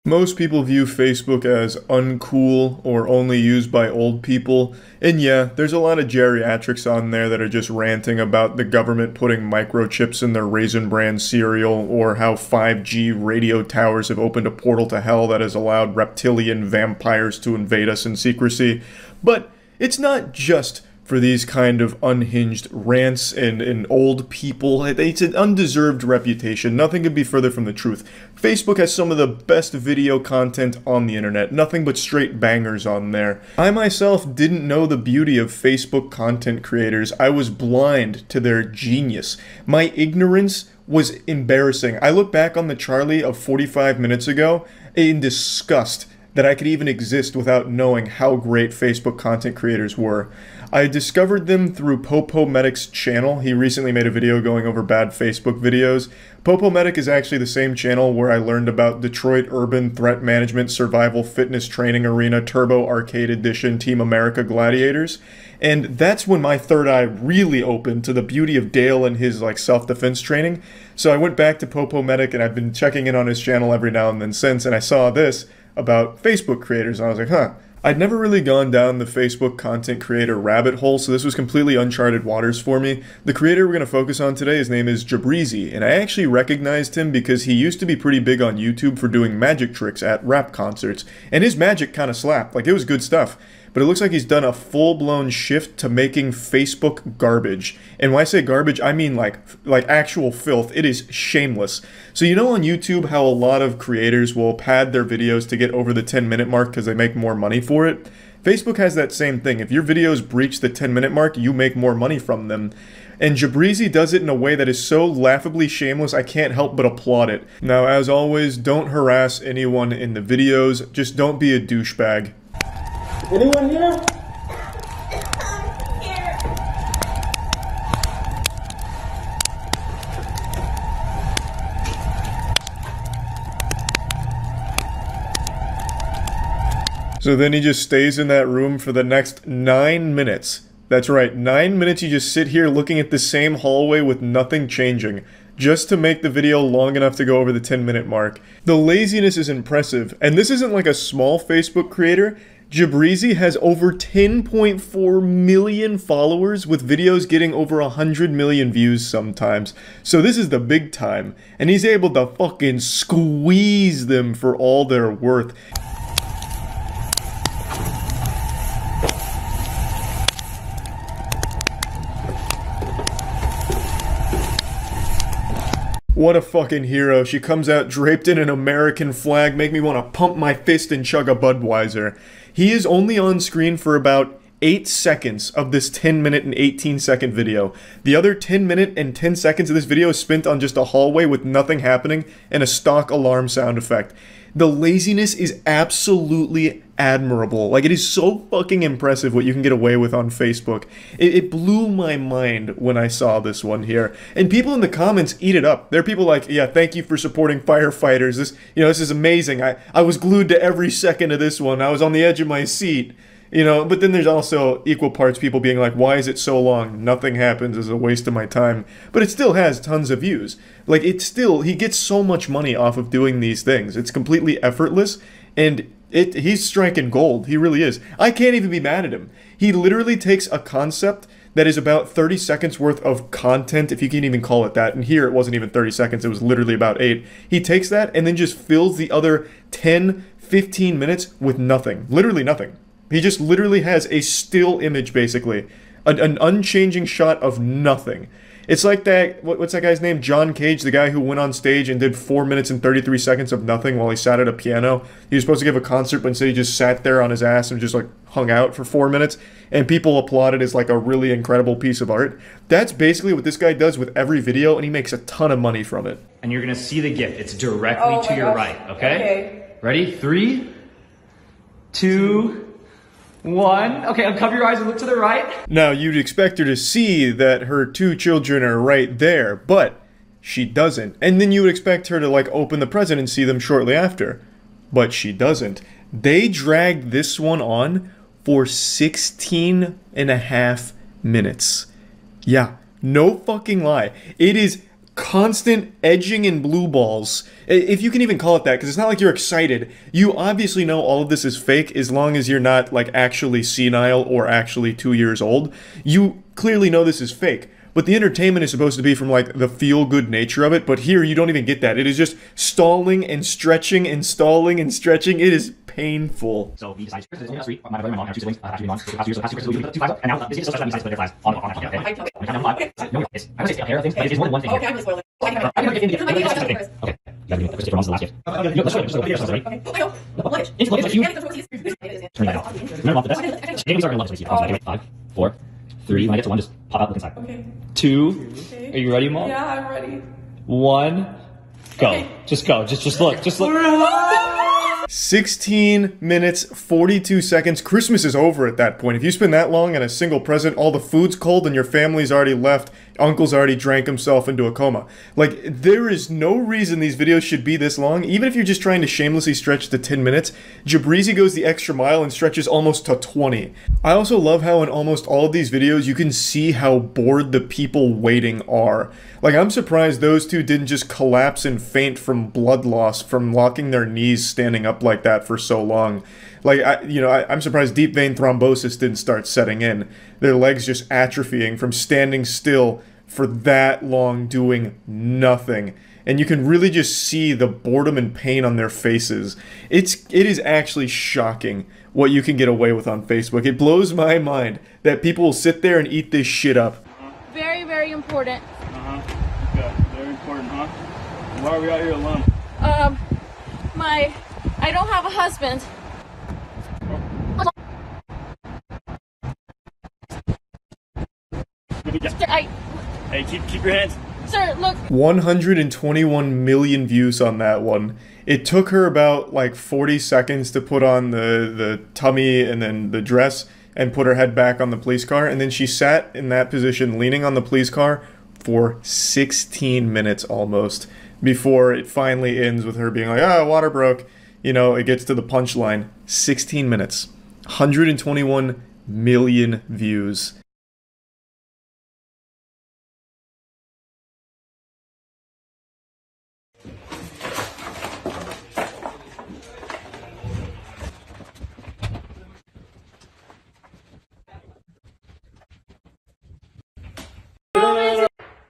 Most people view Facebook as uncool or only used by old people. And yeah, there's a lot of geriatrics on there that are just ranting about the government putting microchips in their Raisin Bran cereal, or how 5G radio towers have opened a portal to hell that has allowed reptilian vampires to invade us in secrecy. But it's not just for these kind of unhinged rants and old people. It's an undeserved reputation. Nothing could be further from the truth. Facebook has some of the best video content on the internet. Nothing but straight bangers on there. I myself didn't know the beauty of Facebook content creators. I was blind to their genius. My ignorance was embarrassing. I look back on the Charlie of 45 minutes ago in disgust that I could even exist without knowing how great Facebook content creators were. I discovered them through Popo Medic's channel. He recently made a video going over bad Facebook videos. Popo Medic is actually the same channel where I learned about Detroit Urban Threat Management Survival Fitness Training Arena Turbo Arcade Edition Team America Gladiators. And that's when my third eye really opened to the beauty of Dale and his self-defense training. So I went back to Popo Medic, and I've been checking in on his channel every now and then since, and I saw this about Facebook creators, and I was like, huh. I'd never really gone down the Facebook content creator rabbit hole, so this was completely uncharted waters for me. The creator we're going to focus on today, his name is Jabrizi, and I actually recognized him because he used to be pretty big on YouTube for doing magic tricks at rap concerts, and his magic kind of slapped. It was good stuff. But it looks like he's done a full-blown shift to making Facebook garbage. And when I say garbage, I mean like actual filth. It is shameless. So you know on YouTube how a lot of creators will pad their videos to get over the 10-minute mark because they make more money for it? Facebook has that same thing. If your videos breach the 10-minute mark, you make more money from them. And Jabrizi does it in a way that is so laughably shameless, I can't help but applaud it. Now, as always, don't harass anyone in the videos. Just don't be a douchebag. Anyone here? So then he just stays in that room for the next 9 minutes. That's right, 9 minutes you just sit here looking at the same hallway with nothing changing, just to make the video long enough to go over the 10-minute mark. The laziness is impressive, and this isn't like a small Facebook creator. Jabrizi has over 10.4 million followers, with videos getting over 100 million views sometimes. So this is the big time, and he's able to fucking squeeze them for all they're worth. What a fucking hero. She comes out draped in an American flag, make me want to pump my fist and chug a Budweiser. He is only on screen for about 8 seconds of this 10-minute and 18-second video. The other 10-minute and 10 seconds of this video is spent on just a hallway with nothing happening and a stock alarm sound effect. The laziness is absolutely admirable. It is so fucking impressive what you can get away with on Facebook. It blew my mind when I saw this one here. And people in the comments eat it up. There are people like, yeah, thank you for supporting firefighters. This is amazing. I was glued to every second of this one. I was on the edge of my seat. But then there's also equal parts people being like, why is it so long? Nothing happens. It's a waste of my time. But it still has tons of views. He gets so much money off of doing these things. It's completely effortless, and he's striking gold. He really is. I can't even be mad at him. He literally takes a concept that is about 30 seconds worth of content, if you can even call it that. And here it wasn't even 30 seconds. It was literally about 8. He takes that and then just fills the other 10, 15 minutes with nothing. Literally nothing. He just literally has a still image, basically. An unchanging shot of nothing. It's like that, what's that guy's name? John Cage, the guy who went on stage and did 4 minutes and 33 seconds of nothing while he sat at a piano. He was supposed to give a concert, but instead he just sat there on his ass and just hung out for 4 minutes. And people applauded as a really incredible piece of art. That's basically what this guy does with every video, and he makes a ton of money from it. And you're gonna see the gift. It's directly to your right, okay? Ready? 3, 2, 1. Okay, uncover your eyes and look to the right. Now, you'd expect her to see that her 2 children are right there, but she doesn't. And then you would expect her to, open the present and see them shortly after. But she doesn't. They dragged this one on for 16.5 minutes. Yeah, no fucking lie. It is constant edging and blue balls, if you can even call it that, because it's not like you're excited. You obviously know all of this is fake as long as you're not like actually senile or actually 2 years old. You clearly know this is fake. But the entertainment is supposed to be from like the feel-good nature of it, but here you don't even get that. It is just stalling and stretching and stalling and stretching. It is painful. So we decided Chris is only us three. My brother and my mom have 2 siblings. Have 2 moms. So past 2 years, so we do 2 fives. And now this is so special that we decided to split their fives on that. Okay. We count down 5. No, it's, I would say a pair of things, but it's more than one thing. Okay, I'm gonna spoil it. I'm gonna get into it. Okay. Yeah, Chris, your mom's the last gift. Let's show it. Just ready? Okay. Oh, luggage. It's luggage. You. Turn that off. Remember off the desk. Maybe start with luggage. 5, 4, 3. When I get to 1, just pop out, look inside. Okay. 2. Are you ready, Mom? Yeah, I'm ready. 1. Go. Okay. Just go. Just look. Just look. 16 minutes, 42 seconds. Christmas is over at that point. If you spend that long on a single present, all the food's cold and your family's already left. Uncle's already drank himself into a coma. Like, there is no reason these videos should be this long. Even if you're just trying to shamelessly stretch to 10 minutes, Jabrizi goes the extra mile and stretches almost to 20. I also love how in almost all of these videos, you can see how bored the people waiting are. Like, I'm surprised those two didn't just collapse and faint from blood loss from locking their knees standing up like that for so long. Like, I'm surprised deep vein thrombosis didn't start setting in. Their legs just atrophying from standing still for that long doing nothing. And you can really just see the boredom and pain on their faces. It is actually shocking what you can get away with on Facebook. It blows my mind that people will sit there and eat this shit up. Very, very important. Okay, very important, huh? Why are we out here alone? I don't have a husband. Hey, keep your hands. Sir, look. 121 million views on that one. It took her about like 40 seconds to put on the tummy and then the dress and put her head back on the police car, and then she sat in that position leaning on the police car for 16 minutes almost before it finally ends with her being like, ah, water broke. You know, it gets to the punchline. 16 minutes. 121 million views.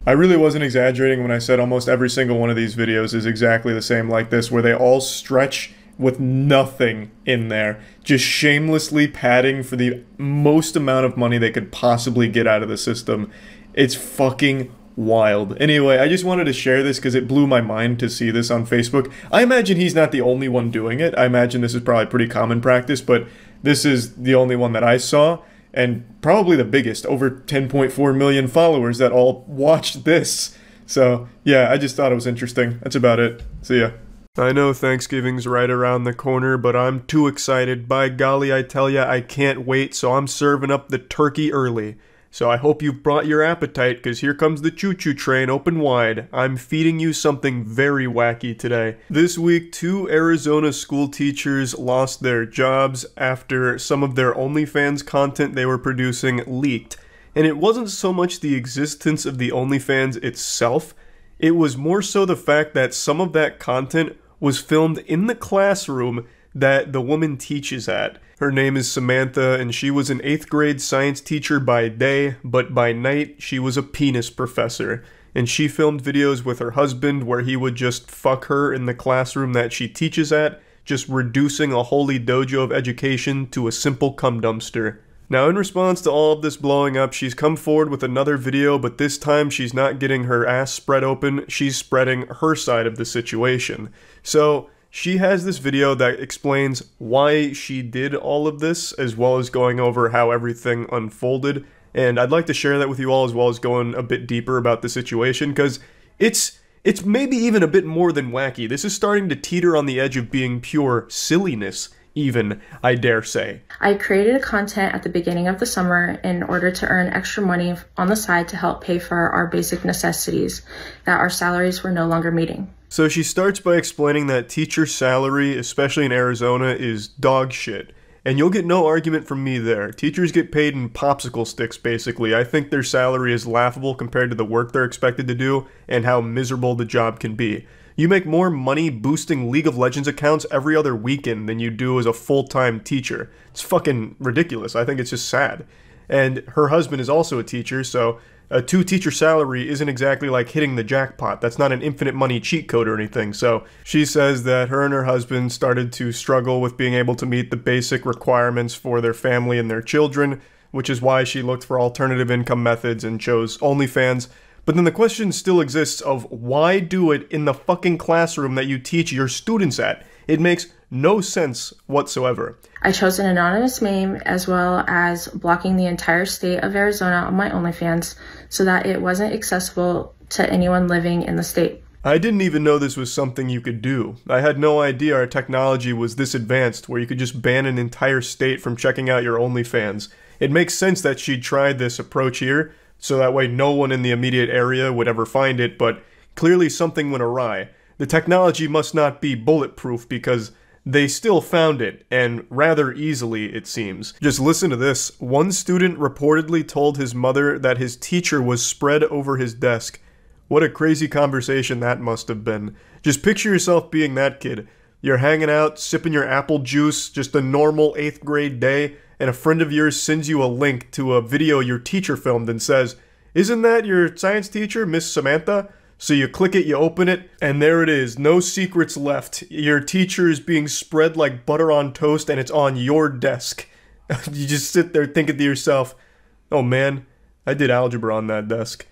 I really wasn't exaggerating when I said almost every single one of these videos is exactly the same like this, where they all stretch with nothing in there, just shamelessly padding for the most amount of money they could possibly get out of the system. It's fucking wild. Anyway, I just wanted to share this because it blew my mind to see this on Facebook. I imagine he's not the only one doing it. I imagine this is probably pretty common practice, but this is the only one that I saw. And probably the biggest, over 10.4 million followers that all watched this. So, yeah, I just thought it was interesting. That's about it. See ya. I know Thanksgiving's right around the corner, but I'm too excited. By golly, I tell ya, I can't wait, so I'm serving up the turkey early. So I hope you've brought your appetite, because here comes the choo-choo train open wide. I'm feeding you something very wacky today. This week, 2 Arizona school teachers lost their jobs after some of their OnlyFans content they were producing leaked. And it wasn't so much the existence of the OnlyFans itself, it was more so the fact that some of that content was filmed in the classroom that the woman teaches at. Her name is Samantha, and she was an 8th grade science teacher by day, but by night, she was a penis professor. And she filmed videos with her husband where he would just fuck her in the classroom that she teaches at, just reducing a holy dojo of education to a simple cum dumpster. Now, in response to all of this blowing up, she's come forward with another video, but this time she's not getting her ass spread open, she's spreading her side of the situation. So, she has this video that explains why she did all of this, as well as going over how everything unfolded, and I'd like to share that with you all, as well as going a bit deeper about the situation, because it's maybe even a bit more than wacky. This is starting to teeter on the edge of being pure silliness, even, I dare say. I created content at the beginning of the summer in order to earn extra money on the side to help pay for our basic necessities that our salaries were no longer meeting. So she starts by explaining that teacher salary, especially in Arizona, is dog shit. And you'll get no argument from me there. Teachers get paid in popsicle sticks, basically. I think their salary is laughable compared to the work they're expected to do and how miserable the job can be. You make more money boosting League of Legends accounts every other weekend than you do as a full-time teacher. It's fucking ridiculous. I think it's just sad. And her husband is also a teacher, so a 2-teacher salary isn't exactly like hitting the jackpot. That's not an infinite money cheat code or anything. So she says that her and her husband started to struggle with being able to meet the basic requirements for their family and their children, which is why she looked for alternative income methods and chose OnlyFans. But then the question still exists of why do it in the fucking classroom that you teach your students at? It makes no sense whatsoever. I chose an anonymous name as well as blocking the entire state of Arizona on my OnlyFans so that it wasn't accessible to anyone living in the state. I didn't even know this was something you could do. I had no idea our technology was this advanced where you could just ban an entire state from checking out your OnlyFans. It makes sense that she tried this approach here, so that way no one in the immediate area would ever find it, but clearly something went awry. The technology must not be bulletproof because they still found it, and rather easily, it seems. Just listen to this. One student reportedly told his mother that his teacher was spread over his desk. What a crazy conversation that must have been. Just picture yourself being that kid. You're hanging out, sipping your apple juice, just a normal 8th grade day, and a friend of yours sends you a link to a video your teacher filmed and says, "Isn't that your science teacher, Miss Samantha?" So you click it, you open it, and there it is. No secrets left. Your teacher is being spread like butter on toast, and it's on your desk. You just sit there thinking to yourself, oh man, I did algebra on that desk.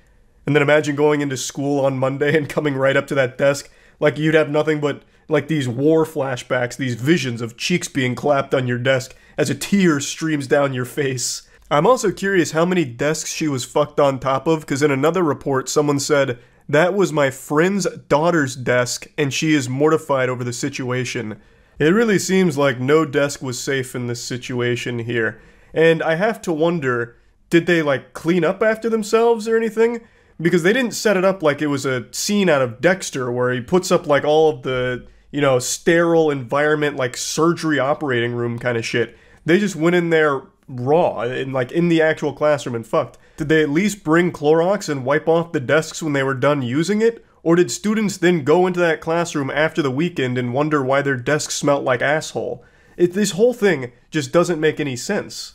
And then imagine going into school on Monday and coming right up to that desk like you'd have nothing but like these war flashbacks, these visions of cheeks being clapped on your desk as a tear streams down your face. I'm also curious how many desks she was fucked on top of, because in another report someone said, "That was my friend's daughter's desk, and she is mortified over the situation." It really seems like no desk was safe in this situation here. And I have to wonder, did they like clean up after themselves or anything? Because they didn't set it up like it was a scene out of Dexter where he puts up like all of the, you know, sterile environment, like surgery operating room kind of shit. They just went in there raw and like in the actual classroom and fucked. Did they at least bring Clorox and wipe off the desks when they were done using it? Or did students then go into that classroom after the weekend and wonder why their desks smelt like asshole? This whole thing just doesn't make any sense.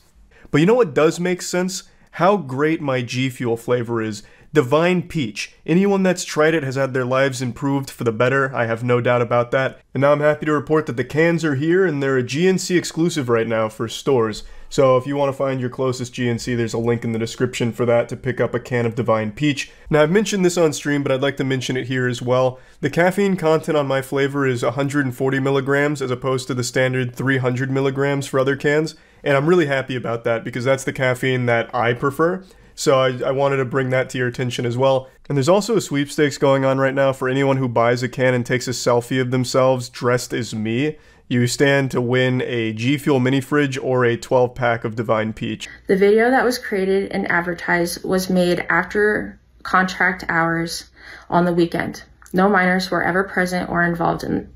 But you know what does make sense? How great my G Fuel flavor is. Divine Peach. Anyone that's tried it has had their lives improved for the better, I have no doubt about that. And now I'm happy to report that the cans are here and they're a GNC exclusive right now for stores. So if you want to find your closest GNC, there's a link in the description for that to pick up a can of Divine Peach. Now I've mentioned this on stream, but I'd like to mention it here as well. The caffeine content on my flavor is 140 milligrams as opposed to the standard 300 milligrams for other cans. And I'm really happy about that because that's the caffeine that I prefer. So I wanted to bring that to your attention as well. And there's also a sweepstakes going on right now for anyone who buys a can and takes a selfie of themselves dressed as me. You stand to win a G Fuel mini fridge or a 12-pack of Divine Peach. The video that was created and advertised was made after contract hours on the weekend. No minors were ever present or involved in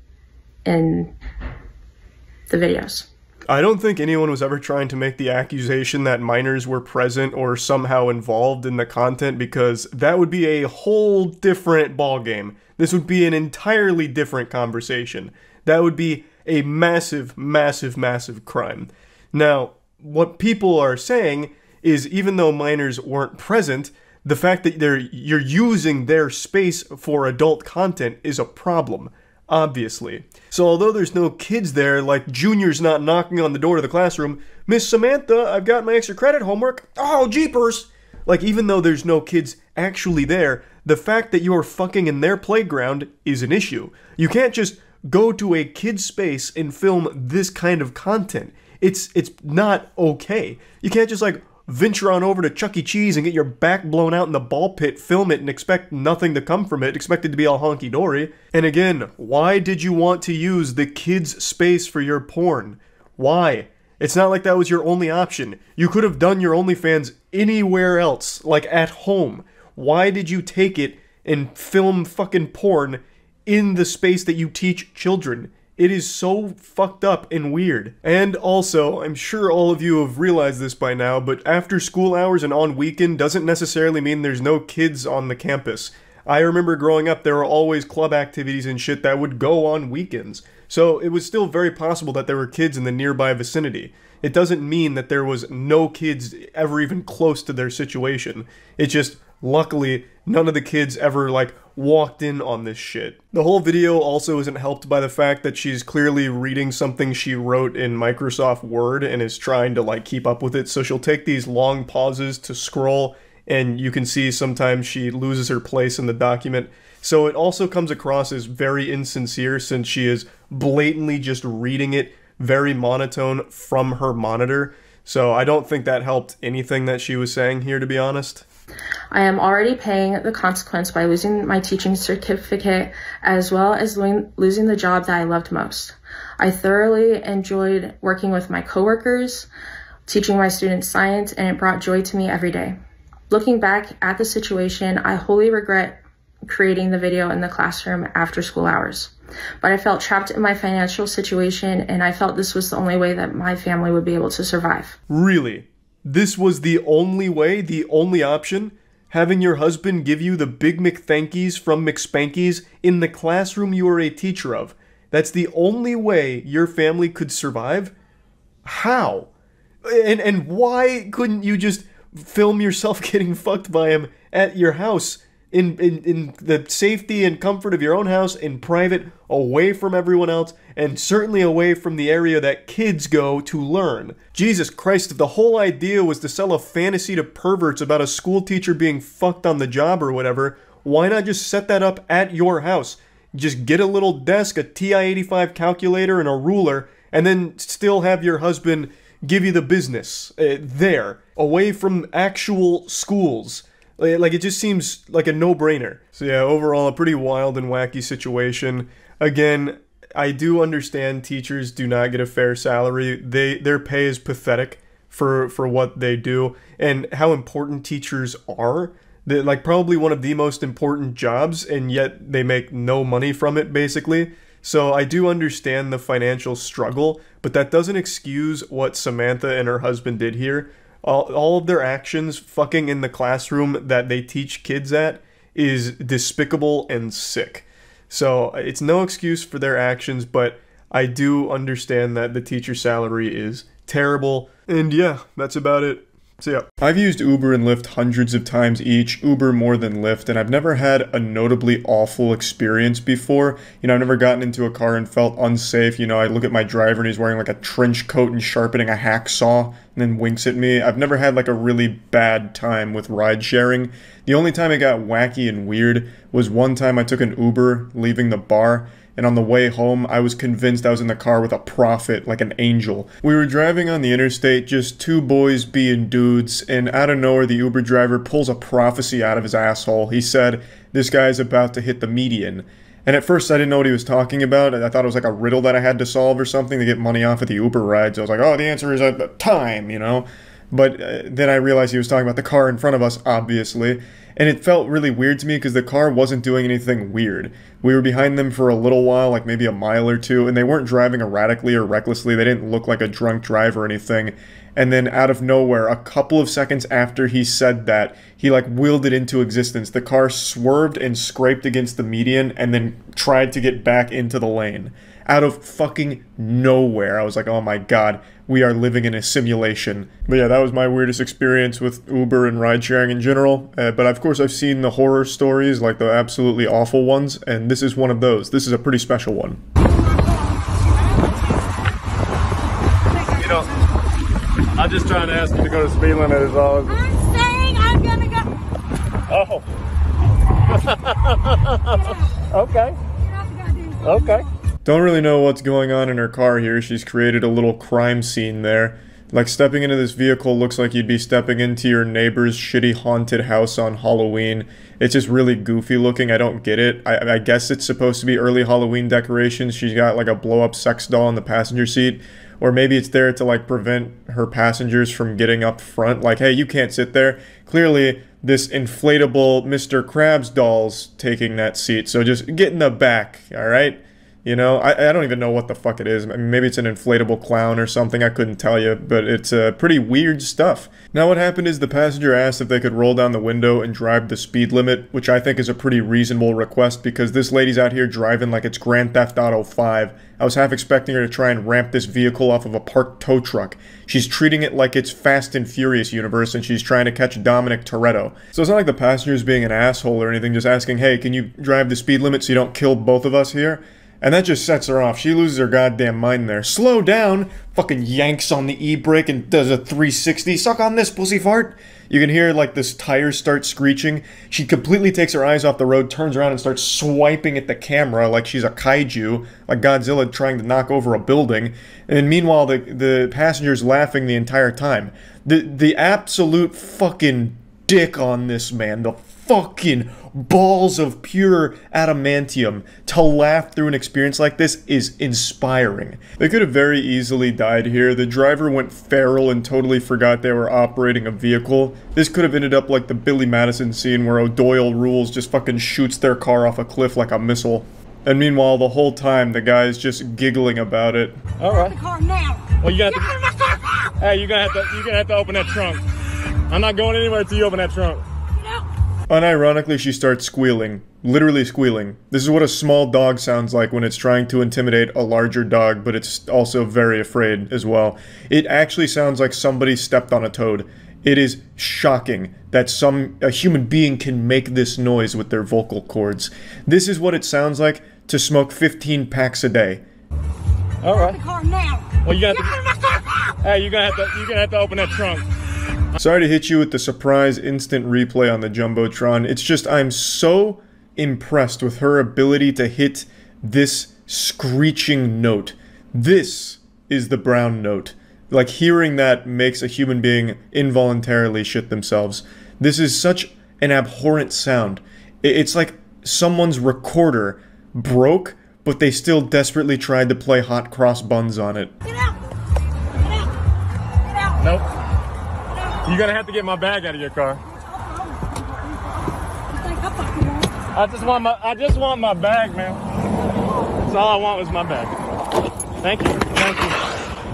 the videos. I don't think anyone was ever trying to make the accusation that minors were present or somehow involved in the content, because that would be a whole different ballgame. This would be an entirely different conversation. That would be a massive, massive, massive crime. Now, what people are saying is even though minors weren't present, the fact that you're using their space for adult content is a problem. Obviously. So although there's no kids there, like Junior's not knocking on the door to the classroom, "Miss Samantha, I've got my extra credit homework." "Oh, jeepers!" Like, even though there's no kids actually there, the fact that you're fucking in their playground is an issue. You can't just go to a kid's space and film this kind of content. It's not okay. You can't just like venture on over to Chuck E. Cheese and get your back blown out in the ball pit, film it, and expect nothing to come from it, expect it to be all honky-dory. And again, why did you want to use the kids' space for your porn? Why? It's not like that was your only option. You could have done your OnlyFans anywhere else, like at home. Why did you take it and film fucking porn in the space that you teach children? It is so fucked up and weird. And also, I'm sure all of you have realized this by now, but after school hours and on weekend doesn't necessarily mean there's no kids on the campus. I remember growing up, there were always club activities and shit that would go on weekends. So it was still very possible that there were kids in the nearby vicinity. It doesn't mean that there was no kids ever even close to their situation. It just, luckily, none of the kids ever, like, walked in on this shit. The whole video also isn't helped by the fact that she's clearly reading something she wrote in Microsoft Word and is trying to, like, keep up with it. So she'll take these long pauses to scroll, and you can see sometimes she loses her place in the document. So it also comes across as very insincere since she is blatantly just reading it very monotone from her monitor. So I don't think that helped anything that she was saying here, to be honest. I am already paying the consequence by losing my teaching certificate as well as losing the job that I loved most. I thoroughly enjoyed working with my coworkers, teaching my students science, and it brought joy to me every day. Looking back at the situation, I wholly regret creating the video in the classroom after school hours. But I felt trapped in my financial situation, and I felt this was the only way that my family would be able to survive. Really? This was the only way, the only option? Having your husband give you the Big McThankies from McSpankies in the classroom you are a teacher of. That's the only way your family could survive? How? And why couldn't you just film yourself getting fucked by him at your house? In the safety and comfort of your own house, in private, away from everyone else, and certainly away from the area that kids go to learn. Jesus Christ, if the whole idea was to sell a fantasy to perverts about a school teacher being fucked on the job or whatever, why not just set that up at your house? Just get a little desk, a TI-85 calculator, and a ruler, and then still have your husband give you the business there, away from actual schools. Like, it just seems like a no-brainer. So yeah, overall, a pretty wild and wacky situation. Again, I do understand teachers do not get a fair salary. Their pay is pathetic for what they do and how important teachers are. They're, like, probably one of the most important jobs, and yet they make no money from it, basically. So I do understand the financial struggle, but that doesn't excuse what Samantha and her husband did here. All of their actions fucking in the classroom that they teach kids at is despicable and sick. So it's no excuse for their actions, but I do understand that the teacher salary is terrible. And yeah, that's about it. So yeah. I've used Uber and Lyft hundreds of times each, Uber more than Lyft, and I've never had a notably awful experience before. You know, I've never gotten into a car and felt unsafe. You know, I look at my driver and he's wearing like a trench coat and sharpening a hacksaw and then winks at me. I've never had like a really bad time with ride sharing. The only time it got wacky and weird was one time I took an Uber leaving the bar, and on the way home, I was convinced I was in the car with a prophet, like an angel. We were driving on the interstate, just two boys being dudes, and out of nowhere, the Uber driver pulls a prophecy out of his asshole. He said, "This guy's about to hit the median." And at first, I didn't know what he was talking about. I thought it was like a riddle that I had to solve or something to get money off of the Uber rides. I was like, oh, the answer is at time, you know? But then I realized he was talking about the car in front of us, obviously. And it felt really weird to me because the car wasn't doing anything weird. We were behind them for a little while, like maybe a mile or two, and they weren't driving erratically or recklessly. They didn't look like a drunk driver or anything. And then out of nowhere, a couple of seconds after he said that, he like willed it into existence. The car swerved and scraped against the median and then tried to get back into the lane. Out of fucking nowhere. I was like, oh my god, we are living in a simulation. But yeah, that was my weirdest experience with Uber and ride sharing in general. But of course I've seen the horror stories, like the absolutely awful ones, and this is one of those. This is a pretty special one. You know, I'm just trying to ask you to go to speed limit is all. I'm saying I'm gonna go. Oh. Okay. Okay. Don't really know what's going on in her car here. She's created a little crime scene there. Like, stepping into this vehicle looks like you'd be stepping into your neighbor's shitty haunted house on Halloween. It's just really goofy looking. I don't get it. I guess it's supposed to be early Halloween decorations. She's got like a blow-up sex doll in the passenger seat. Or maybe it's there to like prevent her passengers from getting up front. Like, hey, you can't sit there. Clearly, this inflatable Mr. Krabs doll's taking that seat. So just get in the back, alright? You know, I don't even know what the fuck it is. I mean, maybe it's an inflatable clown or something. I couldn't tell you, but it's pretty weird stuff. Now, what happened is the passenger asked if they could roll down the window and drive the speed limit, which I think is a pretty reasonable request because this lady's out here driving like it's Grand Theft Auto 5. I was half expecting her to try and ramp this vehicle off of a parked tow truck. She's treating it like it's Fast and Furious universe and she's trying to catch Dominic Toretto. So it's not like the passenger's being an asshole or anything, just asking, hey, can you drive the speed limit so you don't kill both of us here? And that just sets her off. She loses her goddamn mind there. Slow down! Fucking yanks on the e-brake and does a 360. Suck on this, pussy fart! You can hear, like, this tires start screeching. She completely takes her eyes off the road, turns around and starts swiping at the camera like she's a kaiju, like Godzilla trying to knock over a building. And meanwhile, the passenger's laughing the entire time. The absolute fucking dick on this man, the fucking balls of pure adamantium to laugh through an experience like this is inspiring. They could have very easily died here. The driver went feral and totally forgot they were operating a vehicle. This could have ended up like the Billy Madison scene where O'Doyle Rules just fucking shoots their car off a cliff like a missile. And meanwhile, the whole time, the guy's just giggling about it. Alright. The car now. Well, you're Get out of my car now. hey, you're gonna have to open that trunk. I'm not going anywhere until you open that trunk. Get out. Unironically, she starts squealing. Literally squealing. This is what a small dog sounds like when it's trying to intimidate a larger dog, but it's also very afraid as well. It actually sounds like somebody stepped on a toad. It is shocking that a human being can make this noise with their vocal cords. This is what it sounds like to smoke 15 packs a day. Alright. The car now. Well, Get out of my car now. hey, you're gonna have to open that trunk. Sorry to hit you with the surprise instant replay on the Jumbotron. It's just I'm so impressed with her ability to hit this screeching note. This is the brown note. Like, hearing that makes a human being involuntarily shit themselves. This is such an abhorrent sound. It's like someone's recorder broke, but they still desperately tried to play hot cross buns on it. Get out. Get out. Get out. Nope. Get out. You're gonna have to get my bag out of your car. You think I fucking want? I just want my bag, man. That's all I want was my bag. Thank you. Thank you.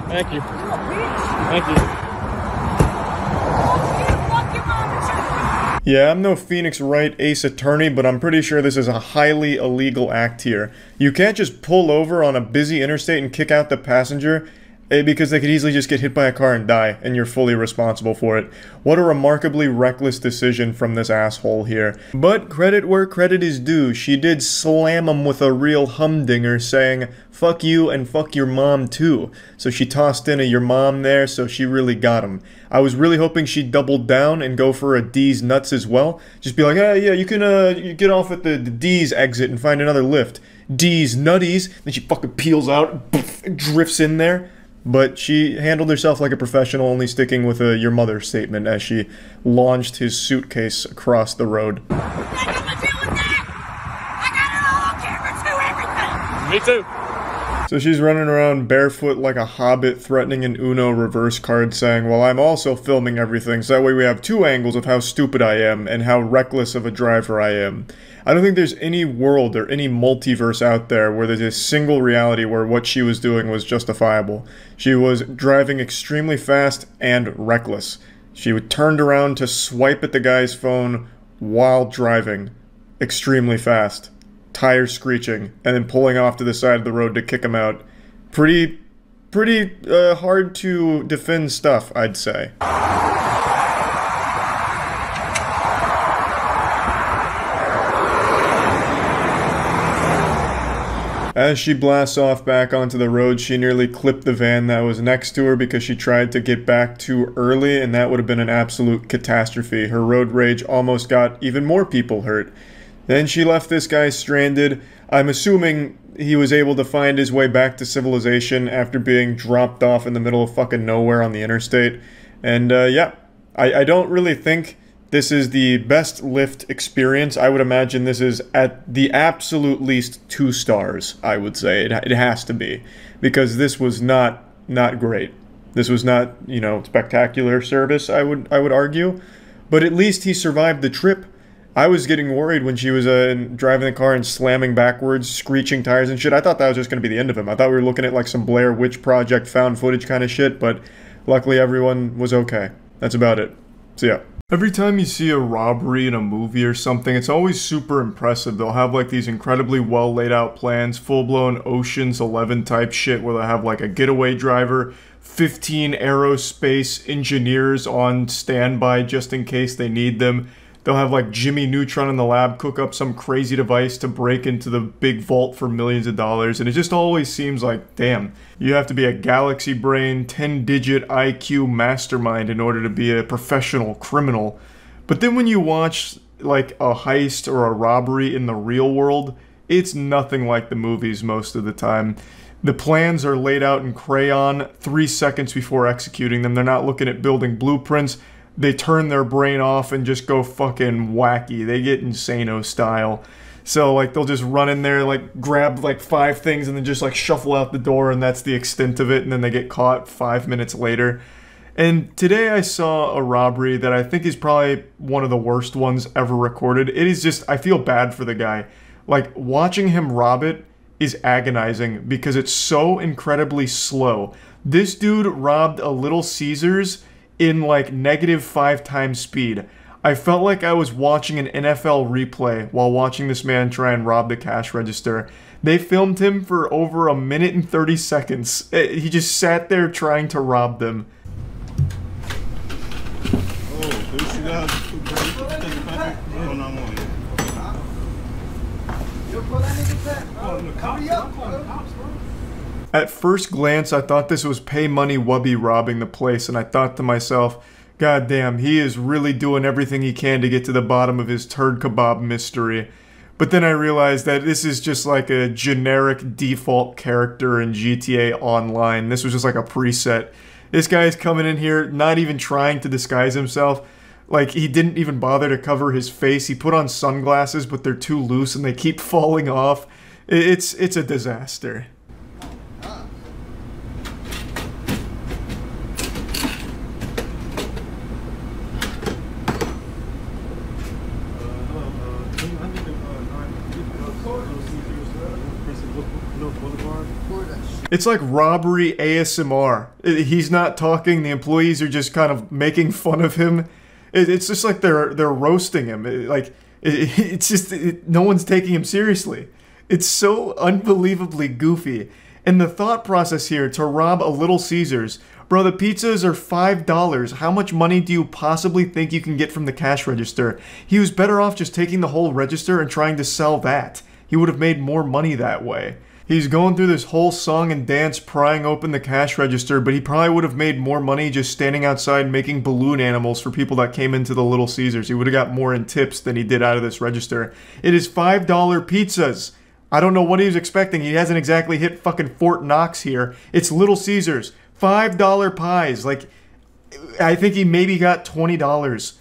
Thank you. Thank you. Fuck your mom and shit. Yeah, I'm no Phoenix Wright Ace Attorney, but I'm pretty sure this is a highly illegal act here. You can't just pull over on a busy interstate and kick out the passenger because they could easily just get hit by a car and die, and you're fully responsible for it. What a remarkably reckless decision from this asshole here. But credit where credit is due. She did slam him with a real humdinger, saying, fuck you and fuck your mom too. So she tossed in a your mom there, so she really got him. I was really hoping she'd double down and go for a D's nuts as well. Just be like, hey, yeah, you can you get off at the D's exit and find another Lyft. D's nutties. Then she fucking peels out, and drifts in there. But she handled herself like a professional, only sticking with a your mother statement as she launched his suitcase across the road. What am I deal with that? I got it all on camera too, everything. Me too. So she's running around barefoot like a hobbit, threatening an Uno reverse card, saying, well, I'm also filming everything, so that way we have two angles of how stupid I am and how reckless of a driver I am. I don't think there's any world or any multiverse out there where there's a single reality where what she was doing was justifiable. She was driving extremely fast and reckless. She turned around to swipe at the guy's phone while driving extremely fast. Tires screeching, and then pulling off to the side of the road to kick him out. Pretty hard to defend stuff, I'd say. As she blasts off back onto the road, she nearly clipped the van that was next to her because she tried to get back too early, and that would have been an absolute catastrophe. Her road rage almost got even more people hurt. Then she left this guy stranded. I'm assuming he was able to find his way back to civilization after being dropped off in the middle of fucking nowhere on the interstate. And yeah, I don't really think this is the best Lyft experience. I would imagine this is at the absolute least 2 stars, I would say. It has to be. Because this was not great. This was not, spectacular service, I would argue. But at least he survived the trip. I was getting worried when she was driving the car and slamming backwards, screeching tires and shit. I thought that was just going to be the end of him. I thought we were looking at like some Blair Witch Project found footage kind of shit, but luckily everyone was okay. That's about it. So yeah. Every time you see a robbery in a movie or something, it's always super impressive. They'll have like these incredibly well laid out plans, full-blown Ocean's 11 type shit where they'll have like a getaway driver, 15 aerospace engineers on standby just in case they need them. They'll have like Jimmy Neutron in the lab cook up some crazy device to break into the big vault for millions of dollars. And it just always seems like, damn, you have to be a galaxy brain, 10-digit IQ mastermind in order to be a professional criminal. But then when you watch like a heist or a robbery in the real world, it's nothing like the movies most of the time. The plans are laid out in crayon 3 seconds before executing them. They're not looking at building blueprints. They turn their brain off and just go fucking wacky. They get Insano style. So, like, they'll just run in there, like, grab, like, 5 things and then just, like, shuffle out the door, and that's the extent of it, and then they get caught 5 minutes later. And today I saw a robbery that I think is probably one of the worst ones ever recorded. It is just, I feel bad for the guy. Like, watching him rob it is agonizing because it's so incredibly slow. This dude robbed a Little Caesars in like -5 times speed. I felt like I was watching an NFL replay while watching this man try and rob the cash register. They filmed him for over 1 minute and 30 seconds. He just sat there trying to rob them. At first glance, I thought this was Pay Money Wubby robbing the place, and I thought to myself, God damn, he is really doing everything he can to get to the bottom of his turd kebab mystery. But then I realized that this is just like a generic default character in GTA Online. This was just like a preset. This guy is coming in here not even trying to disguise himself. Like, he didn't even bother to cover his face. He put on sunglasses, but they're too loose and they keep falling off. It's a disaster. It's like robbery ASMR. He's not talking, the employees are just kind of making fun of him. It's just like they're roasting him. No one's taking him seriously. It's so unbelievably goofy. And the thought process here to rob a Little Caesars, bro, the pizzas are $5. How much money do you possibly think you can get from the cash register? He was better off just taking the whole register and trying to sell that. He would have made more money that way. He's going through this whole song and dance prying open the cash register, but he probably would have made more money just standing outside making balloon animals for people that came into the Little Caesars. He would have got more in tips than he did out of this register. It is $5 pizzas. I don't know what he was expecting. He hasn't exactly hit fucking Fort Knox here. It's Little Caesars. $5 pies. Like, I think he maybe got $20.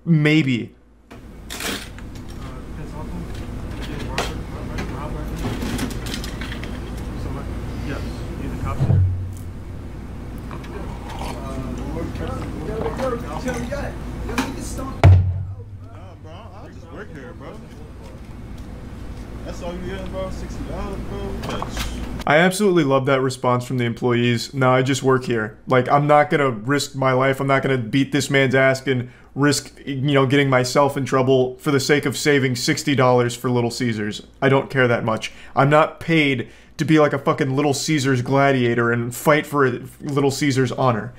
Maybe. I absolutely love that response from the employees. No, I just work here. Like, I'm not gonna risk my life. I'm not gonna beat this man's ass and risk, getting myself in trouble for the sake of saving $60 for Little Caesars. I don't care that much. I'm not paid to be like a fucking Little Caesars gladiator and fight for Little Caesars honor.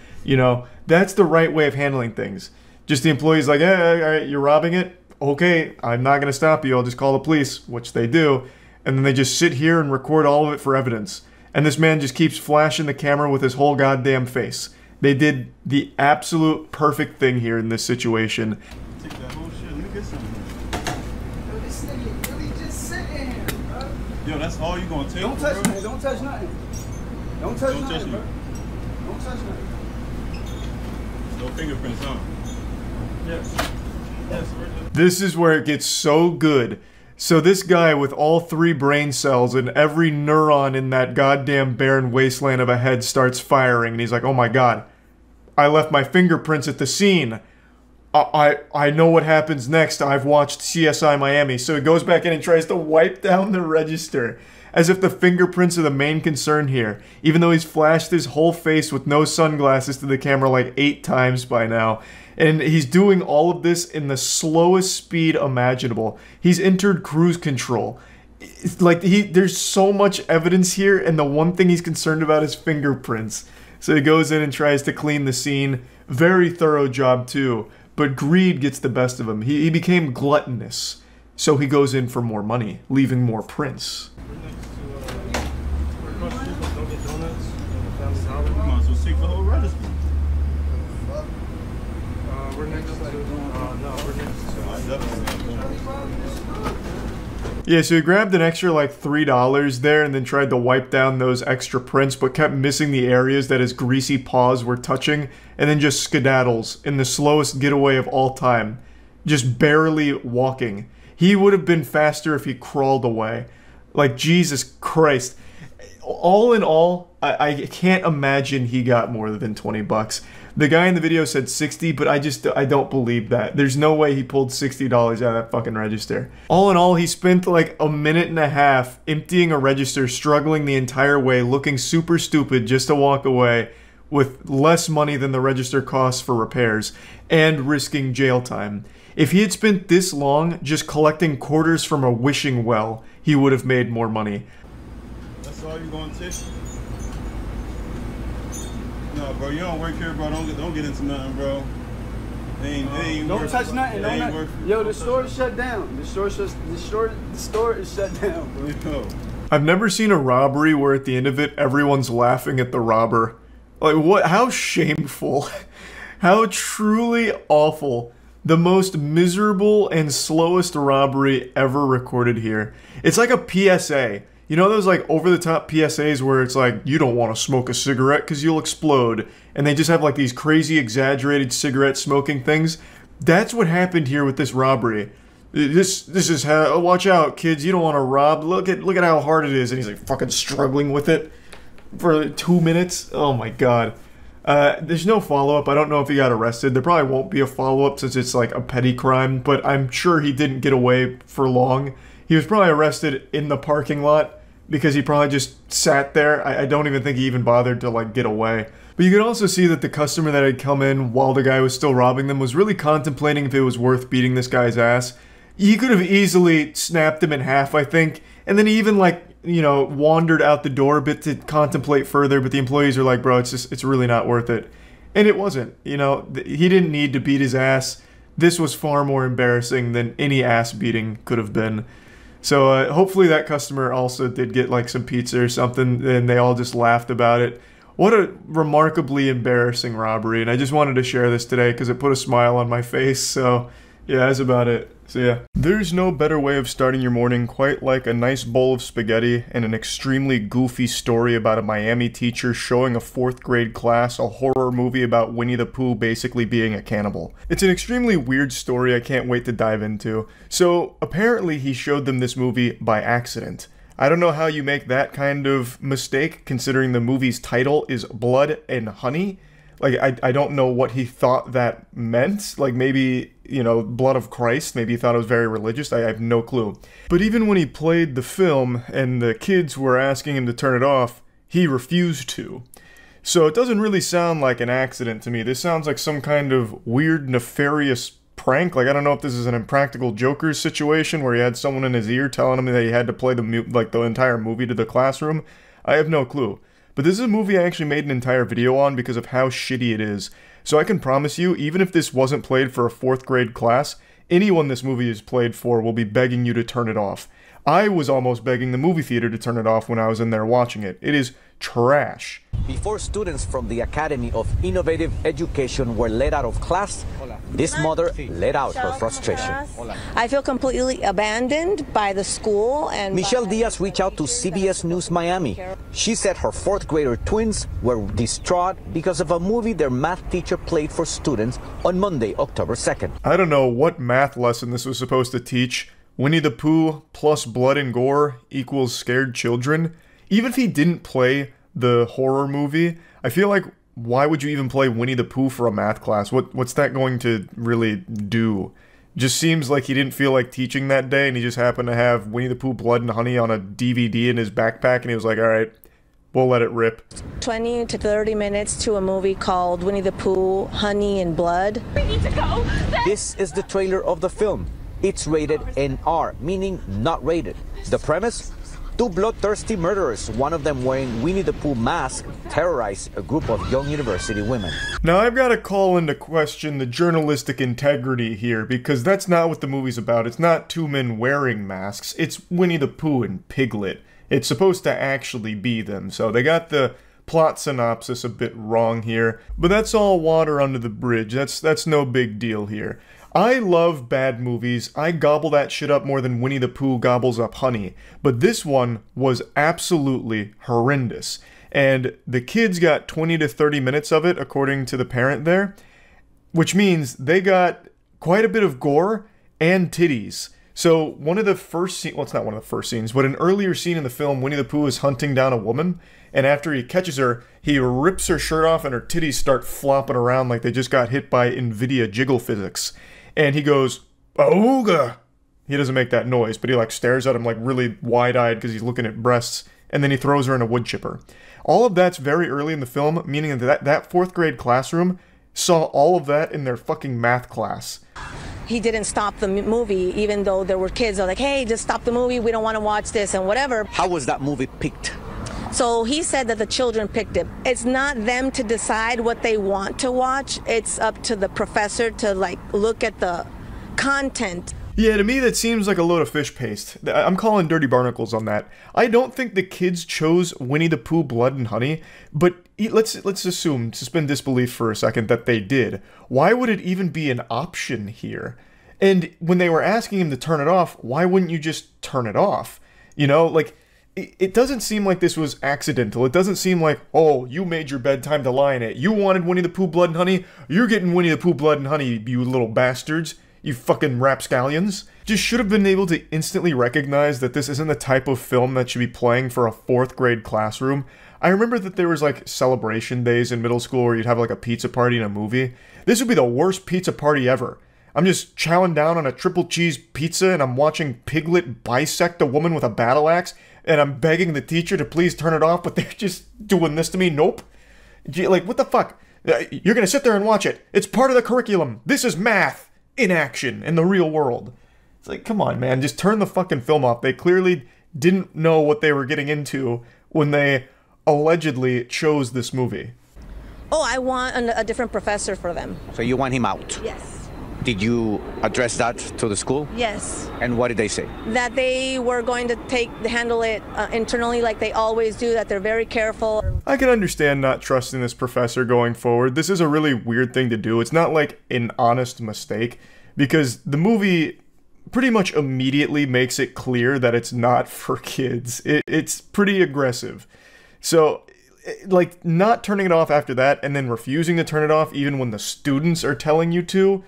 That's the right way of handling things. Just the employees like, hey, all right, you're robbing it? Okay, I'm not gonna stop you. I'll just call the police, which they do. And then they just sit here and record all of it for evidence. And this man just keeps flashing the camera with his whole goddamn face. They did the absolute perfect thing here in this situation. Take that whole shit. Let me get some. Yo, this nigga really just sitting here, bro. Yo, that's all you gonna take? Don't touch nothing. Don't touch nothing. Don't touch nothing, bro. Don't touch nothing. No fingerprints, huh? Yes. Yes. This is where it gets so good. So this guy with all 3 brain cells and every neuron in that goddamn barren wasteland of a head starts firing, and he's like, oh my god, I left my fingerprints at the scene. I know what happens next. I've watched CSI Miami. So he goes back in and tries to wipe down the register, as if the fingerprints are the main concern here, even though he's flashed his whole face with no sunglasses to the camera like 8 times by now. And he's doing all of this in the slowest speed imaginable. He's entered cruise control. It's like there's so much evidence here, and the one thing he's concerned about is fingerprints. So he goes in and tries to clean the scene. Very thorough job too. But greed gets the best of him. He became gluttonous. So he goes in for more money, leaving more prints. Yeah, so he grabbed an extra like $3 there and then tried to wipe down those extra prints, but kept missing the areas that his greasy paws were touching, and then just skedaddles in the slowest getaway of all time, just barely walking. He would have been faster if he crawled away. Like, Jesus Christ. All in all, I can't imagine he got more than 20 bucks. The guy in the video said 60, but I don't believe that. There's no way he pulled $60 out of that fucking register. All in all, he spent like a minute and a half emptying a register, struggling the entire way, looking super stupid just to walk away with less money than the register costs for repairs, and risking jail time. If he had spent this long just collecting quarters from a wishing well, he would have made more money. That's all you gonna take? No, bro, you don't work here, bro. Don't get into nothing, bro. They ain't Don't touch nothing. They ain't worth it. Yo, the store is shut down. The store is shut down, bro. Yo. I've never seen a robbery where at the end of it, everyone's laughing at the robber. Like, what? How shameful. How truly awful. The most miserable and slowest robbery ever recorded here. It's like a PSA. You know those like over-the-top PSAs where it's like, you don't want to smoke a cigarette because you'll explode. And they just have like these crazy exaggerated cigarette smoking things. That's what happened here with this robbery. This is how, watch out kids, you don't want to rob. Look at how hard it is. And he's like fucking struggling with it for 2 minutes. Oh my god. There's no follow-up. I don't know if he got arrested. There probably won't be a follow-up since it's like a petty crime, but I'm sure he didn't get away for long. He was probably arrested in the parking lot because he probably just sat there. I don't even think he even bothered to like get away. But you can also see that the customer that had come in while the guy was still robbing them was really contemplating if it was worth beating this guy's ass. He could have easily snapped him in half, I think, and then he even like, you know, wandered out the door a bit to contemplate further, but the employees are like, bro, it's really not worth it. And it wasn't, you know, he didn't need to beat his ass. This was far more embarrassing than any ass beating could have been. So hopefully that customer also did get like some pizza or something, and they all just laughed about it. What a remarkably embarrassing robbery, and I just wanted to share this today because it put a smile on my face, so yeah, that's about it. So yeah. There's no better way of starting your morning quite like a nice bowl of spaghetti and an extremely goofy story about a Miami teacher showing a 4th grade class a horror movie about Winnie the Pooh basically being a cannibal. It's an extremely weird story I can't wait to dive into. So apparently he showed them this movie by accident. I don't know how you make that kind of mistake considering the movie's title is Blood and Honey. Like, I don't know what he thought that meant. Like, maybe, you know, blood of Christ. Maybe he thought it was very religious. I have no clue. But even when he played the film and the kids were asking him to turn it off, he refused to. So it doesn't really sound like an accident to me. This sounds like some kind of weird, nefarious prank. Like, I don't know if this is an Impractical Jokers situation where he had someone in his ear telling him that he had to play the entire movie to the classroom. I have no clue. But this is a movie I actually made an entire video on because of how shitty it is. So I can promise you, even if this wasn't played for a 4th grade class, anyone this movie is played for will be begging you to turn it off. I was almost begging the movie theater to turn it off when I was in there watching it. It is trash. Before students from the Academy of Innovative Education were let out of class, this mother let out her frustration. I feel completely abandoned by the school and Michelle Diaz reached out to CBS News Miami. She said her 4th grader twins were distraught because of a movie their math teacher played for students on Monday, October 2nd. I don't know what math lesson this was supposed to teach. Winnie the Pooh plus blood and gore equals scared children. Even if he didn't play the horror movie, I feel like why would you even play Winnie the Pooh for a math class? What's that going to really do? Just seems like he didn't feel like teaching that day, and he just happened to have Winnie the Pooh Blood and Honey on a DVD in his backpack, and he was like, all right, we'll let it rip. 20 to 30 minutes to a movie called Winnie the Pooh, Honey and Blood. We need to go. This is the trailer of the film. It's rated NR, meaning not rated. The premise? Two bloodthirsty murderers, one of them wearing Winnie the Pooh mask, terrorize a group of young university women. Now I've got to call into question the journalistic integrity here, because that's not what the movie's about. It's not two men wearing masks, it's Winnie the Pooh and Piglet. It's supposed to actually be them, so they got the plot synopsis a bit wrong here, but that's all water under the bridge. That's no big deal here. I love bad movies. I gobble that shit up more than Winnie the Pooh gobbles up honey. But this one was absolutely horrendous. And the kids got 20 to 30 minutes of it, according to the parent there. Which means they got quite a bit of gore and titties. So one of the first scenes, well, it's not one of the first scenes, but an earlier scene in the film, Winnie the Pooh is hunting down a woman. And after he catches her, he rips her shirt off and her titties start flopping around like they just got hit by NVIDIA jiggle physics. And he goes, "Ooga!" He doesn't make that noise, but he like stares at him like really wide-eyed because he's looking at breasts, and then he throws her in a wood chipper. All of that's very early in the film, meaning that fourth grade classroom saw all of that in their fucking math class. He didn't stop the movie, even though there were kids that were like, hey, just stop the movie, we don't want to watch this and whatever. How was that movie picked? So he said that the children picked it. It's not them to decide what they want to watch. It's up to the professor to like look at the content. Yeah, to me that seems like a load of fish paste. I'm calling dirty barnacles on that. I don't think the kids chose Winnie the Pooh Blood and Honey, but let's assume, suspend disbelief for a second, that they did. Why would it even be an option here? And when they were asking him to turn it off, why wouldn't you just turn it off? You know, like, it doesn't seem like this was accidental. It doesn't seem like, oh, you made your bedtime to lie in it. You wanted Winnie the Pooh Blood and Honey? You're getting Winnie the Pooh Blood and Honey, you little bastards. You fucking rapscallions. Just should have been able to instantly recognize that this isn't the type of film that should be playing for a fourth grade classroom. I remember that there was like celebration days in middle school where you'd have like a pizza party and a movie. This would be the worst pizza party ever. I'm just chowing down on a triple cheese pizza and I'm watching Piglet bisect a woman with a battle axe and I'm begging the teacher to please turn it off, but they're just doing this to me. Nope. Like, what the fuck? You're gonna sit there and watch it. It's part of the curriculum. This is math in action in the real world. It's like, come on, man, just turn the fucking film off. They clearly didn't know what they were getting into when they allegedly chose this movie. Oh, I want a different professor for them. So you want him out? Yes. Did you address that to the school? Yes. And what did they say? That they were going to handle it internally like they always do, that they're very careful. I can understand not trusting this professor going forward. This is a really weird thing to do. It's not like an honest mistake, because the movie pretty much immediately makes it clear that it's not for kids. It's pretty aggressive. So, like, not turning it off after that and then refusing to turn it off even when the students are telling you to,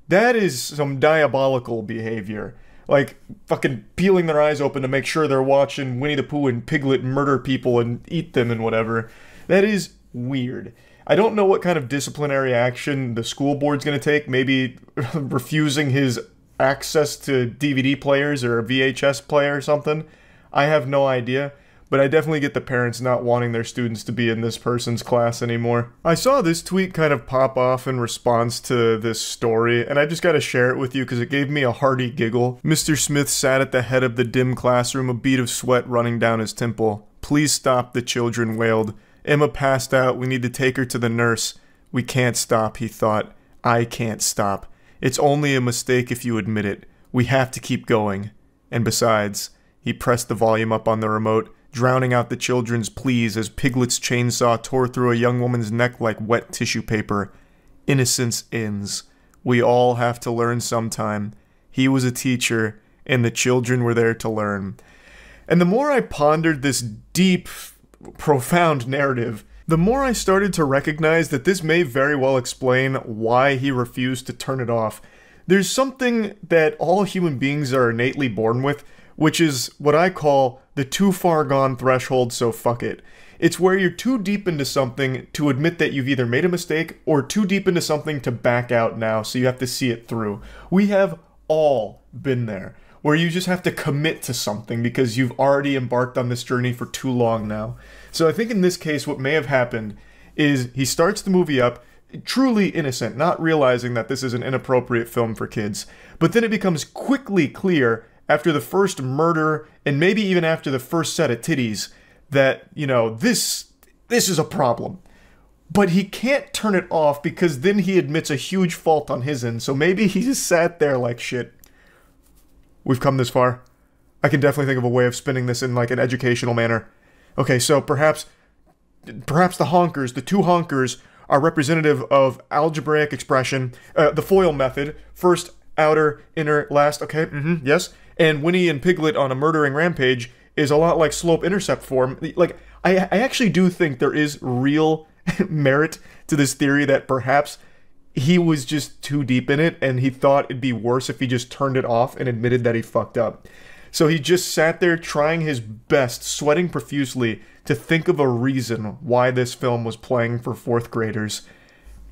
that is some diabolical behavior. Like, fucking peeling their eyes open to make sure they're watching Winnie the Pooh and Piglet murder people and eat them and whatever. That is weird. I don't know what kind of disciplinary action the school board's gonna take. Maybe refusing his access to DVD players or a VHS player or something. I have no idea. But I definitely get the parents not wanting their students to be in this person's class anymore. I saw this tweet kind of pop off in response to this story, and I just gotta share it with you because it gave me a hearty giggle. Mr. Smith sat at the head of the dim classroom, a bead of sweat running down his temple. "Please stop," the children wailed. "Emma passed out. We need to take her to the nurse." "We can't stop," he thought. "I can't stop. It's only a mistake if you admit it. We have to keep going. And besides," he pressed the volume up on the remote, drowning out the children's pleas as Piglet's chainsaw tore through a young woman's neck like wet tissue paper. "Innocence ends. We all have to learn sometime. He was a teacher, and the children were there to learn." And the more I pondered this deep, profound narrative, the more I started to recognize that this may very well explain why he refused to turn it off. There's something that all human beings are innately born with, which is what I call the too far gone threshold, so fuck it. It's where you're too deep into something to admit that you've either made a mistake or too deep into something to back out now, so you have to see it through. We have all been there, where you just have to commit to something because you've already embarked on this journey for too long now. So I think in this case what may have happened is he starts the movie up truly innocent, not realizing that this is an inappropriate film for kids. But then it becomes quickly clear after the first murder, and maybe even after the first set of titties, that, you know, this is a problem. But he can't turn it off because then he admits a huge fault on his end. So maybe he just sat there like, shit, we've come this far. I can definitely think of a way of spinning this in like an educational manner. Okay, so perhaps the honkers, the two honkers, are representative of algebraic expression, the FOIL method, first, outer, inner, last, okay, yes. And Winnie and Piglet on a murdering rampage is a lot like slope-intercept form. Like, I actually do think there is real merit to this theory that perhaps he was just too deep in it and he thought it'd be worse if he just turned it off and admitted that he fucked up. So he just sat there trying his best, sweating profusely, to think of a reason why this film was playing for 4th graders.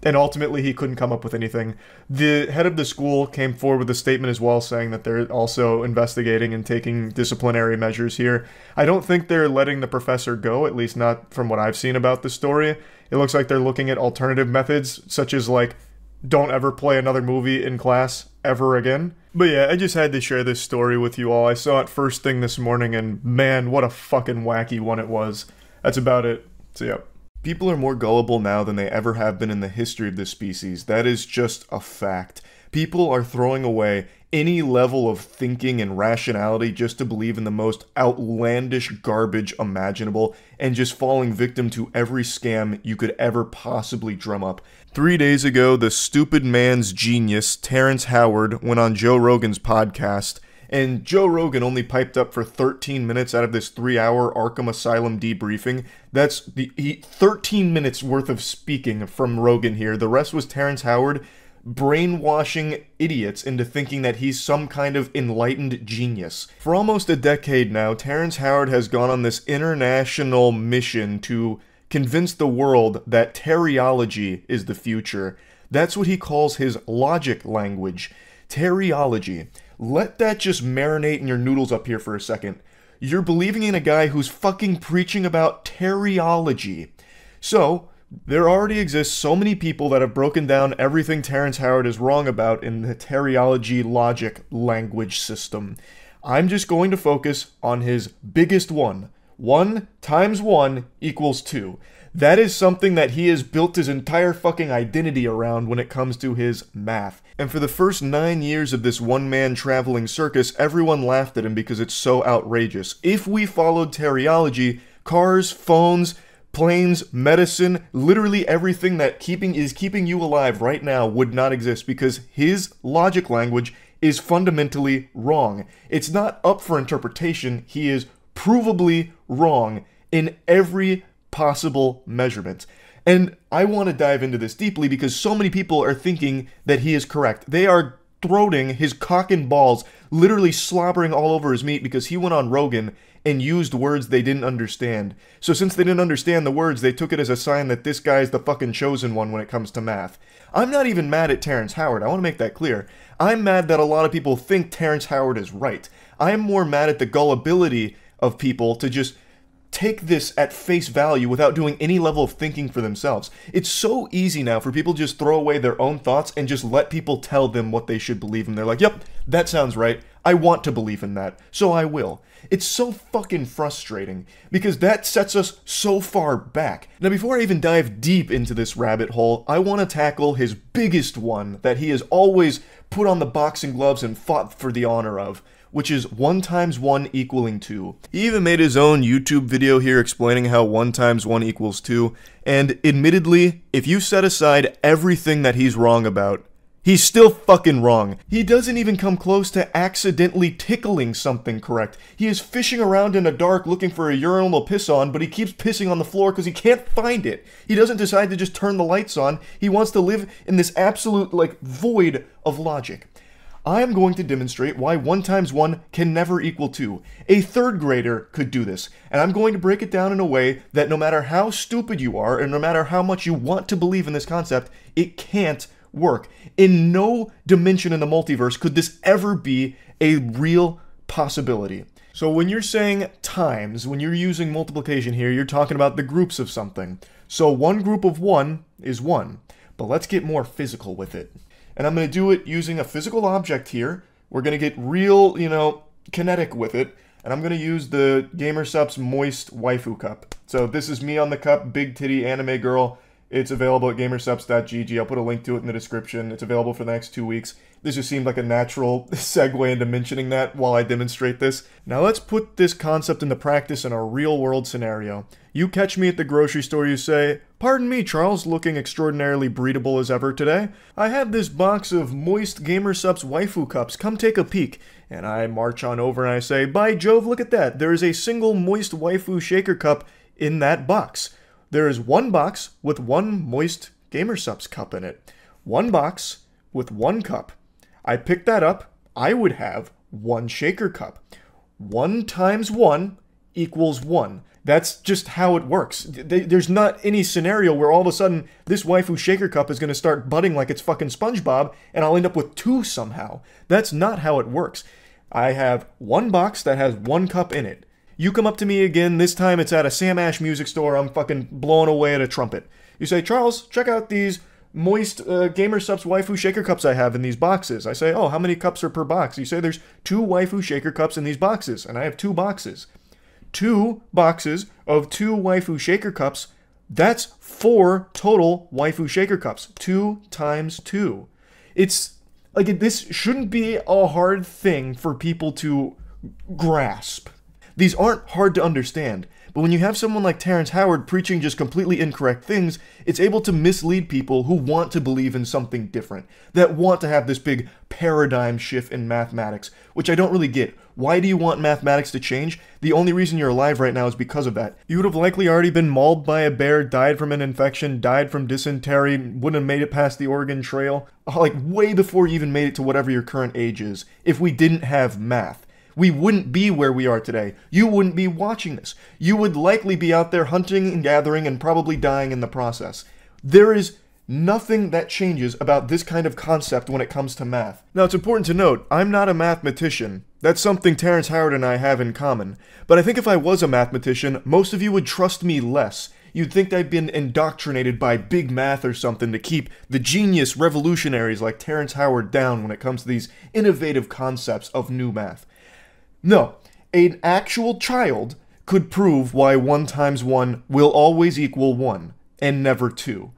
And ultimately he couldn't come up with anything. The head of the school came forward with a statement as well, saying that they're also investigating and taking disciplinary measures here. I don't think they're letting the professor go, at least not from what I've seen about the story. It looks like they're looking at alternative methods, such as like, don't ever play another movie in class ever again. But yeah, I just had to share this story with you all. I saw it first thing this morning and man, what a fucking wacky one it was. That's about it. So yeah. People are more gullible now than they ever have been in the history of this species. That is just a fact. People are throwing away any level of thinking and rationality just to believe in the most outlandish garbage imaginable and just falling victim to every scam you could ever possibly drum up. 3 days ago, the stupid man's genius, Terrence Howard, went on Joe Rogan's podcast, and Joe Rogan only piped up for 13 minutes out of this 3-hour Arkham Asylum debriefing. That's 13 minutes worth of speaking from Rogan here. The rest was Terrence Howard brainwashing idiots into thinking that he's some kind of enlightened genius. For almost a decade now, Terrence Howard has gone on this international mission to convince the world that teriology is the future. That's what he calls his logic language. Teriology. Let that just marinate in your noodles up here for a second. You're believing in a guy who's fucking preaching about teriology. So, there already exists so many people that have broken down everything Terrence Howard is wrong about in the teriology logic language system. I'm just going to focus on his biggest one. 1 times 1 equals 2. That is something that he has built his entire fucking identity around when it comes to his math. And for the first 9 years of this one-man traveling circus, everyone laughed at him because it's so outrageous. If we followed teriology, cars, phones, planes, medicine, literally everything that is keeping you alive right now would not exist because his logic language is fundamentally wrong. It's not up for interpretation. He is provably wrong in every possible measurement. And I want to dive into this deeply because so many people are thinking that he is correct. They are throating his cock and balls, literally slobbering all over his meat because he went on Rogan and used words they didn't understand. So since they didn't understand the words, they took it as a sign that this guy's the fucking chosen one when it comes to math. I'm not even mad at Terrence Howard. I want to make that clear. I'm mad that a lot of people think Terrence Howard is right. I'm more mad at the gullibility of people to just take this at face value without doing any level of thinking for themselves. It's so easy now for people to just throw away their own thoughts and just let people tell them what they should believe in. They're like, yep, that sounds right. I want to believe in that, so I will. It's so fucking frustrating because that sets us so far back. Now, before I even dive deep into this rabbit hole, I want to tackle his biggest one that he has always put on the boxing gloves and fought for the honor of, which is 1 times 1 equaling 2. He even made his own YouTube video here explaining how 1 times 1 equals 2, and admittedly, if you set aside everything that he's wrong about, he's still fucking wrong. He doesn't even come close to accidentally tickling something correct. He is fishing around in the dark looking for a urinal to piss on, but he keeps pissing on the floor because he can't find it. He doesn't decide to just turn the lights on. He wants to live in this absolute, void of logic. I am going to demonstrate why 1 times 1 can never equal 2. A 3rd grader could do this, and I'm going to break it down in a way that no matter how stupid you are, and no matter how much you want to believe in this concept, it can't work. In no dimension in the multiverse could this ever be a real possibility. So when you're saying times, when you're using multiplication here, you're talking about the groups of something. So 1 group of 1 is 1. But let's get more physical with it. And I'm going to do it using a physical object here. We're going to get real, kinetic with it. And I'm going to use the GamerSupps Moist Waifu Cup. So this is me on the cup, big titty anime girl. It's available at gamersupps.gg. I'll put a link to it in the description. It's available for the next 2 weeks. This just seemed like a natural segue into mentioning that while I demonstrate this. Now let's put this concept into practice in a real-world scenario. You catch me at the grocery store, you say, "Pardon me, Charles, looking extraordinarily breedable as ever today. I have this box of moist GamerSupps waifu cups. Come take a peek." And I march on over and I say, "By Jove, look at that. There is a single moist waifu shaker cup in that box. There is 1 box with 1 moist GamerSupps cup in it. 1 box with 1 cup. I pick that up, I would have 1 shaker cup. 1 times 1 equals 1. That's just how it works. There's not any scenario where all of a sudden this waifu shaker cup is going to start budding like it's fucking SpongeBob and I'll end up with 2 somehow. That's not how it works. I have 1 box that has 1 cup in it. You come up to me again, this time it's at a Sam Ash music store, I'm fucking blowing away at a trumpet. You say, "Charles, check out these moist GamerSupps waifu shaker cups I have in these boxes." I say, "Oh, how many cups are per box?" You say, "There's 2 waifu shaker cups in these boxes," and I have 2 boxes. 2 boxes of 2 waifu shaker cups, that's 4 total waifu shaker cups. 2 times 2. It's like, this shouldn't be a hard thing for people to grasp. These aren't hard to understand, but when you have someone like Terrence Howard preaching just completely incorrect things, it's able to mislead people who want to believe in something different, that want to have this big paradigm shift in mathematics, which I don't really get. Why do you want mathematics to change? The only reason you're alive right now is because of that. You would have likely already been mauled by a bear, died from an infection, died from dysentery, wouldn't have made it past the Oregon Trail, like way before you even made it to whatever your current age is, if we didn't have math. We wouldn't be where we are today. You wouldn't be watching this. You would likely be out there hunting and gathering and probably dying in the process. There is nothing that changes about this kind of concept when it comes to math. Now, it's important to note, I'm not a mathematician. That's something Terrence Howard and I have in common. But I think if I was a mathematician, most of you would trust me less. You'd think I'd been indoctrinated by big math or something to keep the genius revolutionaries like Terrence Howard down when it comes to these innovative concepts of new math. No, an actual child could prove why 1 times 1 will always equal 1, and never 2.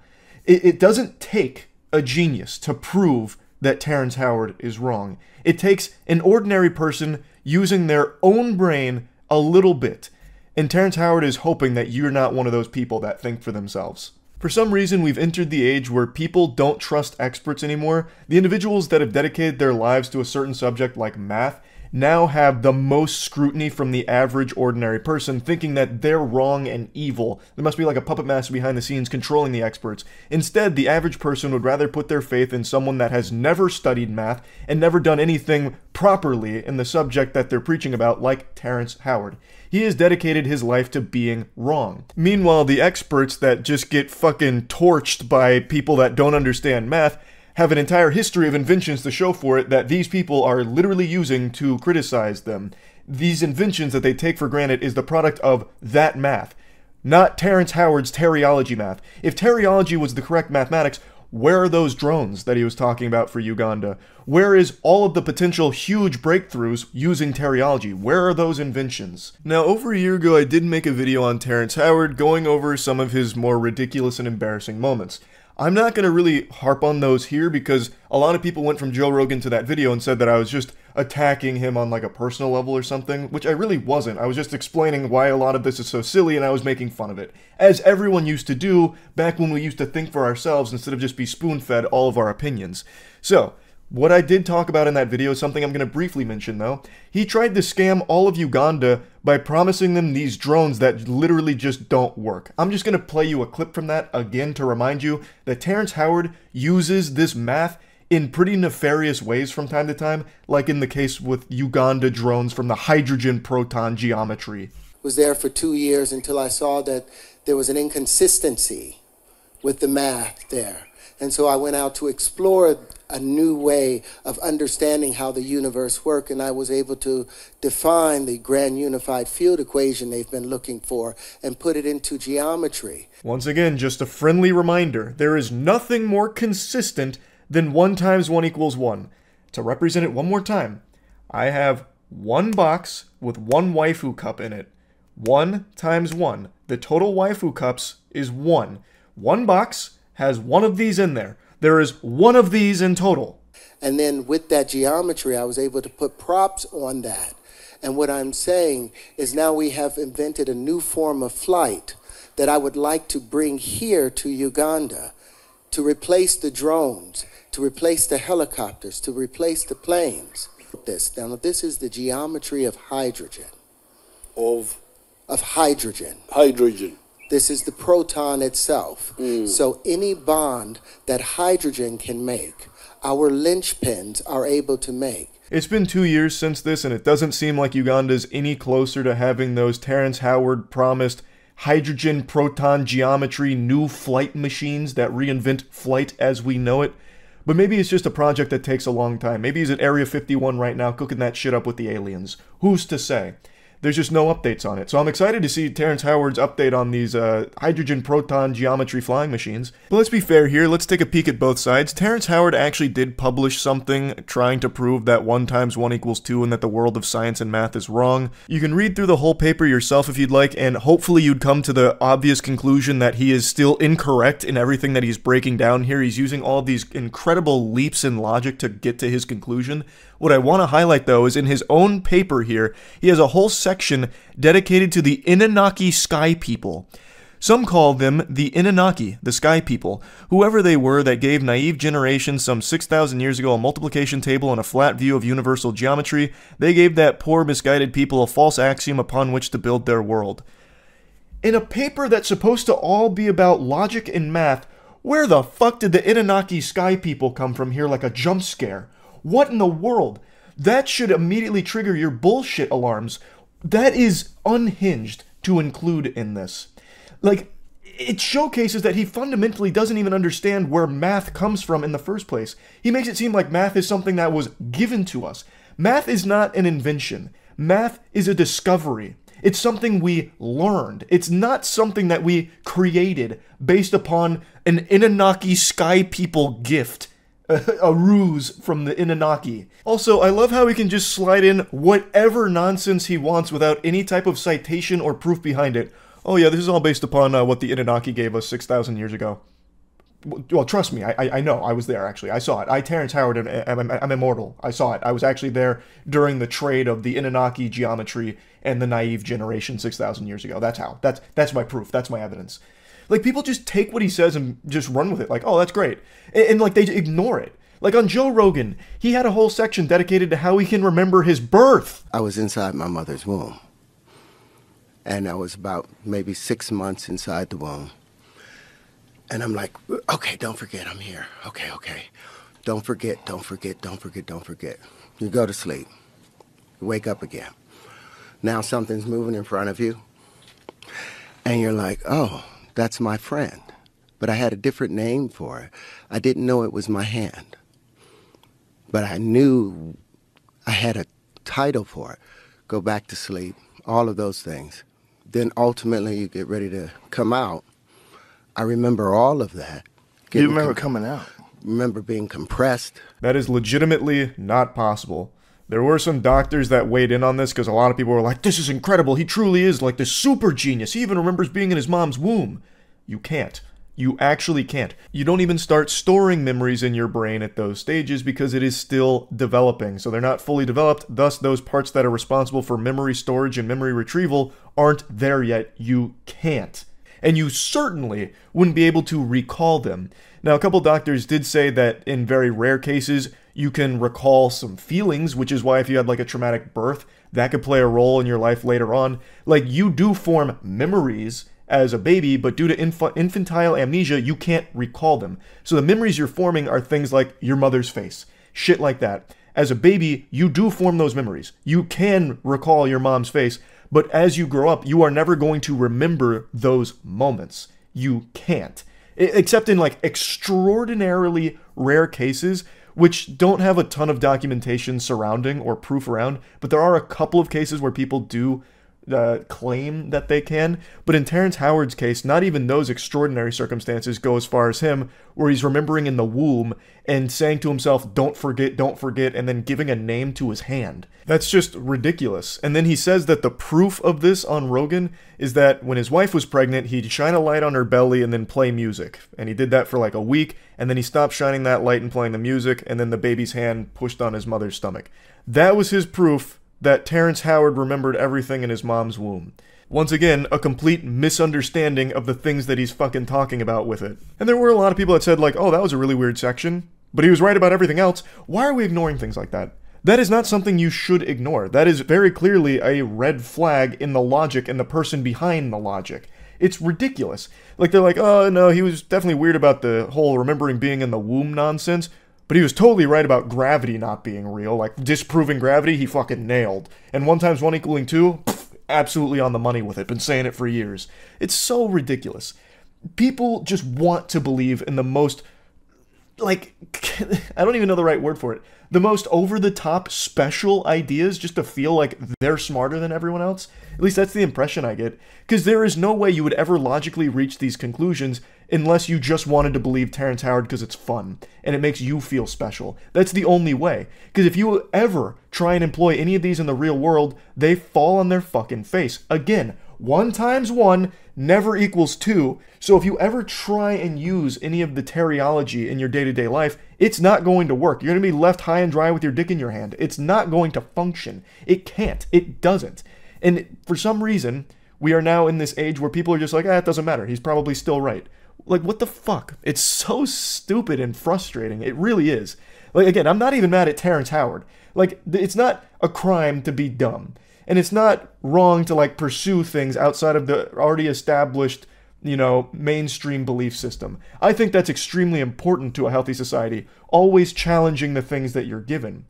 It doesn't take a genius to prove that Terrence Howard is wrong. It takes an ordinary person using their own brain a little bit. And Terrence Howard is hoping that you're not one of those people that think for themselves. For some reason, we've entered the age where people don't trust experts anymore. The individuals that have dedicated their lives to a certain subject like math now have the most scrutiny from the average ordinary person, thinking that they're wrong and evil. There must be like a puppet master behind the scenes controlling the experts. Instead, the average person would rather put their faith in someone that has never studied math and never done anything properly in the subject that they're preaching about, like Terrence Howard. He has dedicated his life to being wrong. Meanwhile, the experts that just get fucking torched by people that don't understand math have an entire history of inventions to show for it that these people are literally using to criticize them. These inventions that they take for granted is the product of that math, not Terrence Howard's teriology math. If teriology was the correct mathematics, where are those drones that he was talking about for Uganda? Where is all of the potential huge breakthroughs using teriology? Where are those inventions? Now, over a year ago, I did make a video on Terrence Howard going over some of his more ridiculous and embarrassing moments. I'm not going to really harp on those here because a lot of people went from Joe Rogan to that video and said that I was just attacking him on like a personal level or something, which I really wasn't. I was just explaining why a lot of this is so silly and I was making fun of it, as everyone used to do back when we used to think for ourselves instead of just be spoon-fed all of our opinions. So, what I did talk about in that video is something I'm going to briefly mention though. He tried to scam all of Uganda by promising them these drones that literally just don't work. I'm just going to play you a clip from that again to remind you that Terrence Howard uses this math in pretty nefarious ways from time to time, like in the case with Uganda drones from the hydrogen proton geometry. Was there for 2 years until I saw that there was an inconsistency with the math there. And so I went out to explore a new way of understanding how the universe works, and I was able to define the grand unified field equation they've been looking for and put it into geometry. Once again, just a friendly reminder, there is nothing more consistent than 1 times 1 equals 1. To represent it one more time, I have one box with one waifu cup in it. 1 times 1. The total waifu cups is 1. One box has one of these in there. There is one of these in total. And then with that geometry, I was able to put props on that. And what I'm saying is now we have invented a new form of flight that I would like to bring here to Uganda to replace the drones, to replace the helicopters, to replace the planes. Now, this is the geometry of hydrogen. Of hydrogen. Hydrogen. This is the proton itself. So any bond that hydrogen can make, our linchpins are able to make. It's been 2 years since this, and it doesn't seem like Uganda's any closer to having those Terrence Howard promised hydrogen proton geometry new flight machines that reinvent flight as we know it. But maybe it's just a project that takes a long time. Maybe he's at Area 51 right now cooking that shit up with the aliens. Who's to say? There's just no updates on it. So I'm excited to see Terrence Howard's update on these hydrogen proton geometry flying machines. But let's be fair here, let's take a peek at both sides. Terrence Howard actually did publish something trying to prove that 1 times 1 equals 2 and that the world of science and math is wrong. You can read through the whole paper yourself if you'd like, and hopefully you'd come to the obvious conclusion that he is still incorrect in everything that he's breaking down here. He's using all these incredible leaps in logic to get to his conclusion. What I want to highlight, though, is in his own paper here, he has a whole section dedicated to the Anunnaki Sky People. Some call them the Anunnaki, the Sky People, whoever they were that gave naive generations some 6,000 years ago a multiplication table and a flat view of universal geometry. They gave that poor, misguided people a false axiom upon which to build their world. In a paper that's supposed to all be about logic and math, where the fuck did the Anunnaki Sky People come from here like a jump scare? What in the world? That should immediately trigger your bullshit alarms. That is unhinged to include in this. Like, it showcases that he fundamentally doesn't even understand where math comes from in the first place. He makes it seem like math is something that was given to us. Math is not an invention. Math is a discovery. It's something we learned. It's not something that we created based upon an Anunnaki Sky People gift. A ruse from the Anunnaki. Also, I love how he can just slide in whatever nonsense he wants without any type of citation or proof behind it. Oh yeah, this is all based upon what the Anunnaki gave us 6,000 years ago. Well, trust me, I know. I was there, actually. I saw it. Terrence Howard, I'm immortal. I saw it. I was actually there during the trade of the Anunnaki geometry and the naive generation 6,000 years ago. That's how. That's my proof. That's my evidence. Like, people just take what he says and just run with it. Like, oh, that's great. And like, they ignore it. Like, on Joe Rogan, he had a whole section dedicated to how he can remember his birth. I was inside my mother's womb. And I was about maybe 6 months inside the womb. And I'm like, okay, don't forget I'm here. Okay. Don't forget. You go to sleep. You wake up again. Now something's moving in front of you. And you're like, oh, that's my friend. But I had a different name for it. I didn't know it was my hand. But I knew I had a title for it. Go back to sleep, all of those things. Then ultimately you get ready to come out. I remember all of that. You remember coming out? Remember being compressed. That is legitimately not possible. There were some doctors that weighed in on this because a lot of people were like, this is incredible. He truly is like this super genius. He even remembers being in his mom's womb. You can't. You actually can't. You don't even start storing memories in your brain at those stages because it is still developing. So they're not fully developed. Thus, those parts that are responsible for memory storage and memory retrieval aren't there yet. You can't. And you certainly wouldn't be able to recall them. Now, a couple doctors did say that in very rare cases, you can recall some feelings, which is why if you had like a traumatic birth, that could play a role in your life later on. Like, you do form memories as a baby, but due to infantile amnesia, you can't recall them. So the memories you're forming are things like your mother's face, shit like that. As a baby, you do form those memories. You can recall your mom's face, but as you grow up, you are never going to remember those moments. You can't. Except in like extraordinarily rare cases, which don't have a ton of documentation surrounding or proof around, but there are a couple of cases where people do claim that they can. But in Terrence Howard's case, not even those extraordinary circumstances go as far as him, where he's remembering in the womb and saying to himself, don't forget, and then giving a name to his hand. That's just ridiculous. And then he says that the proof of this on Rogan is that when his wife was pregnant, he'd shine a light on her belly and then play music. And he did that for like a week, and then he stopped shining that light and playing the music, and then the baby's hand pushed on his mother's stomach. That was his proof that Terrence Howard remembered everything in his mom's womb. Once again, a complete misunderstanding of the things that he's fucking talking about with it. And there were a lot of people that said like, oh, that was a really weird section, but he was right about everything else. Why are we ignoring things like that? That is not something you should ignore. That is very clearly a red flag in the logic and the person behind the logic. It's ridiculous. Like, they're like, oh, no, he was definitely weird about the whole remembering being in the womb nonsense. But he was totally right about gravity not being real. Like, disproving gravity, he fucking nailed. And 1 + 1 = 2, absolutely on the money with it. Been saying it for years. It's so ridiculous. People just want to believe in the most, like, I don't even know the right word for it. The most over-the-top special ideas just to feel like they're smarter than everyone else. At least that's the impression I get. Because there is no way you would ever logically reach these conclusions unless you just wanted to believe Terrence Howard because it's fun and it makes you feel special. That's the only way. Because if you ever try and employ any of these in the real world, they fall on their fucking face. Again, 1 × 1 never equals 2. So if you ever try and use any of the teriology in your day-to-day life, it's not going to work. You're going to be left high and dry with your dick in your hand. It's not going to function. It can't. It doesn't. And for some reason, we are now in this age where people are just like, it doesn't matter. He's probably still right. Like, what the fuck? It's so stupid and frustrating. It really is. Like, again, I'm not even mad at Terrence Howard. Like, it's not a crime to be dumb. And it's not wrong to, like, pursue things outside of the already established, you know, mainstream belief system. I think that's extremely important to a healthy society, always challenging the things that you're given.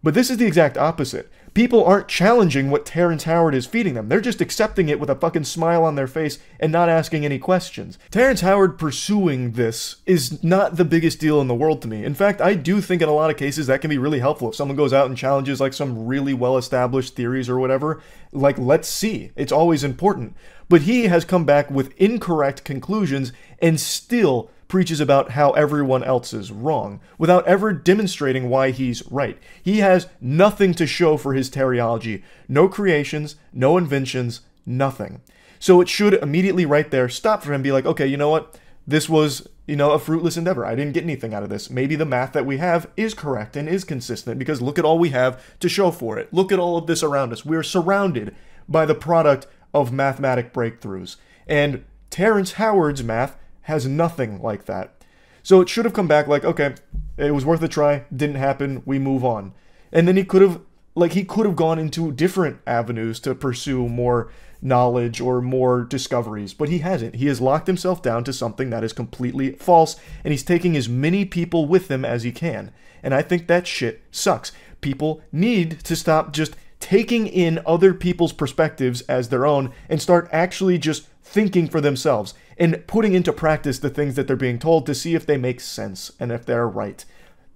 But this is the exact opposite. People aren't challenging what Terrence Howard is feeding them. They're just accepting it with a fucking smile on their face and not asking any questions. Terrence Howard pursuing this is not the biggest deal in the world to me. In fact, I do think in a lot of cases that can be really helpful. If someone goes out and challenges like some really well-established theories or whatever, like, let's see. It's always important. But he has come back with incorrect conclusions and still preaches about how everyone else is wrong, without ever demonstrating why he's right. He has nothing to show for his teriology. No creations, no inventions, nothing. So it should immediately right there stop for him and be like, okay, you know what? This was, you know, a fruitless endeavor. I didn't get anything out of this. Maybe the math that we have is correct and is consistent because look at all we have to show for it. Look at all of this around us. We're surrounded by the product of mathematic breakthroughs. And Terrence Howard's math has nothing like that. So it should have come back like, okay, it was worth a try, didn't happen, we move on. And then he could have gone into different avenues to pursue more knowledge or more discoveries, but he hasn't. He has locked himself down to something that is completely false, and he's taking as many people with him as he can. And I think that shit sucks. People need to stop just taking in other people's perspectives as their own and start actually just thinking for themselves and putting into practice the things that they're being told to see if they make sense and if they're right.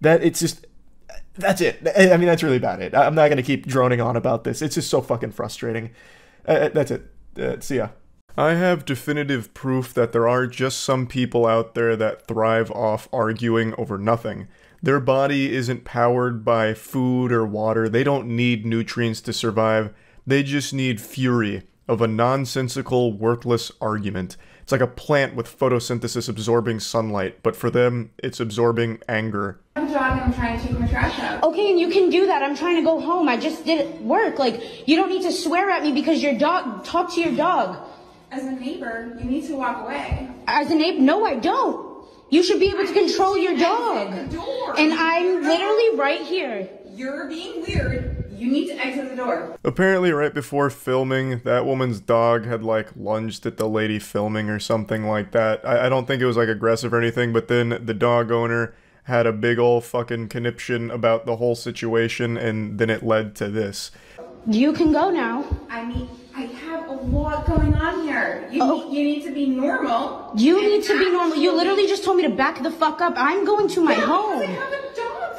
That's it. I mean, that's really about it. I'm not going to keep droning on about this. It's just so fucking frustrating. That's it. See ya. I have definitive proof that there are just some people out there that thrive off arguing over nothing. Their body isn't powered by food or water. They don't need nutrients to survive. They just need fury of a nonsensical, worthless argument. It's like a plant with photosynthesis absorbing sunlight, but for them, it's absorbing anger. I'm jogging, I'm trying to take my trash out. Okay, and you can do that. I'm trying to go home. I just did work. Like, you don't need to swear at me because your dog, talk to your dog. As a neighbor, you need to walk away. As a neighbor, no, I don't. You should be able to control your dog. And I'm literally right here. You're being weird. You need to exit the door. Apparently right before filming, that woman's dog had like lunged at the lady filming or something like that. I don't think it was like aggressive or anything, but then the dog owner had a big ol' fucking conniption about the whole situation, and then it led to this. You can go now. I mean, I have a lot going on here. You need to be normal. You need to be normal. You literally just told me to back the fuck up. I'm going to my home.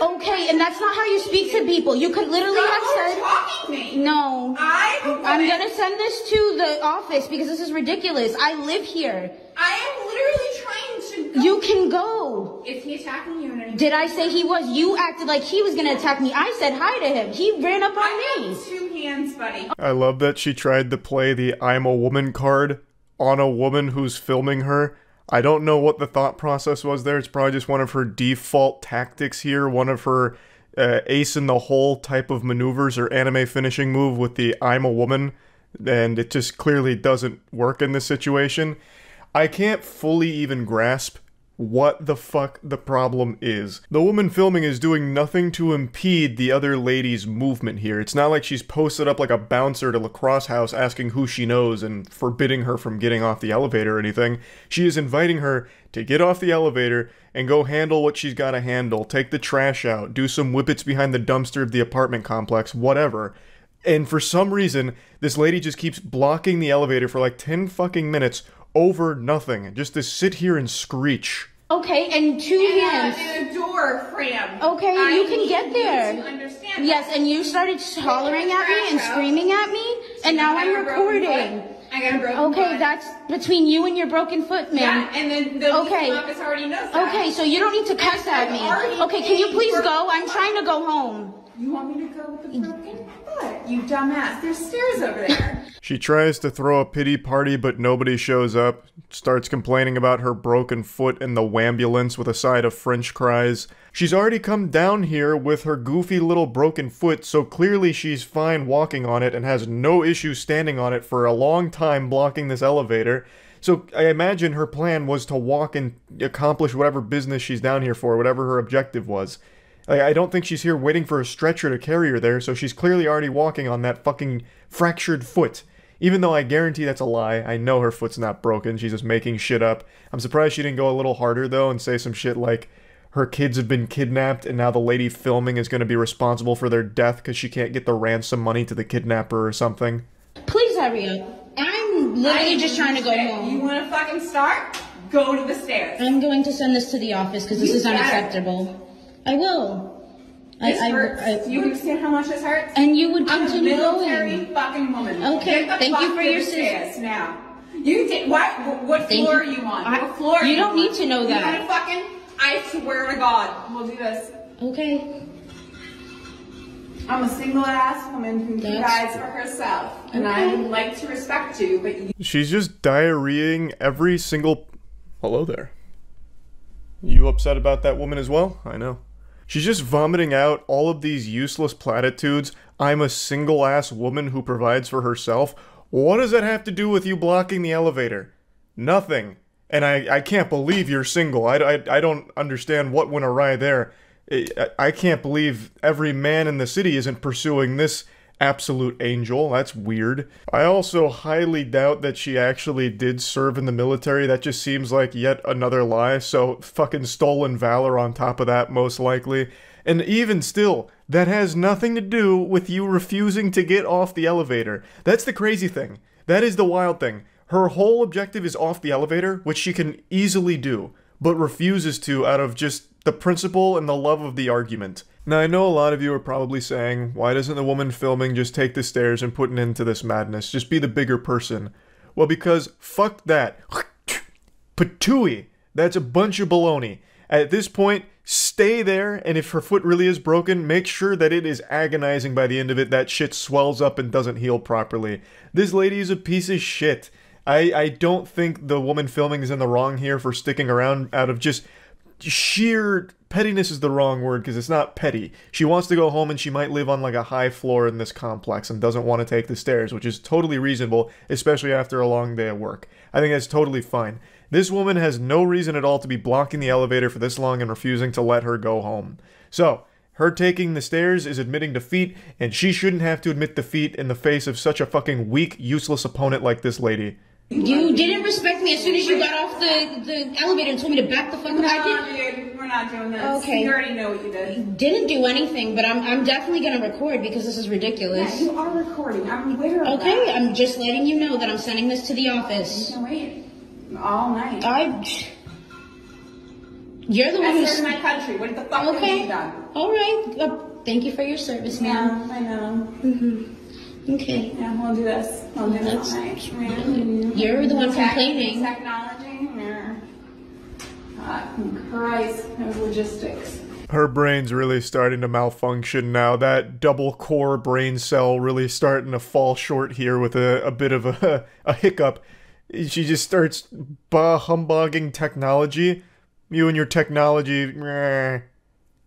Okay, and that's not how you speak to people. You could literally have said... talking to me. No. I'm gonna send this to the office because this is ridiculous. I live here. I am literally trying to go. You can go. Is he attacking you? Did I say he was? You acted like he was gonna attack me. I said hi to him. He ran up on me. I have 2 hands, buddy. I love that she tried to play the I'm a woman card on a woman who's filming her. I don't know what the thought process was there. It's probably just one of her default tactics here, one of her ace in the hole type of maneuvers or anime finishing move with the I'm a woman, and it just clearly doesn't work in this situation. I can't fully even grasp what the fuck the problem is. The woman filming is doing nothing to impede the other lady's movement here. It's not like she's posted up like a bouncer at a lacrosse house asking who she knows and forbidding her from getting off the elevator or anything. She is inviting her to get off the elevator and go handle what she's gotta handle, take the trash out, do some whippets behind the dumpster of the apartment complex, whatever. And for some reason, this lady just keeps blocking the elevator for like 10 fucking minutes over nothing, just to sit here and screech. Okay, and 2 hands. And a door frame. Okay, you can get there. To understand yes, and you started hollering at me and screaming at me, and now I'm recording. I got a broken Okay, foot. that's between you and your broken foot, ma'am. Yeah, and then the office already knows that. Okay, so you don't need to cuss at me. Okay, can you please go? I'm trying to go home. You want me to go with the broken foot? You dumbass. There's stairs over there. She tries to throw a pity party, but nobody shows up. Starts complaining about her broken foot in the wambulance with a side of French fries. She's already come down here with her goofy little broken foot, so clearly she's fine walking on it and has no issue standing on it for a long time blocking this elevator. So I imagine her plan was to walk and accomplish whatever business she's down here for, whatever her objective was. I don't think she's here waiting for a stretcher to carry her there, so she's clearly already walking on that fucking fractured foot. Even though I guarantee that's a lie, I know her foot's not broken, she's just making shit up. I'm surprised she didn't go a little harder though and say some shit like her kids have been kidnapped and now the lady filming is going to be responsible for their death because she can't get the ransom money to the kidnapper or something. Please hurry up. I'm literally just trying to go home. You want to fucking start? Go to the stairs. I'm going to send this to the office because this is unacceptable. I will. This hurts. You understand how much this hurts? And you would continue I'm a military going. fucking woman. Okay, thank you for your stairs now. You did what floor are you on? What floor are you don't need to know that. You fucking, I swear to God, we'll do this. Okay. I'm a single ass woman who provides for herself, and I would like to respect you, but She's just diarrheaing every single... Hello there. You upset about that woman as well? I know. She's just vomiting out all of these useless platitudes. I'm a single-ass woman who provides for herself. What does that have to do with you blocking the elevator? Nothing. And I can't believe you're single. I don't understand what went awry there. I can't believe every man in the city isn't pursuing this absolute angel. That's weird. I also highly doubt that she actually did serve in the military. That just seems like yet another lie. So fucking stolen valor on top of that, most likely. And even still, that has nothing to do with you refusing to get off the elevator. That's the crazy thing. That is the wild thing. Her whole objective is off the elevator, which she can easily do, but refuses to out of just the principle and the love of the argument. Now, I know a lot of you are probably saying, why doesn't the woman filming just take the stairs and put an end to this madness? Just be the bigger person. Well, because fuck that. Patooey. That's a bunch of baloney. At this point, stay there, and if her foot really is broken, make sure that it is agonizing by the end of it, that shit swells up and doesn't heal properly. This lady is a piece of shit. I don't think the woman filming is in the wrong here for sticking around out of just sheer... pettiness is the wrong word because it's not petty. She wants to go home and she might live on like a high floor in this complex and doesn't want to take the stairs, which is totally reasonable, especially after a long day of work. I think that's totally fine. This woman has no reason at all to be blocking the elevator for this long and refusing to let her go home. So, her taking the stairs is admitting defeat, and she shouldn't have to admit defeat in the face of such a fucking weak, useless opponent like this lady. You didn't respect me as soon as you got off the elevator and told me to back the fuck up. Dude, we're not doing this. Okay. You already know what you did. You didn't do anything, but I'm definitely gonna record because this is ridiculous. Yeah, you are recording. I'm aware of that. Okay, I'm just letting you know that I'm sending this to the office. You can wait all night. You're the one who's in my country. What the fuck have you done? All right. Thank you for your service, ma'am. Yeah, I know. Okay. Yeah, we'll do this. We'll do this all night. You're the one complaining. Technology? Yeah. Christ, there's logistics. Her brain's really starting to malfunction now. That double core brain cell really starting to fall short here with a bit of a hiccup. She just starts humbugging technology. You and your technology,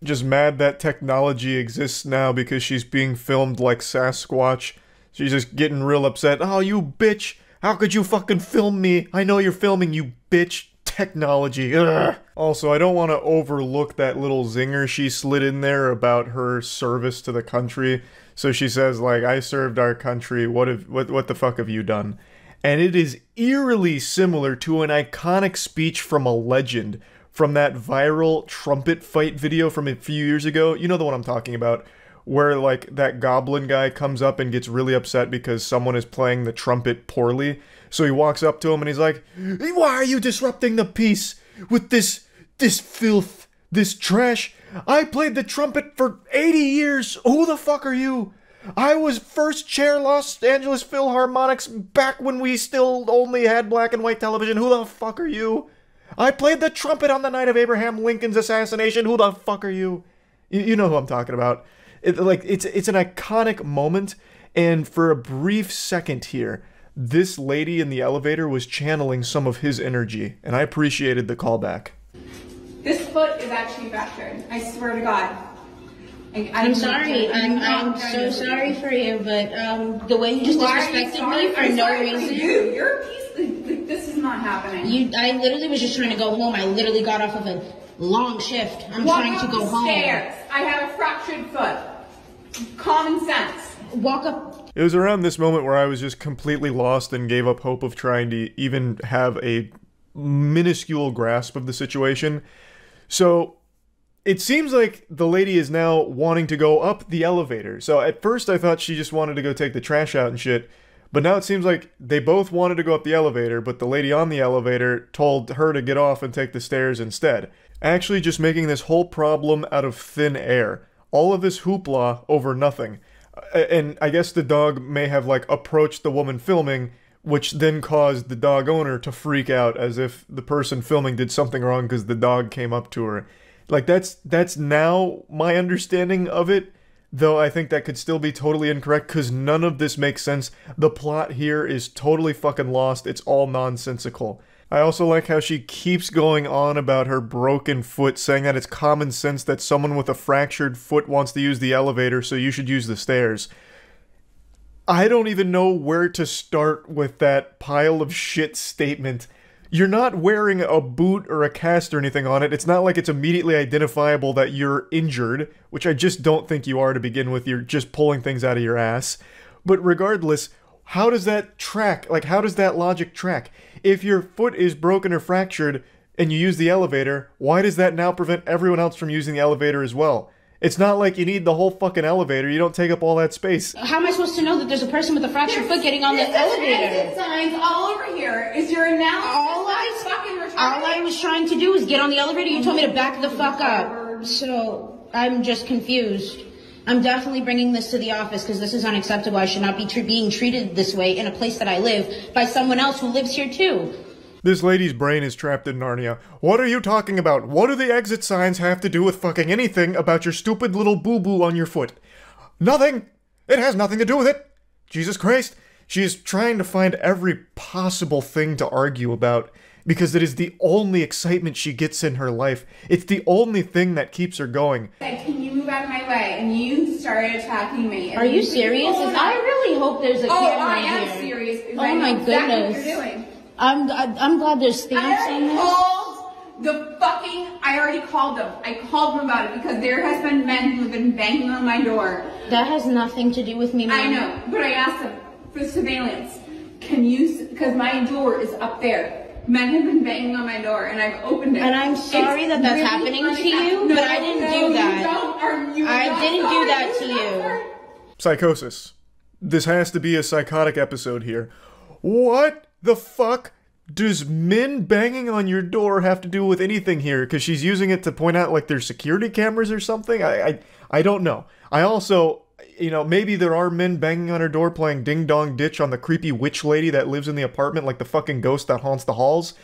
just mad that technology exists now because she's being filmed like Sasquatch. She's just getting real upset. Oh, you bitch! How could you fucking film me? I know you're filming, you bitch. Technology. Ugh. Also, I don't want to overlook that little zinger she slid in there about her service to the country. So she says, like, I served our country. What the fuck have you done? And it is eerily similar to an iconic speech from a legend from that viral trumpet fight video from a few years ago. You know the one I'm talking about, where like that goblin guy comes up and gets really upset because someone is playing the trumpet poorly. So he walks up to him and he's like, why are you disrupting the peace with this filth, this trash? I played the trumpet for 80 years. Who the fuck are you? I was first chair Los Angeles Philharmonics back when we still only had black and white television. Who the fuck are you? I played the trumpet on the night of Abraham Lincoln's assassination. Who the fuck are you? You know who I'm talking about. It's an iconic moment, and for a brief second here, this lady in the elevator was channeling some of his energy, and I appreciated the callback. This foot is actually fractured. I swear to God. I'm sorry. I'm so sorry for you, but the way you just disrespected me for no reason. You're a piece. This is not happening. I literally was just trying to go home. I literally got off of a long shift. I'm trying to go home. Stairs. I have a fractured foot. Common sense. Walk up. It was around this moment where I was just completely lost and gave up hope of trying to even have a minuscule grasp of the situation. So it seems like the lady is now wanting to go up the elevator. So at first I thought she just wanted to go take the trash out and shit. But now it seems like they both wanted to go up the elevator, but the lady on the elevator told her to get off and take the stairs instead. Actually just making this whole problem out of thin air. All of this hoopla over nothing. And I guess the dog may have like approached the woman filming, which then caused the dog owner to freak out as if the person filming did something wrong because the dog came up to her. Like that's now my understanding of it, though I think that could still be totally incorrect because none of this makes sense. The plot here is totally fucking lost. It's all nonsensical. I also like how she keeps going on about her broken foot, saying that it's common sense that someone with a fractured foot wants to use the elevator, so you should use the stairs. I don't even know where to start with that pile of shit statement. You're not wearing a boot or a cast or anything on it. It's not like it's immediately identifiable that you're injured, which I just don't think you are to begin with. You're just pulling things out of your ass. But regardless, how does that track? Like, how does that logic track? If your foot is broken or fractured and you use the elevator, why does that now prevent everyone else from using the elevator as well? It's not like you need the whole fucking elevator. You don't take up all that space. How am I supposed to know that there's a person with a fractured foot getting on the elevator? Exit signs all over here. Is your analysis all I was trying to do was get on the elevator. You told me to back the fuck up. So I'm just confused. I'm definitely bringing this to the office because this is unacceptable. I should not be being treated this way in a place that I live by someone else who lives here too. This lady's brain is trapped in Narnia. What are you talking about? What do the exit signs have to do with fucking anything about your stupid little boo-boo on your foot? Nothing! It has nothing to do with it! Jesus Christ! She is trying to find every possible thing to argue about because it is the only excitement she gets in her life. It's the only thing that keeps her going. Can you move out of my way? And you started attacking me. Are you serious? I really hope there's a camera I here. am serious. Oh my goodness. Exactly what you're doing. I'm glad there's stamps on this. I already called them. I called them about it because there has been men who have been banging on my door. That has nothing to do with me, ma'am. I know, but I asked them for surveillance. Can you, because my door is up there. Men have been banging on my door and I've opened it. And I'm sorry that that's happening to you, but I didn't do that. I didn't do that to you. Psychosis. This has to be a psychotic episode here. What the fuck does men banging on your door have to do with anything here? Because she's using it to point out like there's security cameras or something? I don't know. I also, you know, maybe there are men banging on her door playing Ding Dong Ditch on the creepy witch lady that lives in the apartment like the fucking ghost that haunts the halls.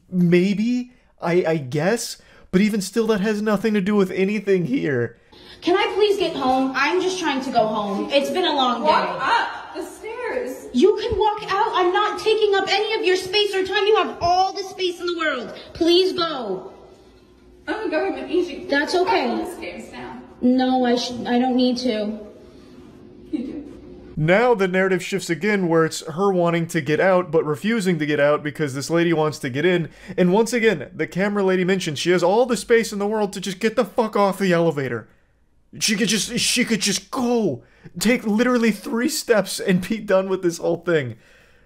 Maybe, I guess, but even still that has nothing to do with anything here. Can I please get home? I'm just trying to go home. It's been a long day. Walk up the stairs. You can walk out. I'm not taking up any of your space or time. You have all the space in the world. Please go. I'm a government agent. That's okay. I'm on the stairs now. No, I don't need to. You do. Now the narrative shifts again where it's her wanting to get out but refusing to get out because this lady wants to get in. And once again, the camera lady mentions she has all the space in the world to just get the fuck off the elevator. She could just go. Take literally 3 steps and be done with this whole thing.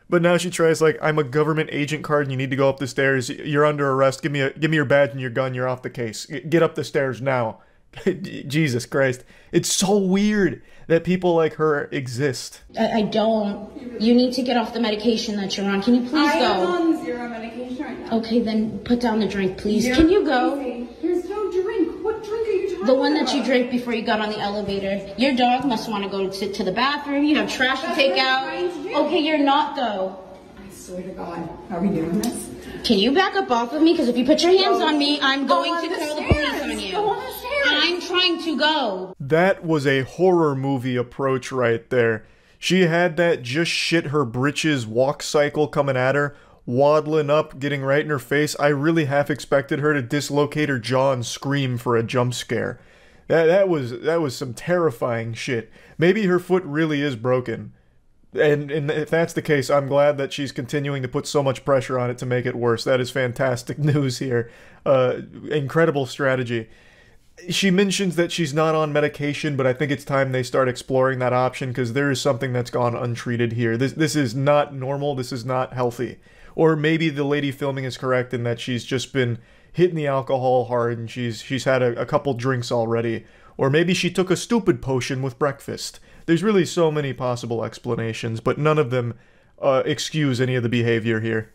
But now she tries like, I'm a government agent card and you need to go up the stairs. You're under arrest. Give me your badge and your gun. You're off the case. Get up the stairs now. Jesus Christ. It's so weird that people like her exist. I don't. You need to get off the medication that you're on. Can you please go? I am on 0 medication right now. Okay, then put down the drink, please. Can you go? There's no drink. What drink are you talking about? The one that you drank before you got on the elevator. Your dog must want to go sit to the bathroom. You have trash to take out. Okay, you're not though. I swear to God. Are we doing this? Can you back up off of me? Because if you put your hands on me, I'm going to call the police on you. Go on the stairs. I'm trying to go. That was a horror movie approach right there. She had that just shit her britches walk cycle coming at her, waddling up, getting right in her face. I really half expected her to dislocate her jaw and scream for a jump scare. That was some terrifying shit. Maybe her foot really is broken. And if that's the case, I'm glad that she's continuing to put so much pressure on it to make it worse. That is fantastic news here. Incredible strategy. She mentions that she's not on medication, but I think it's time they start exploring that option because there is something that's gone untreated here. This is not normal. This is not healthy. Or maybe the lady filming is correct in that she's just been hitting the alcohol hard and she's had a couple drinks already. Or maybe she took a stupid potion with breakfast. There's really so many possible explanations, but none of them excuse any of the behavior here.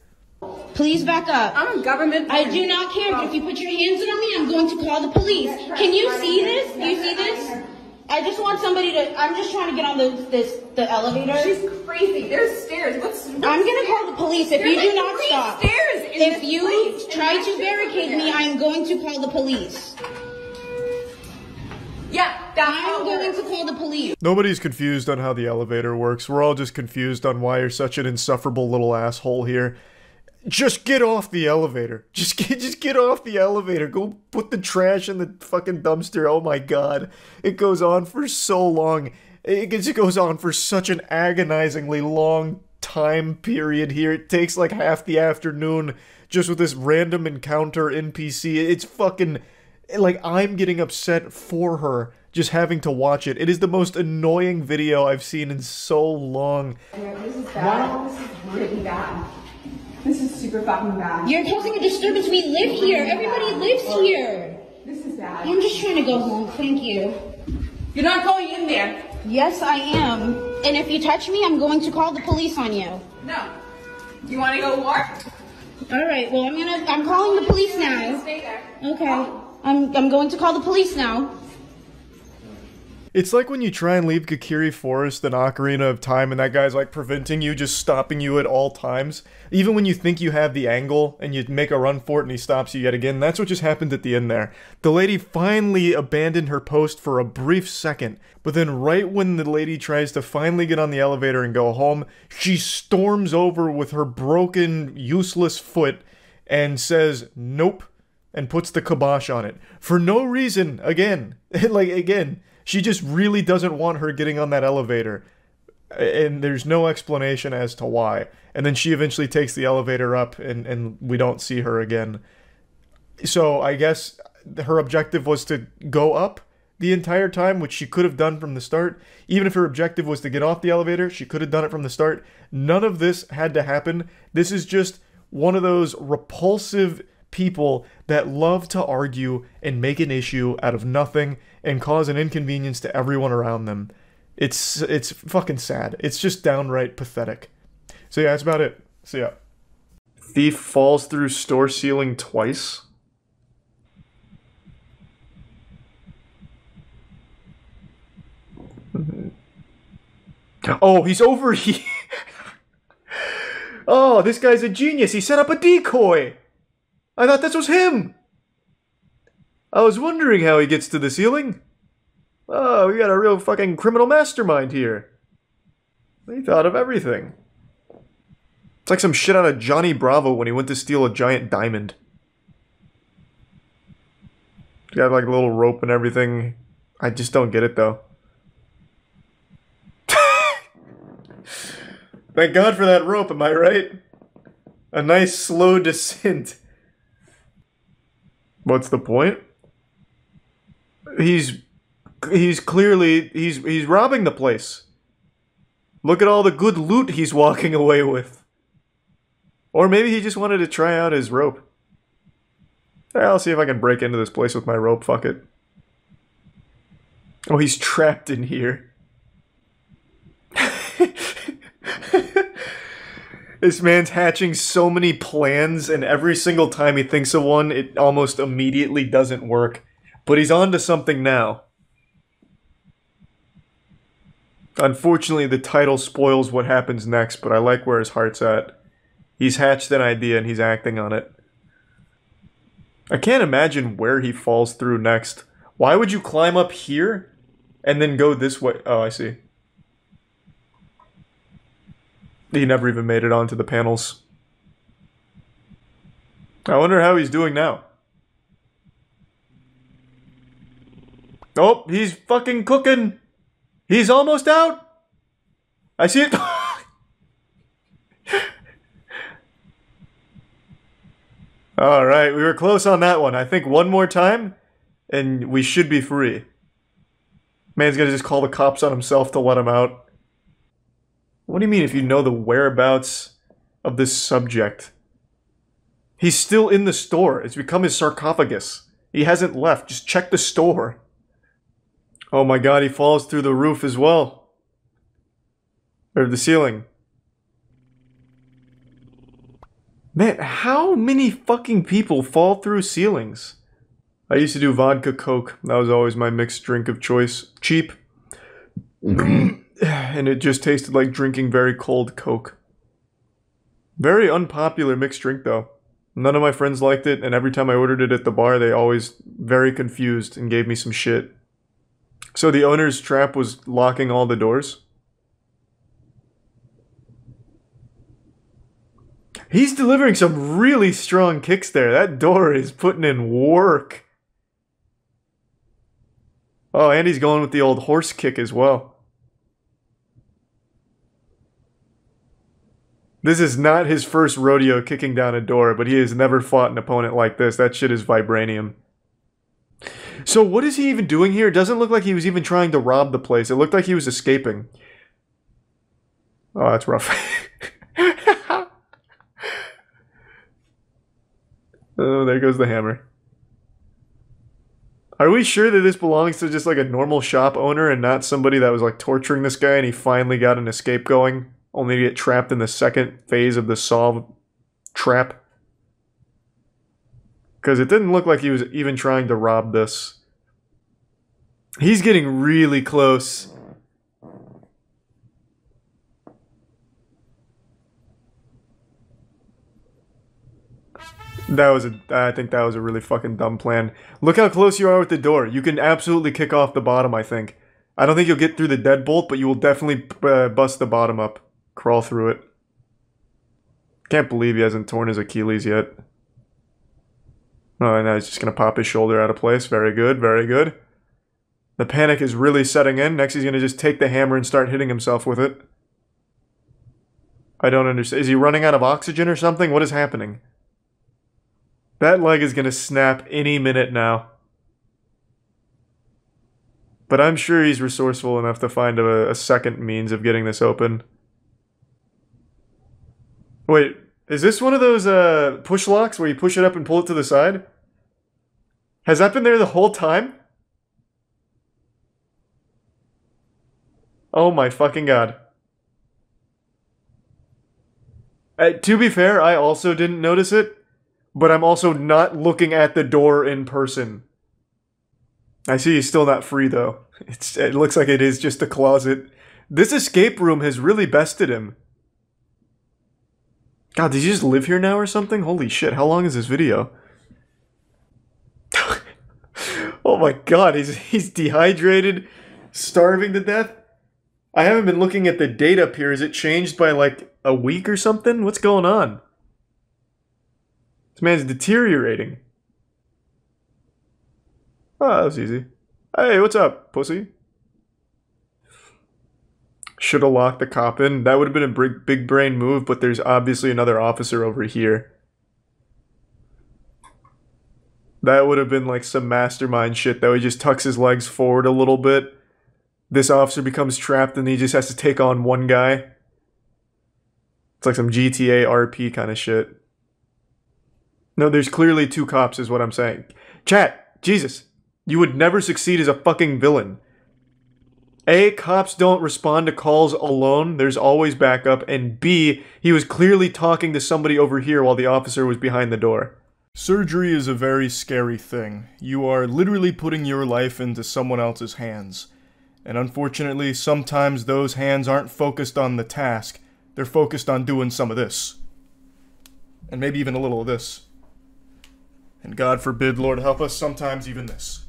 Please back up. I'm a government. I do not care, but if you put your hands on me, I'm going to call the police. Can you see this? Do you see this? I just want somebody to. I'm just trying to get on the elevator. She's crazy. There's stairs. I'm gonna call the police if you do not like stop. Stairs in If this you place, try to barricade me, I'm going to call the police. Yeah, I'm going to call the police. Nobody's confused on how the elevator works. We're all just confused on why you're such an insufferable little asshole here. Just get off the elevator. Just get off the elevator. Go put the trash in the fucking dumpster. Oh my god. It goes on for so long. It just goes on for such an agonizingly long time period here. It takes like half the afternoon just with this random encounter NPC. It's fucking... like, I'm getting upset for her just having to watch it. It is the most annoying video I've seen in so long. This is bad. This is really bad. This is super fucking bad. You're causing a disturbance. We live here. Everybody lives here. This is bad. I'm just trying to go home. Thank you. You're not going in there. Yes, I am. And if you touch me, I'm going to call the police on you. No. You want to go war? All right. Well, I'm calling the police now. Stay there. Okay. I'm going to call the police now. It's like when you try and leave Kakiri Forest in Ocarina of Time and that guy's like preventing you, just stopping you at all times. Even when you think you have the angle and you make a run for it and he stops you yet again. That's what just happened at the end there. The lady finally abandoned her post for a brief second, but then right when the lady tries to finally get on the elevator and go home, she storms over with her broken, useless foot and says, nope, and puts the kibosh on it. For no reason, again. Like, again. She just really doesn't want her getting on that elevator. and there's no explanation as to why. And then she eventually takes the elevator up, and we don't see her again. So I guess her objective was to go up the entire time, which she could have done from the start. Even if her objective was to get off the elevator, she could have done it from the start. None of this had to happen. This is just one of those repulsive people that love to argue and make an issue out of nothing and cause an inconvenience to everyone around them. It's fucking sad. It's just downright pathetic. So yeah, that's about it. So yeah. Thief falls through store ceiling twice. Oh, he's over here. Oh, this guy's a genius. He set up a decoy. I thought this was him. I was wondering how he gets to the ceiling. Oh, we got a real fucking criminal mastermind here. He thought of everything. It's like some shit out of Johnny Bravo when he went to steal a giant diamond. He's got like a little rope and everything. I just don't get it though. Thank God for that rope, am I right? A nice slow descent. What's the point? He's clearly he's robbing the place. Look at all the good loot he's walking away with. Or maybe he just wanted to try out his rope. I'll see if I can break into this place with my rope, fuck it. Oh, he's trapped in here. This man's hatching so many plans, and every single time he thinks of one, it almost immediately doesn't work. But he's on to something now. Unfortunately, the title spoils what happens next, but I like where his heart's at. He's hatched an idea and he's acting on it. I can't imagine where he falls through next. Why would you climb up here and then go this way? Oh, I see. He never even made it onto the panels. I wonder how he's doing now. Oh, he's fucking cooking. He's almost out. I see it. Alright, we were close on that one. I think one more time, and we should be free. Man's gonna just call the cops on himself to let him out. What do you mean if you know the whereabouts of this subject? He's still in the store. It's become his sarcophagus. He hasn't left. Just check the store. Oh my god, he falls through the roof as well. Or the ceiling. Man, how many fucking people fall through ceilings? I used to do vodka coke. That was always my mixed drink of choice. Cheap. And it just tasted like drinking very cold Coke. Very unpopular mixed drink though. None of my friends liked it, and every time I ordered it at the bar, they always very confused and gave me some shit. So the owner's trap was locking all the doors? He's delivering some really strong kicks there. That door is putting in work. Oh, and he's going with the old horse kick as well. This is not his first rodeo kicking down a door, but he has never fought an opponent like this. That shit is vibranium. So what is he even doing here? It doesn't look like he was even trying to rob the place. It looked like he was escaping. Oh, that's rough. Oh, there goes the hammer. Are we sure that this belongs to just like a normal shop owner and not somebody that was like torturing this guy and he finally got an escape going? Only to get trapped in the second phase of the solve trap. Because it didn't look like he was even trying to rob this. He's getting really close. I think that was a really fucking dumb plan. Look how close you are with the door. You can absolutely kick off the bottom, I think. I don't think you'll get through the deadbolt, but you will definitely bust the bottom up. Crawl through it. Can't believe he hasn't torn his Achilles yet. Oh, and now he's just gonna pop his shoulder out of place. Very good, very good. The panic is really setting in. Next he's gonna just take the hammer and start hitting himself with it. I don't understand. Is he running out of oxygen or something? What is happening? That leg is gonna snap any minute now. But I'm sure he's resourceful enough to find a second means of getting this open. Wait, is this one of those push locks where you push it up and pull it to the side? Has that been there the whole time? Oh my fucking god. To be fair, I also didn't notice it, but I'm also not looking at the door in person. I see he's still not free though. It looks like it is just a closet. This escape room has really bested him. God, did he just live here now or something? Holy shit, how long is this video? Oh my god, he's dehydrated, starving to death. I haven't been looking at the date up here. Is it changed by like a week or something? What's going on? This man's deteriorating. Oh, that was easy. Hey, what's up, pussy? Should have locked the cop in. That would have been a big brain move, but there's obviously another officer over here. That would have been like some mastermind shit, though. He just tucks his legs forward a little bit. This officer becomes trapped and he just has to take on one guy. It's like some GTA RP kind of shit. No, there's clearly two cops is what I'm saying. Chat, Jesus. You would never succeed as a fucking villain. A, cops don't respond to calls alone. There's always backup. And B, he was clearly talking to somebody over here while the officer was behind the door. Surgery is a very scary thing. You are literally putting your life into someone else's hands. And unfortunately, sometimes those hands aren't focused on the task. They're focused on doing some of this. And maybe even a little of this. And God forbid, Lord help us, sometimes even this.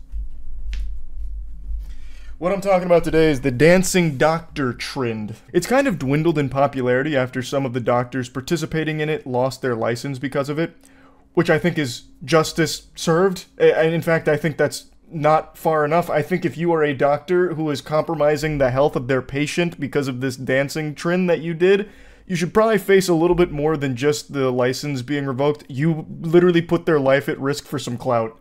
What I'm talking about today is the dancing doctor trend. It's kind of dwindled in popularity after some of the doctors participating in it lost their license because of it, which I think is justice served. And in fact, I think that's not far enough. I think if you are a doctor who is compromising the health of their patient because of this dancing trend that you did, you should probably face a little bit more than just the license being revoked. You literally put their life at risk for some clout.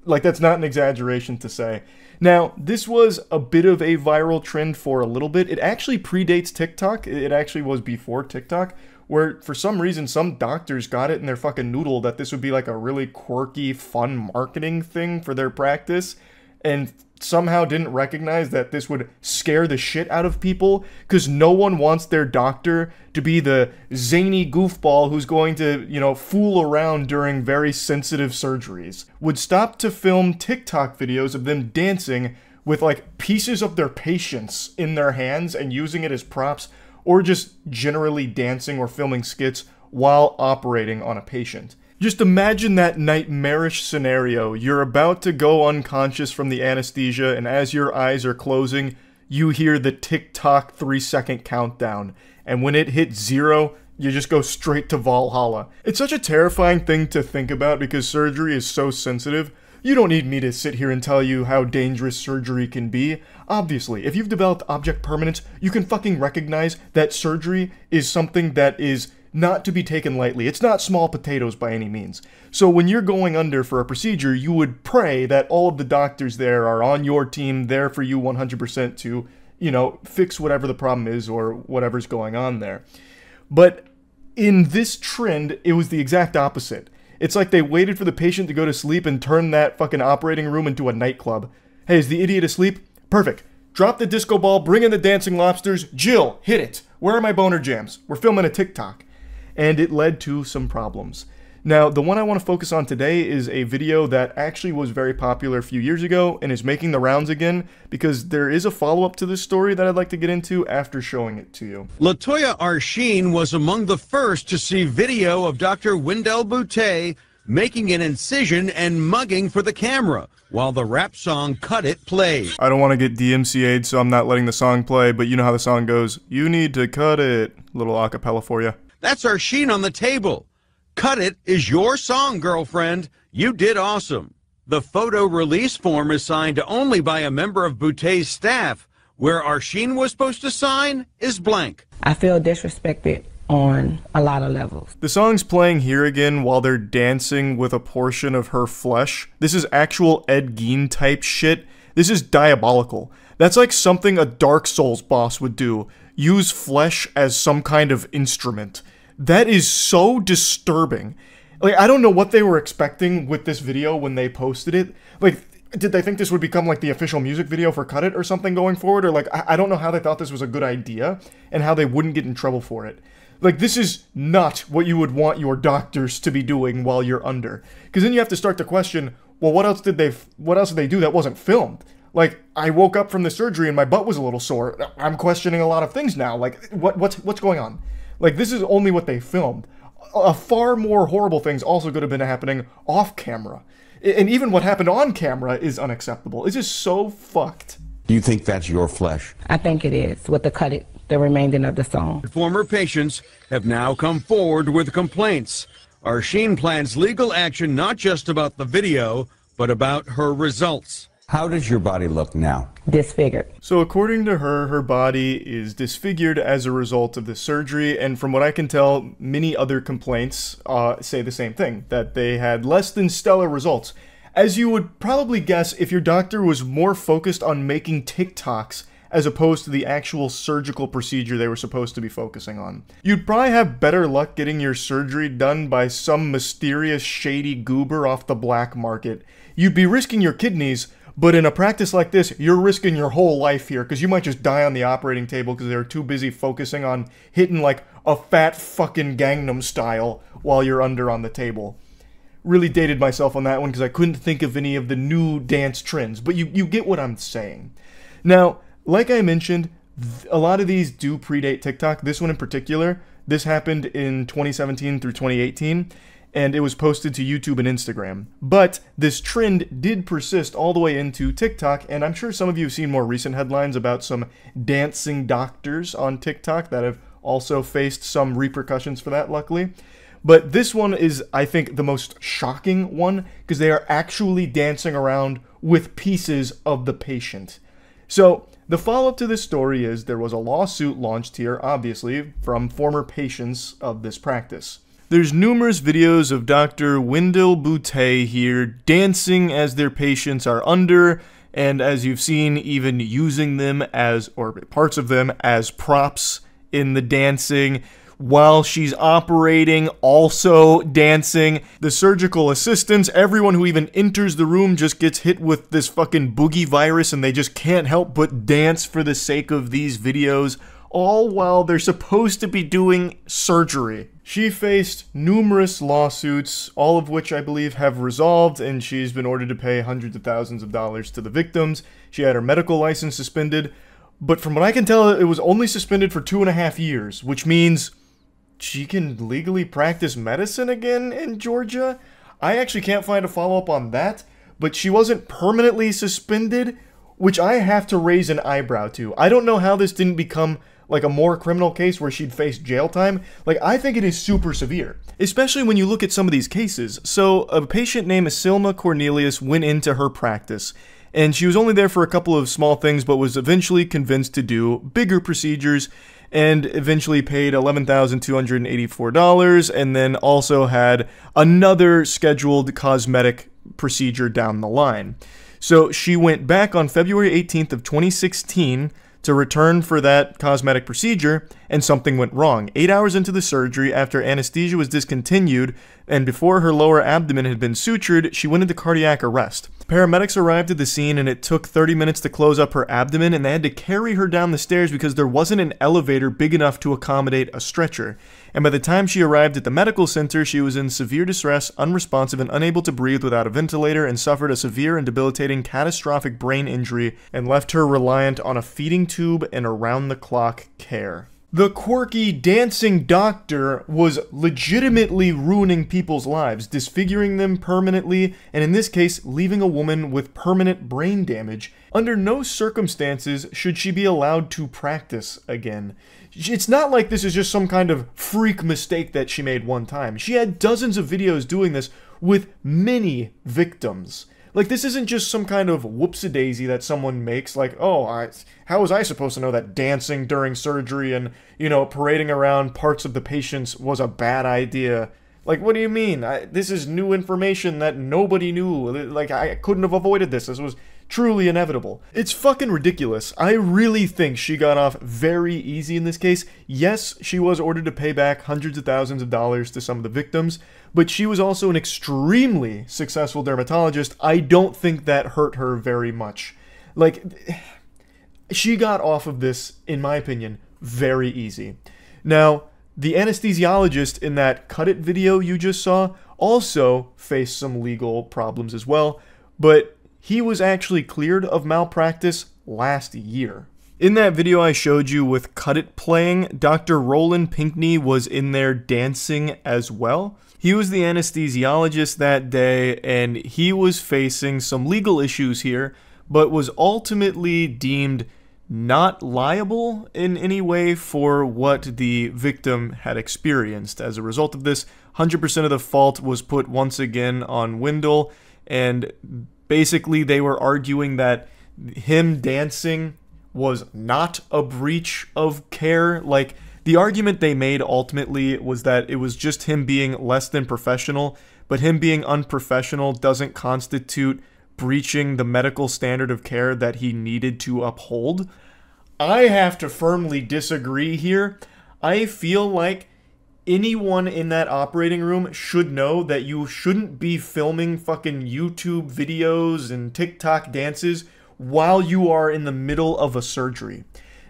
Like, that's not an exaggeration to say. Now, this was a bit of a viral trend for a little bit. It actually predates TikTok. It actually was before TikTok, where for some reason some doctors got it in their fucking noodle that this would be like a really quirky, fun marketing thing for their practice, and somehow didn't recognize that this would scare the shit out of people, because no one wants their doctor to be the zany goofball who's going to, you know, fool around during very sensitive surgeries. Would stop to film TikTok videos of them dancing with like pieces of their patients in their hands and using it as props, or just generally dancing or filming skits while operating on a patient. Just imagine that nightmarish scenario. You're about to go unconscious from the anesthesia, and as your eyes are closing, you hear the tick-tock 3-second countdown. And when it hits 0, you just go straight to Valhalla. It's such a terrifying thing to think about because surgery is so sensitive. You don't need me to sit here and tell you how dangerous surgery can be. Obviously, if you've developed object permanence, you can fucking recognize that surgery is something that is not to be taken lightly. It's not small potatoes by any means. So when you're going under for a procedure, you would pray that all of the doctors there are on your team, there for you 100% to, you know, fix whatever the problem is or whatever's going on there. But in this trend, it was the exact opposite. It's like they waited for the patient to go to sleep and turn that fucking operating room into a nightclub. Hey, is the idiot asleep? Perfect. Drop the disco ball, bring in the dancing lobsters. Jill, hit it. Where are my boner jams? We're filming a TikTok. And it led to some problems. Now, the one I want to focus on today is a video that actually was very popular a few years ago and is making the rounds again because there is a follow-up to this story that I'd like to get into after showing it to you. Latoya Arsheen was among the first to see video of Dr. Wendell Boutte making an incision and mugging for the camera while the rap song Cut It played. I don't want to get DMCA'd, so I'm not letting the song play, but you know how the song goes. You need to cut it. Little acapella for you. That's Arsheen on the table. Cut It is your song, girlfriend. You did awesome. The photo release form is signed only by a member of Boutte's staff. Where Arsheen was supposed to sign is blank. I feel disrespected on a lot of levels. The song's playing here again while they're dancing with a portion of her flesh. This is actual Ed Gein type shit. This is diabolical. That's like something a Dark Souls boss would do. Use flesh as some kind of instrument. That is so disturbing. Like, I don't know what they were expecting with this video when they posted it. Like, did they think this would become like the official music video for Cut It or something going forward? Or like, I don't know how they thought this was a good idea and how they wouldn't get in trouble for it. Like, this is not what you would want your doctors to be doing while you're under. Because then you have to start to question, well, what else did they do that wasn't filmed? Like, I woke up from the surgery and my butt was a little sore. I'm questioning a lot of things now. Like, what's going on? Like, this is only what they filmed. A far more horrible things also could have been happening off camera. And even what happened on camera is unacceptable. It's just so fucked. Do you think that's your flesh? I think it is, with the remainder of the song. Former patients have now come forward with complaints. Arsheen plans legal action not just about the video, but about her results. How does your body look now? Disfigured. So according to her, her body is disfigured as a result of the surgery, and from what I can tell, many other complaints say the same thing, that they had less than stellar results. As you would probably guess if your doctor was more focused on making TikToks as opposed to the actual surgical procedure they were supposed to be focusing on. You'd probably have better luck getting your surgery done by some mysterious shady goober off the black market. You'd be risking your kidneys, but in a practice like this, you're risking your whole life here, because you might just die on the operating table because they're too busy focusing on hitting like a fat fucking Gangnam Style while you're under on the table. Really dated myself on that one because I couldn't think of any of the new dance trends, but you get what I'm saying. Now, like I mentioned, a lot of these do predate TikTok. This one in particular, this happened in 2017 through 2018, and it was posted to YouTube and Instagram. But this trend did persist all the way into TikTok, and I'm sure some of you have seen more recent headlines about some dancing doctors on TikTok that have also faced some repercussions for that, luckily. But this one is, I think, the most shocking one, because they are actually dancing around with pieces of the patient. So, the follow-up to this story is there was a lawsuit launched here, obviously, from former patients of this practice. There's numerous videos of Dr. Windelbutey here dancing as their patients are under, and as you've seen, even using them as, or parts of them, as props in the dancing. While she's operating, also dancing. The surgical assistants, everyone who even enters the room just gets hit with this fucking boogie virus and they just can't help but dance for the sake of these videos, all while they're supposed to be doing surgery. She faced numerous lawsuits, all of which I believe have resolved, and she's been ordered to pay hundreds of thousands of dollars to the victims. She had her medical license suspended, but from what I can tell, it was only suspended for 2.5 years, which means she can legally practice medicine again in Georgia? I actually can't find a follow-up on that, but she wasn't permanently suspended, which I have to raise an eyebrow to. I don't know how this didn't become like a more criminal case where she'd face jail time. Like, I think it is super severe, especially when you look at some of these cases. So, a patient named Silma Cornelius went into her practice, and she was only there for a couple of small things, but was eventually convinced to do bigger procedures, and eventually paid $11,284, and then also had another scheduled cosmetic procedure down the line. So she went back on February 18th of 2016 to return for that cosmetic procedure, and something went wrong. 8 hours into the surgery, after anesthesia was discontinued, and before her lower abdomen had been sutured, she went into cardiac arrest. Paramedics arrived at the scene, and it took 30 minutes to close up her abdomen, and they had to carry her down the stairs because there wasn't an elevator big enough to accommodate a stretcher. And by the time she arrived at the medical center, she was in severe distress, unresponsive, and unable to breathe without a ventilator, and suffered a severe and debilitating catastrophic brain injury, and left her reliant on a feeding tube and around-the-clock care. The quirky dancing doctor was legitimately ruining people's lives, disfiguring them permanently, and in this case, leaving a woman with permanent brain damage. Under no circumstances should she be allowed to practice again. It's not like this is just some kind of freak mistake that she made one time. She had dozens of videos doing this with many victims. Like, this isn't just some kind of whoopsie-daisy that someone makes, like, oh, how was I supposed to know that dancing during surgery and, you know, parading around parts of the patients was a bad idea? Like, what do you mean? This is new information that nobody knew. Like, I couldn't have avoided this. This was truly inevitable. It's fucking ridiculous. I really think she got off very easy in this case. Yes, she was ordered to pay back hundreds of thousands of dollars to some of the victims, but she was also an extremely successful dermatologist. I don't think that hurt her very much. Like, she got off of this, in my opinion, very easy. Now, the anesthesiologist in that Cut It video you just saw also faced some legal problems as well, but he was actually cleared of malpractice last year. In that video I showed you with Cut It playing, Dr. Roland Pinkney was in there dancing as well. He was the anesthesiologist that day, and he was facing some legal issues here, but was ultimately deemed not liable in any way for what the victim had experienced. As a result of this, 100% of the fault was put once again on Wendell, and basically they were arguing that him dancing was not a breach of care. Like, the argument they made ultimately was that it was just him being less than professional, but him being unprofessional doesn't constitute breaching the medical standard of care that he needed to uphold. I have to firmly disagree here. I feel like anyone in that operating room should know that you shouldn't be filming fucking YouTube videos and TikTok dances while you are in the middle of a surgery.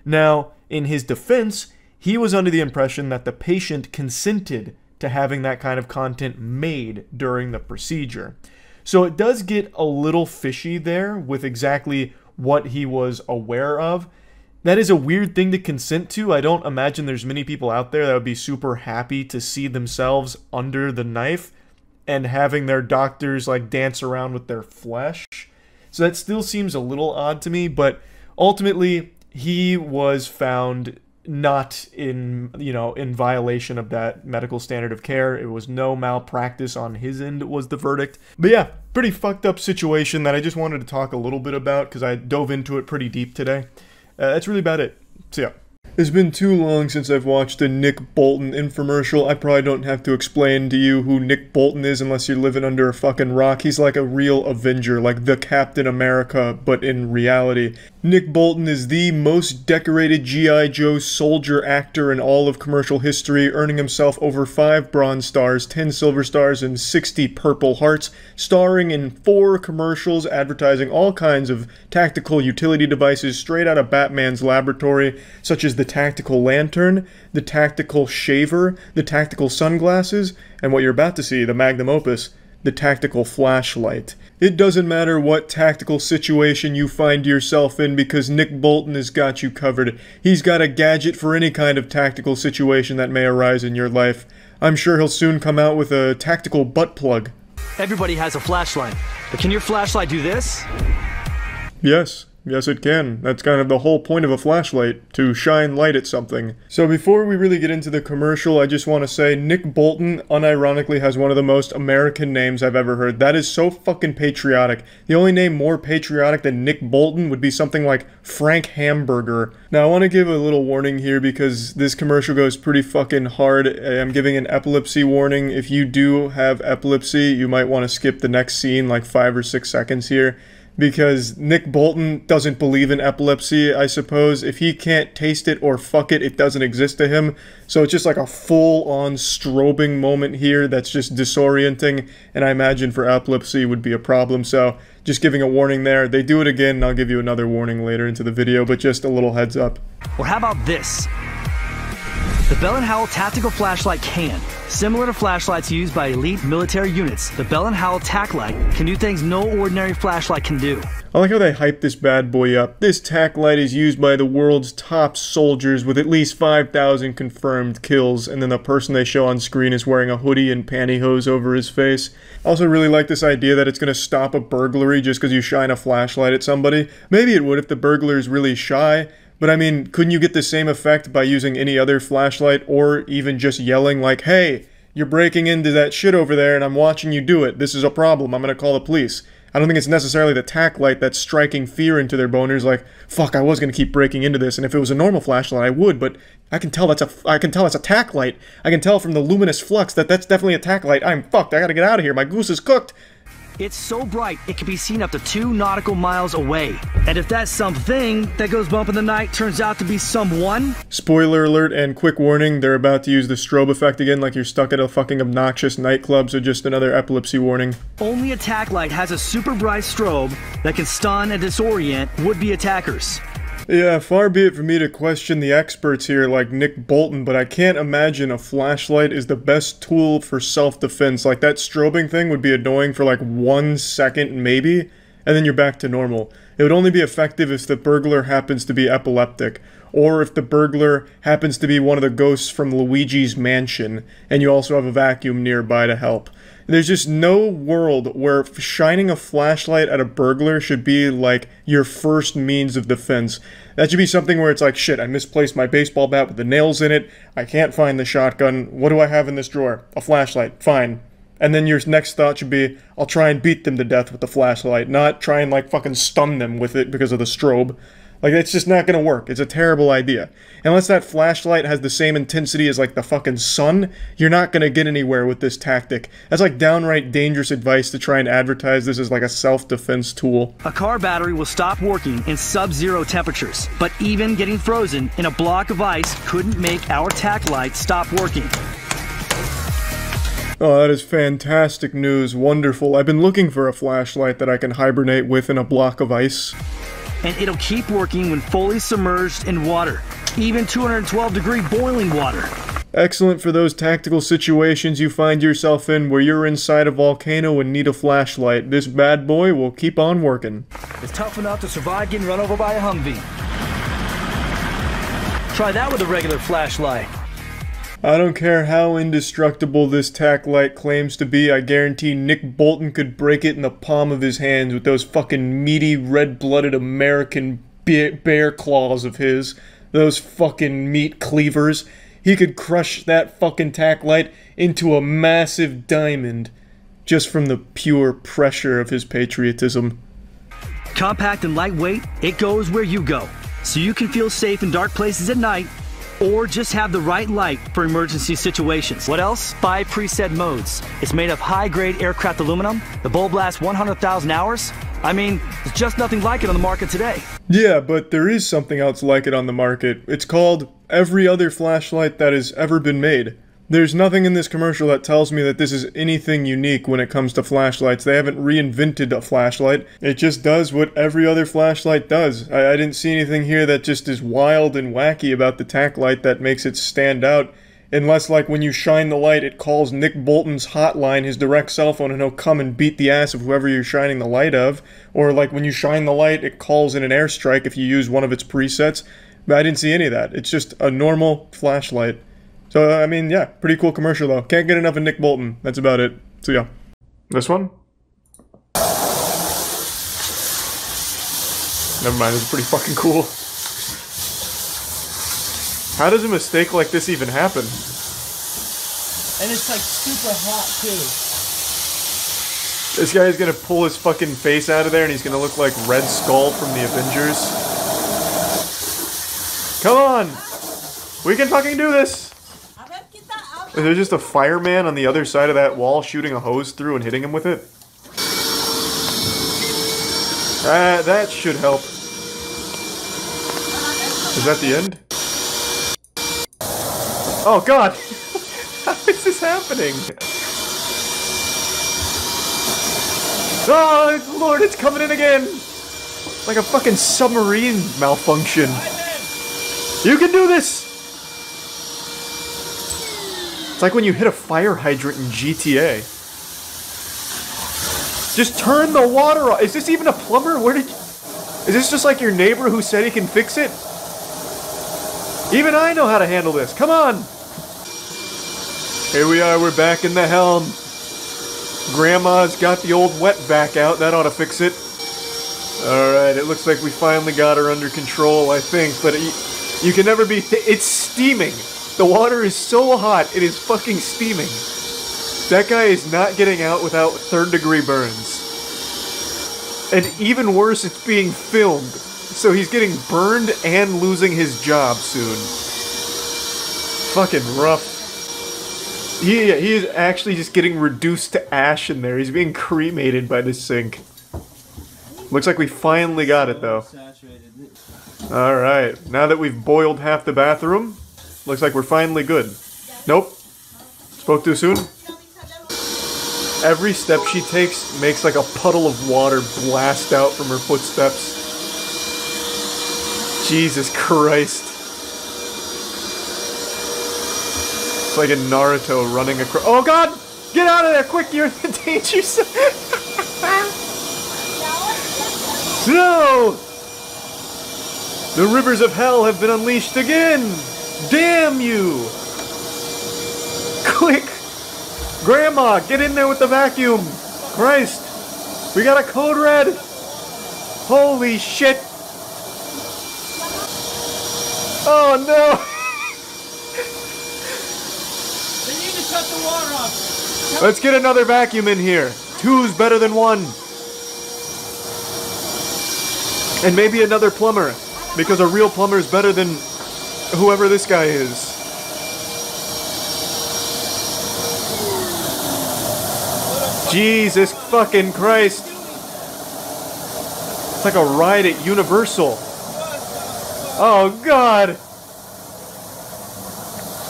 Now, in his defense, he was under the impression that the patient consented to having that kind of content made during the procedure. So it does get a little fishy there with exactly what he was aware of. That is a weird thing to consent to. I don't imagine there's many people out there that would be super happy to see themselves under the knife and having their doctors like dance around with their flesh. So that still seems a little odd to me, but ultimately he was found not in, in violation of that medical standard of care. It was no malpractice on his end was the verdict. But yeah, pretty fucked up situation that I just wanted to talk a little bit about because I dove into it pretty deep today. That's really about it. So yeah. It's been too long since I've watched a Nick Bolton infomercial. I probably don't have to explain to you who Nick Bolton is unless you're living under a fucking rock. He's like a real Avenger, like the Captain America, but in reality. Nick Bolton is the most decorated G.I. Joe soldier actor in all of commercial history, earning himself over 5 Bronze Stars, 10 Silver Stars, and 60 Purple Hearts, starring in 4 commercials advertising all kinds of tactical utility devices straight out of Batman's laboratory, such as the tactical lantern, the tactical shaver, the tactical sunglasses, and what you're about to see, the magnum opus, the tactical flashlight. It doesn't matter what tactical situation you find yourself in because Nick Bolton has got you covered. He's got a gadget for any kind of tactical situation that may arise in your life. I'm sure he'll soon come out with a tactical butt plug. Everybody has a flashlight, but can your flashlight do this? Yes. Yes, it can. That's kind of the whole point of a flashlight, to shine light at something. So before we really get into the commercial, I just want to say Nick Bolton unironically has one of the most American names I've ever heard. That is so fucking patriotic. The only name more patriotic than Nick Bolton would be something like Frank Hamburger. Now I want to give a little warning here because this commercial goes pretty fucking hard. I'm giving an epilepsy warning. If you do have epilepsy, you might want to skip the next scene like 5 or 6 seconds here. Because Nick Bolton doesn't believe in epilepsy, I suppose. If he can't taste it or fuck it, it doesn't exist to him. So it's just like a full-on strobing moment here that's just disorienting, and I imagine for epilepsy would be a problem. So just giving a warning there. They do it again, and I'll give you another warning later into the video, but just a little heads up. Or how about this? The Bell & Howell Tactical Flashlight can. Similar to flashlights used by elite military units, the Bell & Howell Tac Light can do things no ordinary flashlight can do. I like how they hype this bad boy up. This tac light is used by the world's top soldiers with at least 5,000 confirmed kills, and then the person they show on screen is wearing a hoodie and pantyhose over his face. I also really like this idea that it's going to stop a burglary just because you shine a flashlight at somebody. Maybe it would if the burglar is really shy. But I mean, couldn't you get the same effect by using any other flashlight or even just yelling like, hey, you're breaking into that shit over there and I'm watching you do it. This is a problem. I'm going to call the police. I don't think it's necessarily the tack light that's striking fear into their boners, like, fuck, I was gonna keep breaking into this, and if it was a normal flashlight, I would, but I can tell that's a tack light. I can tell from the luminous flux that that's definitely a tack light. I'm fucked, I gotta get out of here, my goose is cooked. It's so bright, it can be seen up to 2 nautical miles away. And if that something that goes bump in the night turns out to be someone... Spoiler alert and quick warning, they're about to use the strobe effect again like you're stuck at a fucking obnoxious nightclub, so just another epilepsy warning. Only a tack light has a super bright strobe that can stun and disorient would-be attackers. Yeah, far be it for me to question the experts here like Nick Bolton, but I can't imagine a flashlight is the best tool for self-defense. Like, that strobing thing would be annoying for like 1 second maybe, and then you're back to normal. It would only be effective if the burglar happens to be epileptic, or if the burglar happens to be one of the ghosts from Luigi's Mansion, and you also have a vacuum nearby to help. There's just no world where shining a flashlight at a burglar should be like your first means of defense. That should be something where it's like, shit, I misplaced my baseball bat with the nails in it, I can't find the shotgun, what do I have in this drawer? A flashlight, fine. And then your next thought should be, I'll try and beat them to death with the flashlight, not try and like fucking stun them with it because of the strobe. Like, it's just not gonna work. It's a terrible idea. Unless that flashlight has the same intensity as, like, the fucking sun, you're not gonna get anywhere with this tactic. That's, like, downright dangerous advice to try and advertise this as, like, a self-defense tool. A car battery will stop working in sub-zero temperatures, but even getting frozen in a block of ice couldn't make our tack light stop working. Oh, that is fantastic news. Wonderful. I've been looking for a flashlight that I can hibernate with in a block of ice. And it'll keep working when fully submerged in water, even 212-degree boiling water. Excellent for those tactical situations you find yourself in where you're inside a volcano and need a flashlight. This bad boy will keep on working. It's tough enough to survive getting run over by a Humvee. Try that with a regular flashlight. I don't care how indestructible this tack light claims to be, I guarantee Nick Bolton could break it in the palm of his hands with those fucking meaty, red-blooded American bear claws of his. Those fucking meat cleavers. He could crush that fucking tack light into a massive diamond just from the pure pressure of his patriotism. Compact and lightweight, it goes where you go. So you can feel safe in dark places at night, or just have the right light for emergency situations. What else? 5 preset modes. It's made of high-grade aircraft aluminum. The bulb lasts 100,000 hours. I mean, there's just nothing like it on the market today. Yeah, but there is something else like it on the market. It's called every other flashlight that has ever been made. There's nothing in this commercial that tells me that this is anything unique when it comes to flashlights. They haven't reinvented a flashlight. It just does what every other flashlight does. I didn't see anything here that just is wild and wacky about the tack light that makes it stand out. Unless, like, when you shine the light, it calls Nick Bolton's hotline, his direct cell phone, and he'll come and beat the ass of whoever you're shining the light of. Or, like, when you shine the light, it calls in an airstrike if you use one of its presets. But I didn't see any of that. It's just a normal flashlight. So, I mean, yeah, pretty cool commercial, though. Can't get enough of Nick Bolton. That's about it. So, yeah. This one? Never mind, it's pretty fucking cool. How does a mistake like this even happen? And it's like super hot, too. This guy is gonna pull his fucking face out of there and he's gonna look like Red Skull from the Avengers. Come on! We can fucking do this! Is there just a fireman on the other side of that wall shooting a hose through and hitting him with it? That should help. Is that the end? Oh god! How is this happening? Oh lord, it's coming in again! Like a fucking submarine malfunction. You can do this! It's like when you hit a fire hydrant in GTA. Just turn the water off. Is this even a plumber? Is this just like your neighbor who said he can fix it? Even I know how to handle this. Come on. Here we are. We're back in the helm. Grandma's got the old wet vac out. That ought to fix it. Alright, it looks like we finally got her under control, I think. But you can never be... It's steaming. The water is so hot, it is fucking steaming. That guy is not getting out without third-degree burns. And even worse, it's being filmed. So he's getting burned and losing his job soon. Fucking rough. He is actually just getting reduced to ash in there. He's being cremated by the sink. Looks like we finally got it, though. Alright, now that we've boiled half the bathroom, looks like we're finally good. Nope. Spoke too soon. Every step she takes makes like a puddle of water blast out from her footsteps. Jesus Christ. It's like a Naruto running across. Oh god! Get out of there quick! You're in the danger zone! No! The rivers of hell have been unleashed again! Damn you! Quick! Grandma, get in there with the vacuum! Christ! We got a code red! Holy shit! Oh no! They need to cut the water off. Let's get another vacuum in here. Two's better than one. And maybe another plumber. Because a real plumber is better than whoever this guy is. Jesus fucking Christ. It's like a ride at Universal. Oh god.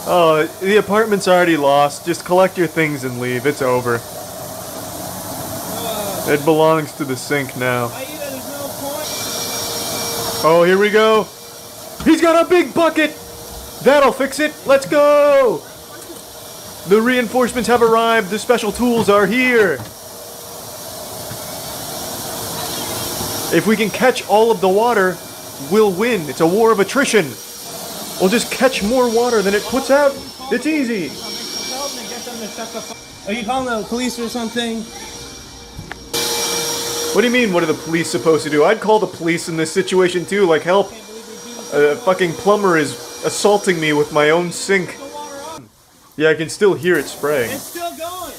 Oh, the apartment's already lost. Just collect your things and leave. It's over. It belongs to the sink now. Oh, here we go. He's got a big bucket. That'll fix it. Let's go. The reinforcements have arrived. The special tools are here. If we can catch all of the water, we'll win. It's a war of attrition. We'll just catch more water than it puts out. It's easy. Are you calling the police or something? What do you mean, what are the police supposed to do? I'd call the police in this situation too, like help. A fucking plumber is assaulting me with my own sink. Yeah, I can still hear it spraying. It's still going.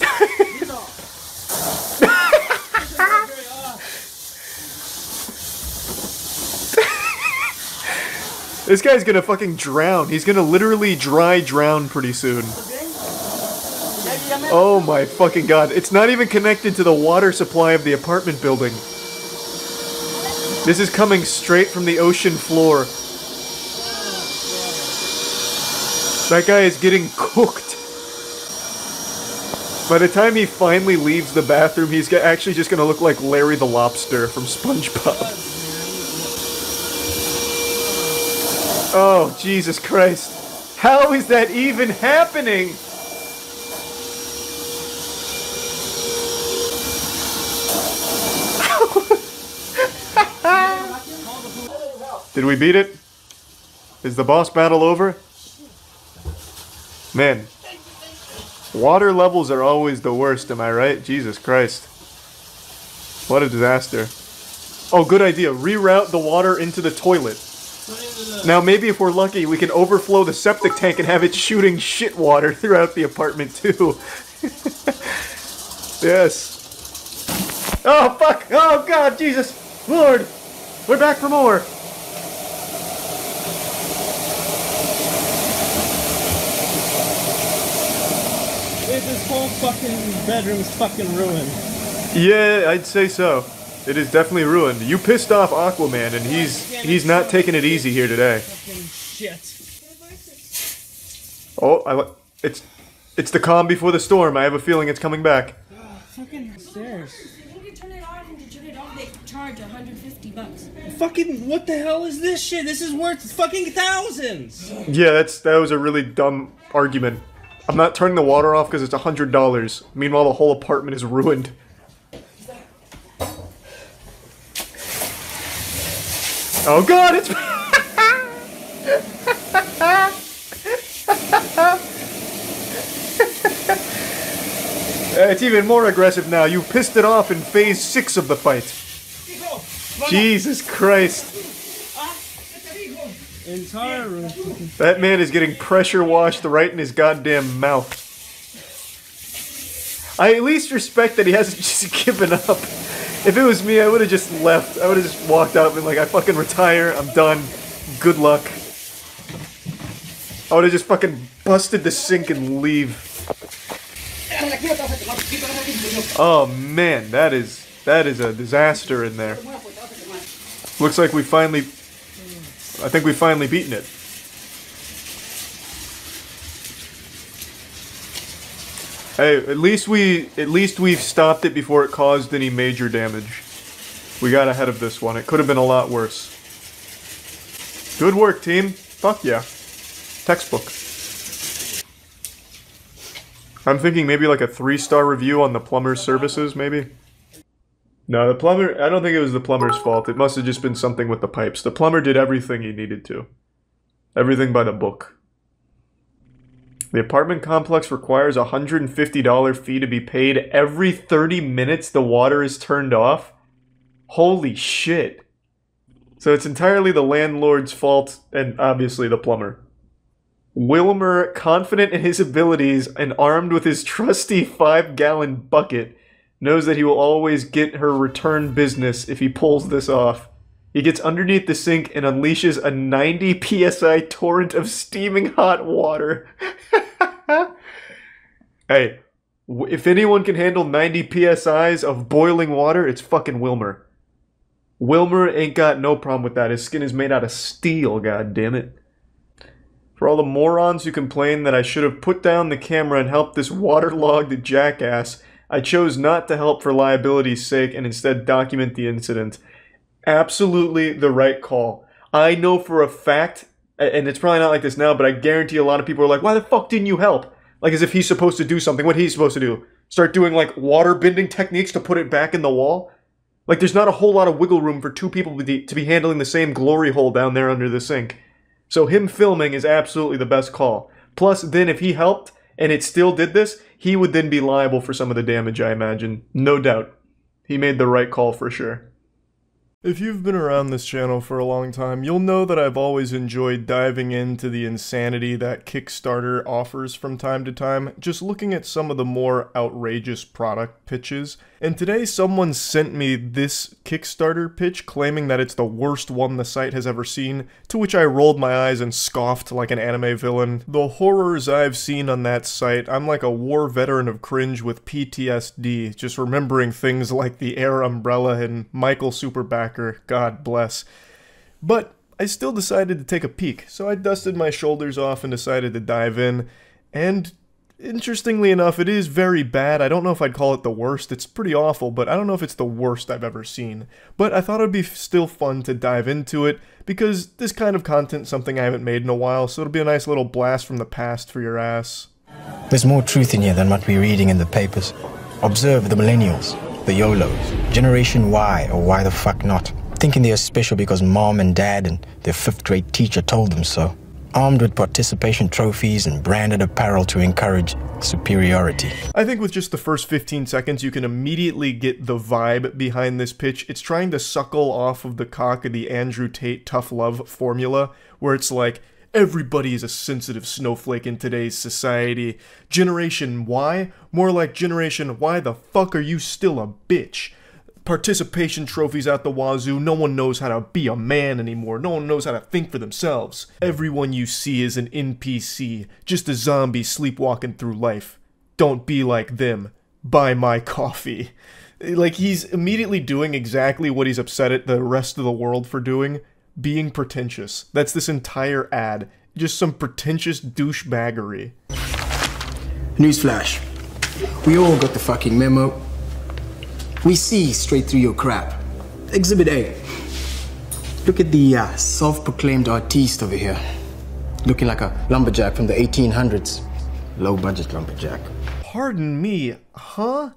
This guy's gonna fucking drown. He's gonna literally dry drown pretty soon. Oh my fucking god. It's not even connected to the water supply of the apartment building. This is coming straight from the ocean floor. That guy is getting cooked. By the time he finally leaves the bathroom, he's actually just gonna look like Larry the Lobster from SpongeBob. Oh, Jesus Christ. How is that even happening? Did we beat it? Is the boss battle over? Man. Water levels are always the worst, am I right? Jesus Christ. What a disaster. Oh, good idea. Reroute the water into the toilet. Now maybe if we're lucky, we can overflow the septic tank and have it shooting shit water throughout the apartment too. Yes. Oh fuck! Oh god, Jesus! Lord! We're back for more! This whole fucking bedroom is fucking ruined. Yeah, I'd say so. It is definitely ruined. You pissed off Aquaman, and he's not taking it easy here today. Fucking shit. Oh, it's the calm before the storm. I have a feeling it's coming back. Fucking stairs. When you turn it on and to turn it off, they charge $150. Fucking what the hell is this shit? This is worth fucking thousands. Yeah, that was a really dumb argument. I'm not turning the water off because it's $100. Meanwhile, the whole apartment is ruined. Oh god, it's... It's even more aggressive now. You pissed it off in phase 6 of the fight. Jesus Christ. Entire room. That man is getting pressure washed right in his goddamn mouth. I at least respect that he hasn't just given up. If it was me, I would have just left. I would have just walked out and been like, I fucking retire, I'm done. Good luck. I would have just fucking busted the sink and leave. Oh man, that is a disaster in there. Looks like I think we finally beaten it. Hey, at least we've stopped it before it caused any major damage. We got ahead of this one. It could have been a lot worse. Good work, team. Fuck yeah. Textbook. I'm thinking maybe like a 3-star review on the plumber's services, maybe? No, the plumber, I don't think it was the plumber's fault. It must have just been something with the pipes. The plumber did everything he needed to. Everything by the book. The apartment complex requires a $150 fee to be paid every 30 minutes the water is turned off. Holy shit. So it's entirely the landlord's fault and obviously the plumber. Wilmer, confident in his abilities and armed with his trusty 5-gallon bucket, knows that he will always get her return business if he pulls this off. He gets underneath the sink and unleashes a 90 psi torrent of steaming hot water. Hey, if anyone can handle 90 psi's of boiling water, it's fucking Wilmer. Wilmer ain't got no problem with that. His skin is made out of steel, goddammit. For all the morons who complain that I should have put down the camera and helped this waterlogged jackass, I chose not to help for liability's sake and instead document the incident. Absolutely the right call. I know for a fact, and it's probably not like this now, but I guarantee a lot of people are like, why the fuck didn't you help? Like as if he's supposed to do something. What he's supposed to do? Start doing like water bending techniques to put it back in the wall? Like there's not a whole lot of wiggle room for two people to be handling the same glory hole down there under the sink. So him filming is absolutely the best call. Plus then if he helped and it still did this, he would then be liable for some of the damage, I imagine. No doubt. He made the right call for sure. If you've been around this channel for a long time, you'll know that I've always enjoyed diving into the insanity that Kickstarter offers from time to time, just looking at some of the more outrageous product pitches. And today someone sent me this Kickstarter pitch claiming that it's the worst one the site has ever seen, to which I rolled my eyes and scoffed like an anime villain. The horrors I've seen on that site, I'm like a war veteran of Cringe with PTSD, just remembering things like the Air Umbrella and Michael Superbacker. God bless. But I still decided to take a peek, so I dusted my shoulders off and decided to dive in, and interestingly enough, it is very bad. I don't know if I'd call it the worst. It's pretty awful, but I don't know if it's the worst I've ever seen. But I thought it would be still fun to dive into it, because this kind of content's something I haven't made in a while, so it'll be a nice little blast from the past for your ass. There's more truth in here than what we're reading in the papers. Observe the millennials. The YOLOs, Generation Y, or why the fuck not, thinking they are special because mom and dad and their 5th grade teacher told them so, armed with participation trophies and branded apparel to encourage superiority. I think with just the first 15 seconds you can immediately get the vibe behind this pitch. It's trying to suckle off of the cock of the Andrew Tate tough love formula, where it's like, everybody is a sensitive snowflake in today's society. Generation Y? More like Generation why the fuck are you still a bitch? Participation trophies out the wazoo, no one knows how to be a man anymore, no one knows how to think for themselves. Everyone you see is an NPC, just a zombie sleepwalking through life. Don't be like them. Buy my coffee. Like, he's immediately doing exactly what he's upset at the rest of the world for doing. Being pretentious. That's this entire ad. Just some pretentious douchebaggery. Newsflash. We all got the fucking memo. We see straight through your crap. Exhibit A. Look at the self-proclaimed artiste over here. Looking like a lumberjack from the 1800s. Low-budget lumberjack. Pardon me, huh?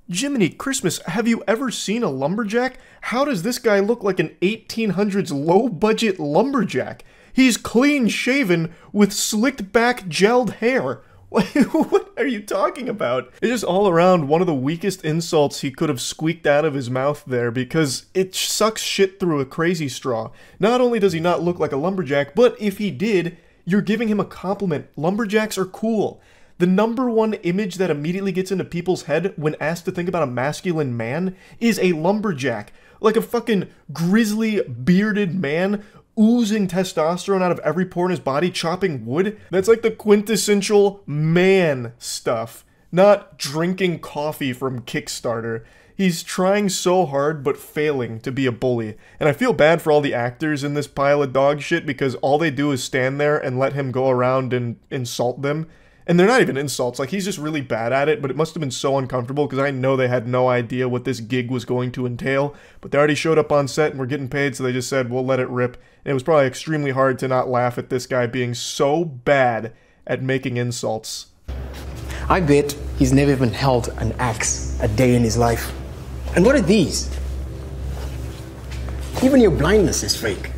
Jiminy Christmas, have you ever seen a lumberjack? How does this guy look like an 1800s low-budget lumberjack? He's clean-shaven with slicked-back gelled hair. What are you talking about? It's just all around one of the weakest insults he could have squeaked out of his mouth there, because it sucks shit through a crazy straw. Not only does he not look like a lumberjack, but if he did, you're giving him a compliment. Lumberjacks are cool. The number one image that immediately gets into people's head when asked to think about a masculine man is a lumberjack. Like a fucking grizzly, bearded man oozing testosterone out of every pore in his body, chopping wood. That's like the quintessential man stuff, not drinking coffee from Kickstarter. He's trying so hard but failing to be a bully. And I feel bad for all the actors in this pile of dog shit because all they do is stand there and let him go around and insult them. And they're not even insults, like he's just really bad at it, but it must have been so uncomfortable because I know they had no idea what this gig was going to entail. But they already showed up on set and were getting paid, so they just said, we'll let it rip. And it was probably extremely hard to not laugh at this guy being so bad at making insults. I bet he's never even held an axe a day in his life. And what are these? Even your blindness is fake.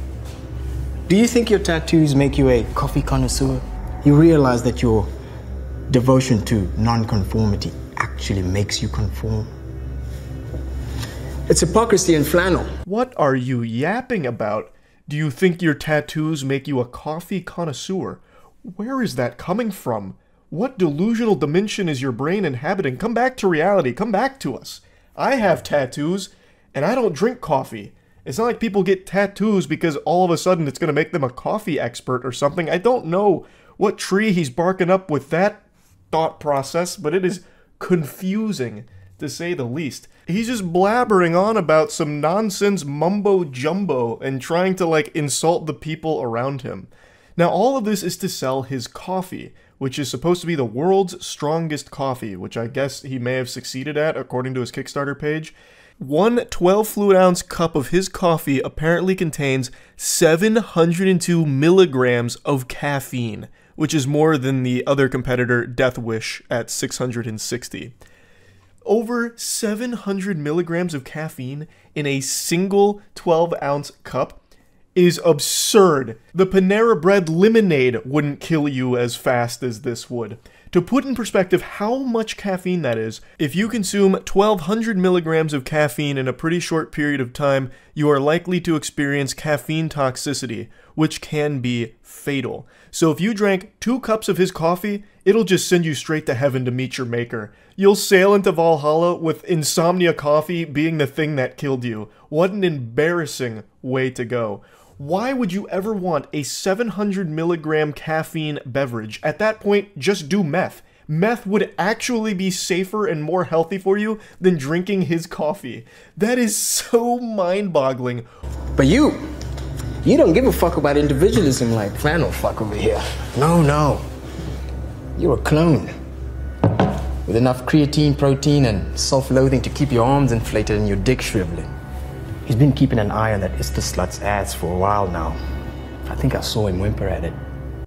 Do you think your tattoos make you a coffee connoisseur? You realize that your devotion to non-conformity actually makes you conform. It's hypocrisy and flannel. What are you yapping about? Do you think your tattoos make you a coffee connoisseur? Where is that coming from? What delusional dimension is your brain inhabiting? Come back to reality. Come back to us. I have tattoos, and I don't drink coffee. It's not like people get tattoos because all of a sudden it's going to make them a coffee expert or something. I don't know what tree he's barking up with that thought process, but it is confusing to say the least. He's just blabbering on about some nonsense mumbo jumbo and trying to like insult the people around him. Now all of this is to sell his coffee, which is supposed to be the world's strongest coffee, which I guess he may have succeeded at according to his Kickstarter page. One 12 fluid ounce cup of his coffee apparently contains 702 milligrams of caffeine, which is more than the other competitor, Death Wish, at 660. Over 700 milligrams of caffeine in a single 12-ounce cup is absurd. The Panera Bread lemonade wouldn't kill you as fast as this would. To put in perspective how much caffeine that is, if you consume 1,200 milligrams of caffeine in a pretty short period of time, you are likely to experience caffeine toxicity, which can be fatal. So if you drank 2 cups of his coffee, it'll just send you straight to heaven to meet your maker. You'll sail into Valhalla with insomnia coffee being the thing that killed you. What an embarrassing way to go. Why would you ever want a 700 milligram caffeine beverage? At that point, just do meth. Meth would actually be safer and more healthy for you than drinking his coffee. That is so mind-boggling. But you don't give a fuck about individualism like flannel fuck over here. No. You're a clone. With enough creatine, protein, and self-loathing to keep your arms inflated and your dick shriveling. He's been keeping an eye on that Ista slut's ass for a while now. I think I saw him whimper at it.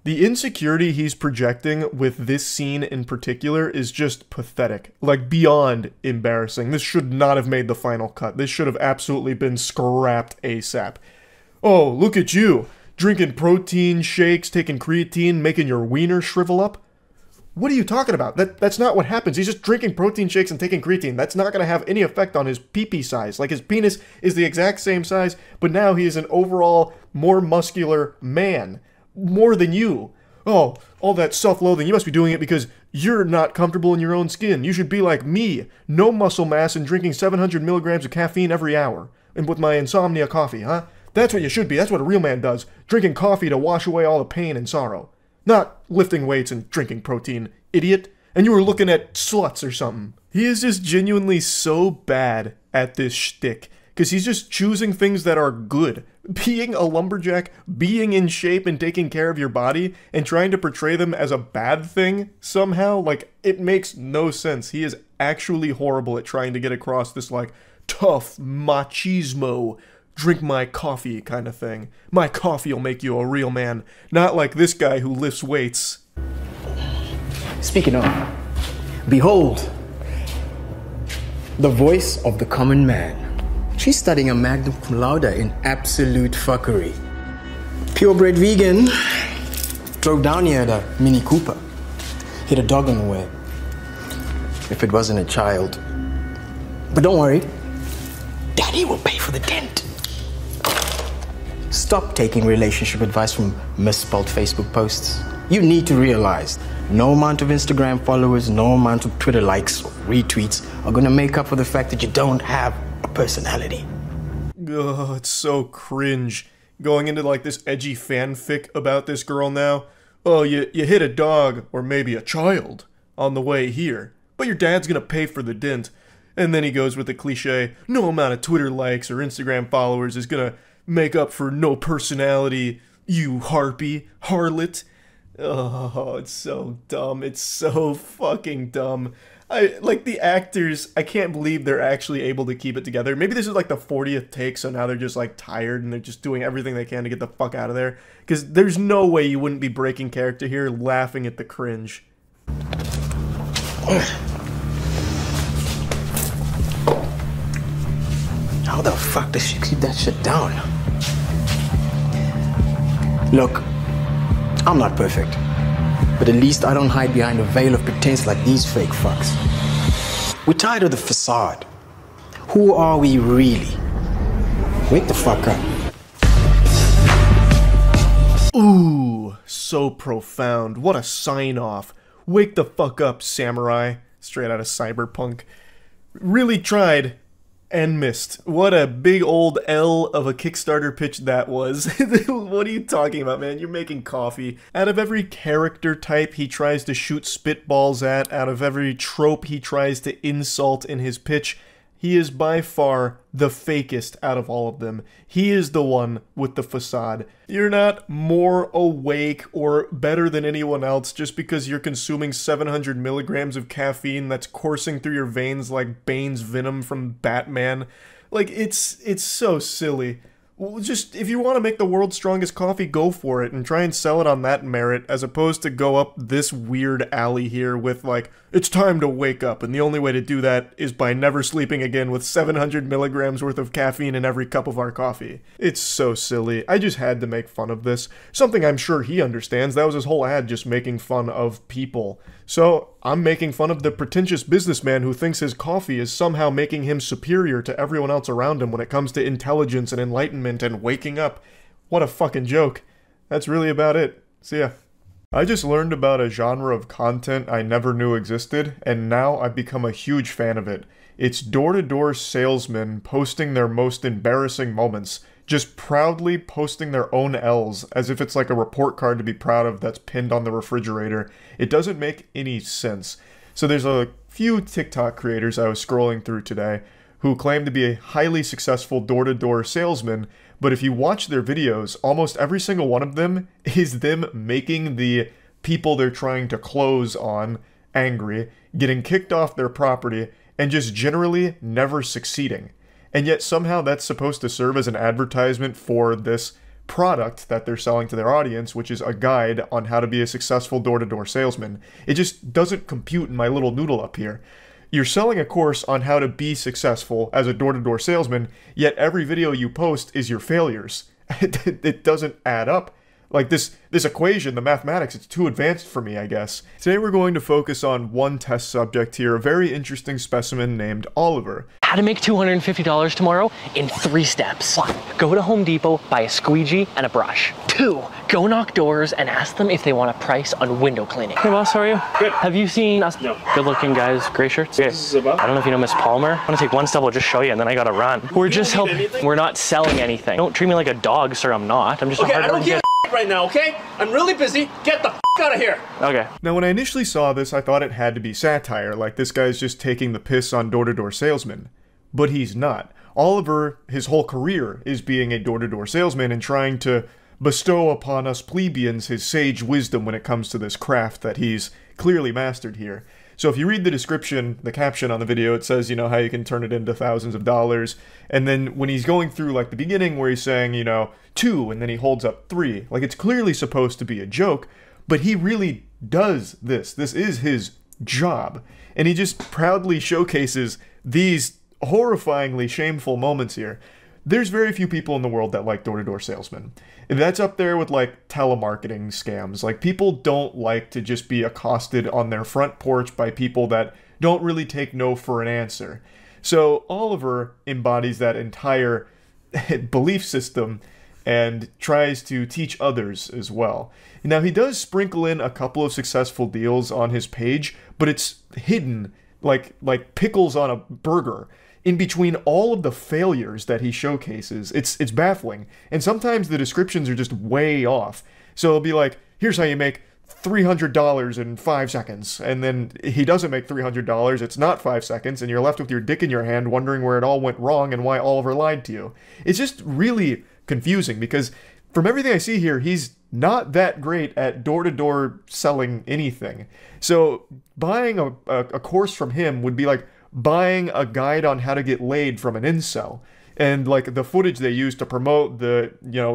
The insecurity he's projecting with this scene in particular is just pathetic. Like, beyond embarrassing. This should not have made the final cut. This should have absolutely been scrapped ASAP. Oh, look at you. Drinking protein shakes, taking creatine, making your wiener shrivel up. What are you talking about? That's not what happens. He's just drinking protein shakes and taking creatine. That's not going to have any effect on his pee-pee size. Like, his penis is the exact same size, but now he is an overall more muscular man. More than you. Oh, all that self-loathing. You must be doing it because you're not comfortable in your own skin. You should be like me. No muscle mass and drinking 700 milligrams of caffeine every hour. And with my insomnia coffee, huh? That's what you should be. That's what a real man does. Drinking coffee to wash away all the pain and sorrow. Not lifting weights and drinking protein, idiot. And you were looking at sluts or something. He is just genuinely so bad at this shtick. Because he's just choosing things that are good. Being a lumberjack, being in shape and taking care of your body, and trying to portray them as a bad thing somehow, like, it makes no sense. He is actually horrible at trying to get across this, like, tough machismo, drink my coffee kind of thing. My coffee will make you a real man. Not like this guy who lifts weights. Speaking of, behold, the voice of the common man. She's studying a magna cum laude in absolute fuckery. Purebred vegan. Drove down here at a Mini Cooper. Hit a dog on the way. If it wasn't a child. But don't worry. Daddy will pay for the dent. Stop taking relationship advice from misspelled Facebook posts. You need to realize no amount of Instagram followers, no amount of Twitter likes or retweets are gonna make up for the fact that you don't have a personality. Ugh, it's so cringe. Going into like this edgy fanfic about this girl now. Oh, you hit a dog, or maybe a child, on the way here, but your dad's gonna pay for the dent. And then he goes with the cliche, no amount of Twitter likes or Instagram followers is gonna make up for no personality, you harpy, harlot. Oh, it's so dumb. It's so fucking dumb. Like, the actors, I can't believe they're actually able to keep it together. Maybe this is like the 40th take, so now they're just like tired and they're just doing everything they can to get the fuck out of there. Because there's no way you wouldn't be breaking character here laughing at the cringe. How the fuck does she keep that shit down? Look, I'm not perfect, but at least I don't hide behind a veil of pretense like these fake fucks. We're tired of the facade. Who are we really? Wake the fuck up. Ooh, so profound. What a sign-off. Wake the fuck up, samurai. Straight out of Cyberpunk. Really tried. And missed. What a big old L of a Kickstarter pitch that was. What are you talking about, man? You're making coffee. Out of every character type he tries to shoot spitballs at, out of every trope he tries to insult in his pitch, he is by far the fakest out of all of them. He is the one with the facade. You're not more awake or better than anyone else just because you're consuming 700 milligrams of caffeine that's coursing through your veins like Bane's venom from Batman. Like, it's so silly. Well, just, if you want to make the world's strongest coffee, go for it and try and sell it on that merit, as opposed to go up this weird alley here with like, it's time to wake up, and the only way to do that is by never sleeping again with 700 milligrams worth of caffeine in every cup of our coffee. It's so silly. I just had to make fun of this. Something I'm sure he understands. That was his whole ad, just making fun of people. So, I'm making fun of the pretentious businessman who thinks his coffee is somehow making him superior to everyone else around him when it comes to intelligence and enlightenment and waking up. What a fucking joke. That's really about it. See ya. I just learned about a genre of content I never knew existed, and now I've become a huge fan of it. It's door-to-door salesmen posting their most embarrassing moments, just proudly posting their own L's, as if it's like a report card to be proud of that's pinned on the refrigerator. It doesn't make any sense. So there's a few TikTok creators I was scrolling through today who claim to be a highly successful door-to-door salesman, but if you watch their videos, almost every single one of them is them making the people they're trying to close on angry, getting kicked off their property, and just generally never succeeding. And yet somehow that's supposed to serve as an advertisement for this product that they're selling to their audience, which is a guide on how to be a successful door-to-door salesman. It just doesn't compute in my little noodle up here. You're selling a course on how to be successful as a door-to-door salesman, yet every video you post is your failures. It doesn't add up. Like, this equation, the mathematics, it's too advanced for me, I guess. Today we're going to focus on one test subject here, a very interesting specimen named Oliver. How to make $250 tomorrow in 3 steps. 1. Go to Home Depot, buy a squeegee and a brush. 2. Go knock doors and ask them if they want a price on window cleaning. Hey boss, how are you? Good. Have you seen us? No. Good looking guys, gray shirts? Okay. This is about? I don't know if you know Miss Palmer. I'm gonna take one step, I'll just show you and then I gotta run. We're just helping. We're not selling anything. Don't treat me like a dog, sir, I'm not. I'm just a hard-working kid. Right now, okay? I'm really busy. Get the f out of here. Okay. Now, when I initially saw this, I thought it had to be satire, like this guy's just taking the piss on door-to-door salesmen. But he's not. Oliver, his whole career is being a door-to-door salesman and trying to bestow upon us plebeians his sage wisdom when it comes to this craft that he's clearly mastered here. So if you read the description, the caption on the video, it says, you know, how you can turn it into thousands of dollars. And then when he's going through, like, the beginning where he's saying, you know, 2, and then he holds up 3. Like, it's clearly supposed to be a joke, but he really does this. This is his job. And he just proudly showcases these horrifyingly shameful moments here. There's very few people in the world that like door-to-door salesmen. And that's up there with, like, telemarketing scams. Like, people don't like to just be accosted on their front porch by people that don't really take no for an answer. So Oliver embodies that entire belief system and tries to teach others as well. Now, he does sprinkle in a couple of successful deals on his page, but it's hidden like pickles on a burger in between all of the failures that he showcases. It's baffling. And sometimes the descriptions are just way off. So it'll be like, here's how you make $300 in 5 seconds. And then he doesn't make $300, it's not 5 seconds, and you're left with your dick in your hand wondering where it all went wrong and why Oliver lied to you. It's just really confusing because from everything I see here, he's not that great at door-to-door selling anything. So buying a course from him would be like buying a guide on how to get laid from an incel. And like the footage they use to promote the,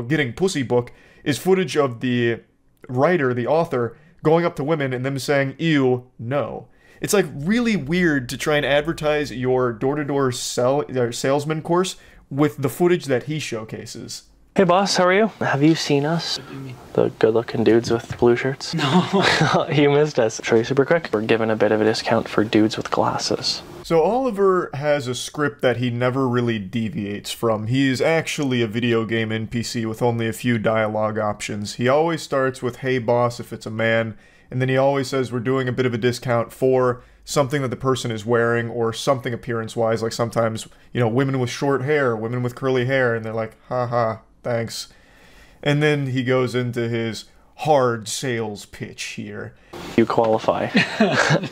getting pussy book is footage of the writer, the author, going up to women and them saying, ew, no. It's like really weird to try and advertise your door-to-door salesman course with the footage that he showcases. Hey boss, how are you? Have you seen us? What do you mean? The good-looking dudes with blue shirts? No. You missed us. Show you super quick. We're giving a bit of a discount for dudes with glasses. So Oliver has a script that he never really deviates from. He's actually a video game NPC with only a few dialogue options. He always starts with, hey boss, if it's a man, and then he always says we're doing a bit of a discount for something that the person is wearing or something appearance-wise, like sometimes, women with short hair, women with curly hair, and they're like, haha, thanks. And then he goes into his hard sales pitch here. You qualify.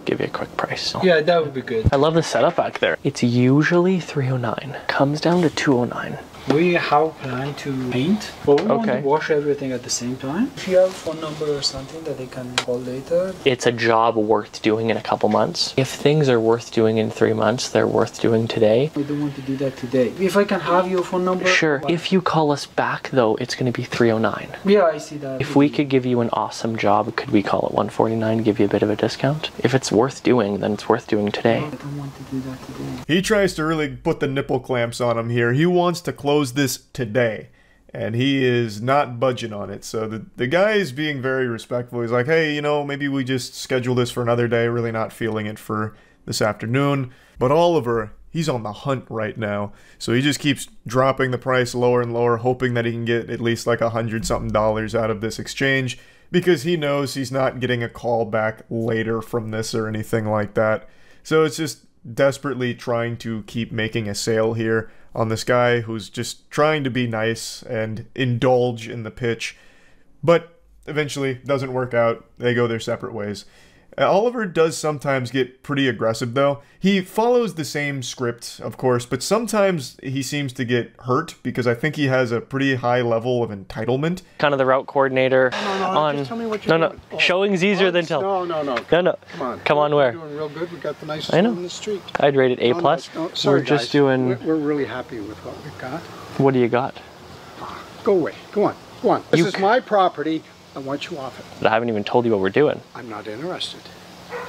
Give you a quick price. Yeah, that would be good. I love the setup back there. It's usually $309. Comes down to $209. We have planned to paint, but we want to wash everything at the same time. If you have a phone number or something that they can call later. It's a job worth doing in a couple months. If things are worth doing in 3 months, they're worth doing today. We don't want to do that today. If I can have your phone number. Sure. If you call us back though, it's going to be $309. Yeah, I see that. If we could give you an awesome job, could we call it $149, give you a bit of a discount? If it's worth doing, then it's worth doing today. I don't want to do that today. He tries to really put the nipple clamps on him here. He wants to close this today, and he is not budging on it. So the guy is being very respectful. He's like, hey, maybe we just schedule this for another day. Really not feeling it for this afternoon. But Oliver, he's on the hunt right now. So he just keeps dropping the price lower and lower, hoping that he can get at least like $100-something out of this exchange, because he knows he's not getting a call back later from this or anything like that. So it's just desperately trying to keep making a sale here on this guy who's just trying to be nice and indulge in the pitch, but eventually doesn't work out. They go their separate ways. Oliver does sometimes get pretty aggressive though. He follows the same script, of course, but sometimes he seems to get hurt because I think he has a pretty high level of entitlement. Kind of the route coordinator on... Just tell me what you're doing. Showing's easier than telling. No. Come on, where? We're doing real good. We got the nicest I know. one in the street. I'd rate it A+. Sorry, we're just guys. doing... We're really happy with what we got. What do you got? Go away. Go on. This is my property. I want you off it. But I haven't even told you what we're doing. I'm not interested.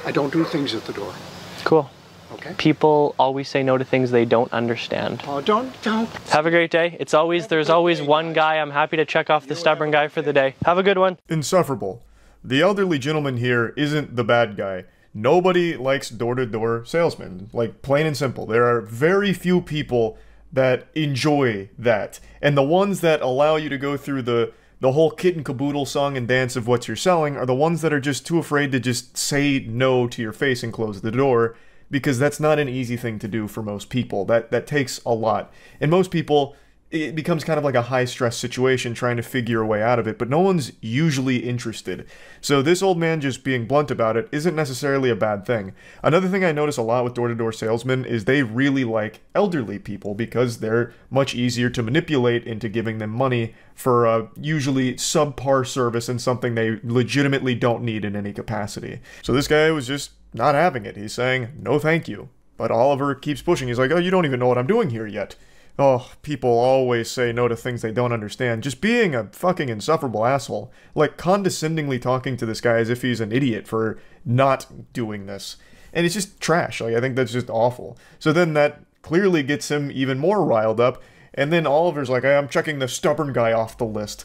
I don't do things at the door. Cool. Okay. People always say no to things they don't understand. Oh, don't. Have a great day. There's always one guy. I'm happy to check off the stubborn guy for the day. Have a good one. Insufferable. The elderly gentleman here isn't the bad guy. Nobody likes door-to-door salesmen. Like, plain and simple. There are very few people that enjoy that. And the ones that allow you to go through the whole kit and caboodle song and dance of what you're selling are the ones that are just too afraid to just say no to your face and close the door, because that's not an easy thing to do for most people. That takes a lot. And most people, it becomes kind of like a high-stress situation trying to figure your way out of it, but no one's usually interested. So this old man just being blunt about it isn't necessarily a bad thing. Another thing I notice a lot with door-to-door salesmen is they really like elderly people because they're much easier to manipulate into giving them money for a usually subpar service and something they legitimately don't need in any capacity. So this guy was just not having it. He's saying, no thank you. But Oliver keeps pushing. He's like, oh, you don't even know what I'm doing here yet. Oh, people always say no to things they don't understand. Just being a fucking insufferable asshole. Like, condescendingly talking to this guy as if he's an idiot for not doing this. And it's just trash. Like, I think that's just awful. So then that clearly gets him even more riled up. And then Oliver's like, hey, I'm checking the stubborn guy off the list.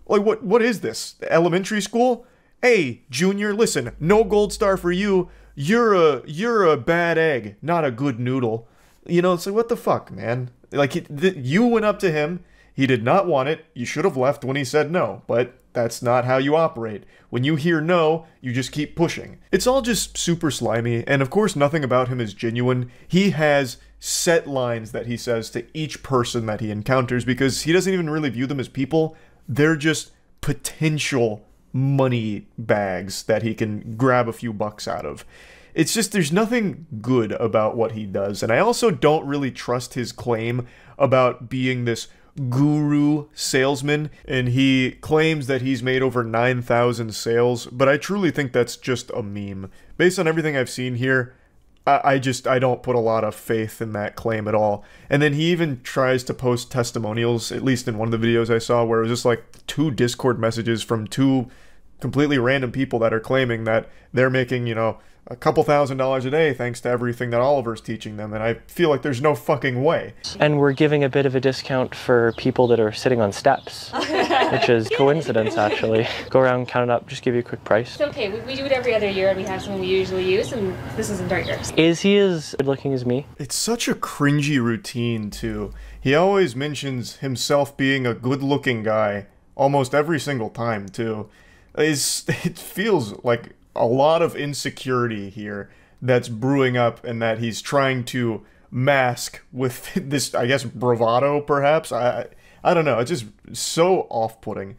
Like, what is this? Elementary school? Hey, Junior, listen, no gold star for you. You're a bad egg, not a good noodle. It's like, what the fuck, man? Like, you went up to him, He did not want it. You should have left when he said no, but that's not how you operate. When you hear no, you just keep pushing. It's all just super slimy, and of course nothing about him is genuine. He has set lines that he says to each person that he encounters because he doesn't even really view them as people. They're just potential money bags that he can grab a few bucks out of. It's just, there's nothing good about what he does, and I also don't really trust his claim about being this guru salesman, and he claims that he's made over 9,000 sales, but I truly think that's just a meme. Based on everything I've seen here, I don't put a lot of faith in that claim at all. And then he even tries to post testimonials, at least in one of the videos I saw, where it was just like 2 Discord messages from 2 completely random people that are claiming that they're making, you know, a couple $1,000s a day thanks to everything that Oliver's teaching them, and I feel like there's no fucking way. And we're giving a bit of a discount for people that are sitting on steps, which is coincidence actually. Go around, count it up, just give you a quick price. It's okay, we do it every other year and we have something we usually use, and this isn't our year. Is he as good looking as me? It's such a cringy routine too. He always mentions himself being a good looking guy almost every single time too. It feels like a lot of insecurity here that's brewing up and that he's trying to mask with this, I guess, bravado perhaps. I don't know, it's just so off-putting.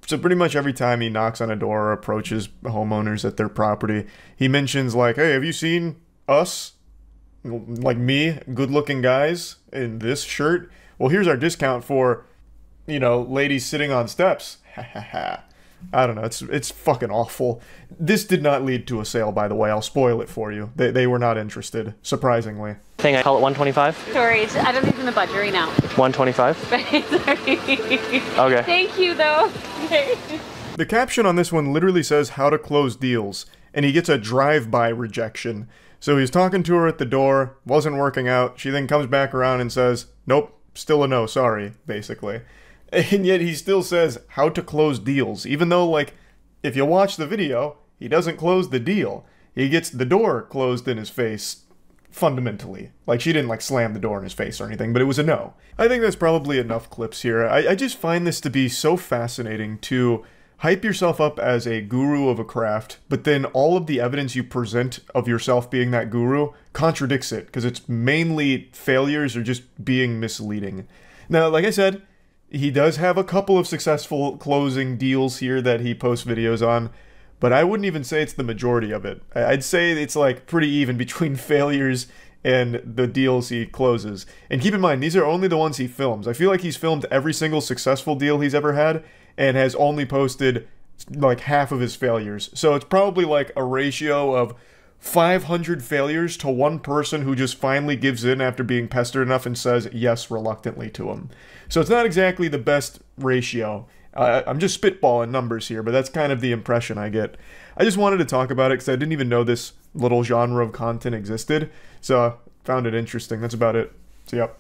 So pretty much every time he knocks on a door or approaches homeowners at their property, he mentions like, hey, have you seen us? Like me, good-looking guys in this shirt? Well, here's our discount for, you know, ladies sitting on steps. Ha ha ha. I don't know, it's fucking awful. This did not lead to a sale, by the way. I'll spoil it for you. They were not interested, surprisingly. I call it 125? Sorry, I don't think in the budget right now. 125? Sorry. Okay. Thank you, though. The caption on this one literally says how to close deals, and he gets a drive-by rejection. So he's talking to her at the door, wasn't working out. She then comes back around and says, nope, still a no, sorry, basically. And yet he still says how to close deals, even though, like, if you watch the video, he doesn't close the deal. He gets the door closed in his face, fundamentally. Like, she didn't, like, slam the door in his face or anything, but it was a no. I think that's probably enough clips here. I just find this to be so fascinating to hype yourself up as a guru of a craft, but then all of the evidence you present of yourself being that guru contradicts it, because it's mainly failures or just being misleading. Now, like I said, he does have a couple of successful closing deals here that he posts videos on, but I wouldn't even say it's the majority of it. I'd say it's like pretty even between failures and the deals he closes. And keep in mind, these are only the ones he films. I feel like he's filmed every single successful deal he's ever had and has only posted like half of his failures. So it's probably like a ratio of 500 failures to one person who just finally gives in after being pestered enough and says yes reluctantly to him. So it's not exactly the best ratio. I'm just spitballing numbers here, but that's kind of the impression I get. I just wanted to talk about it because I didn't even know this little genre of content existed, so I found it interesting. That's about it. So, yep.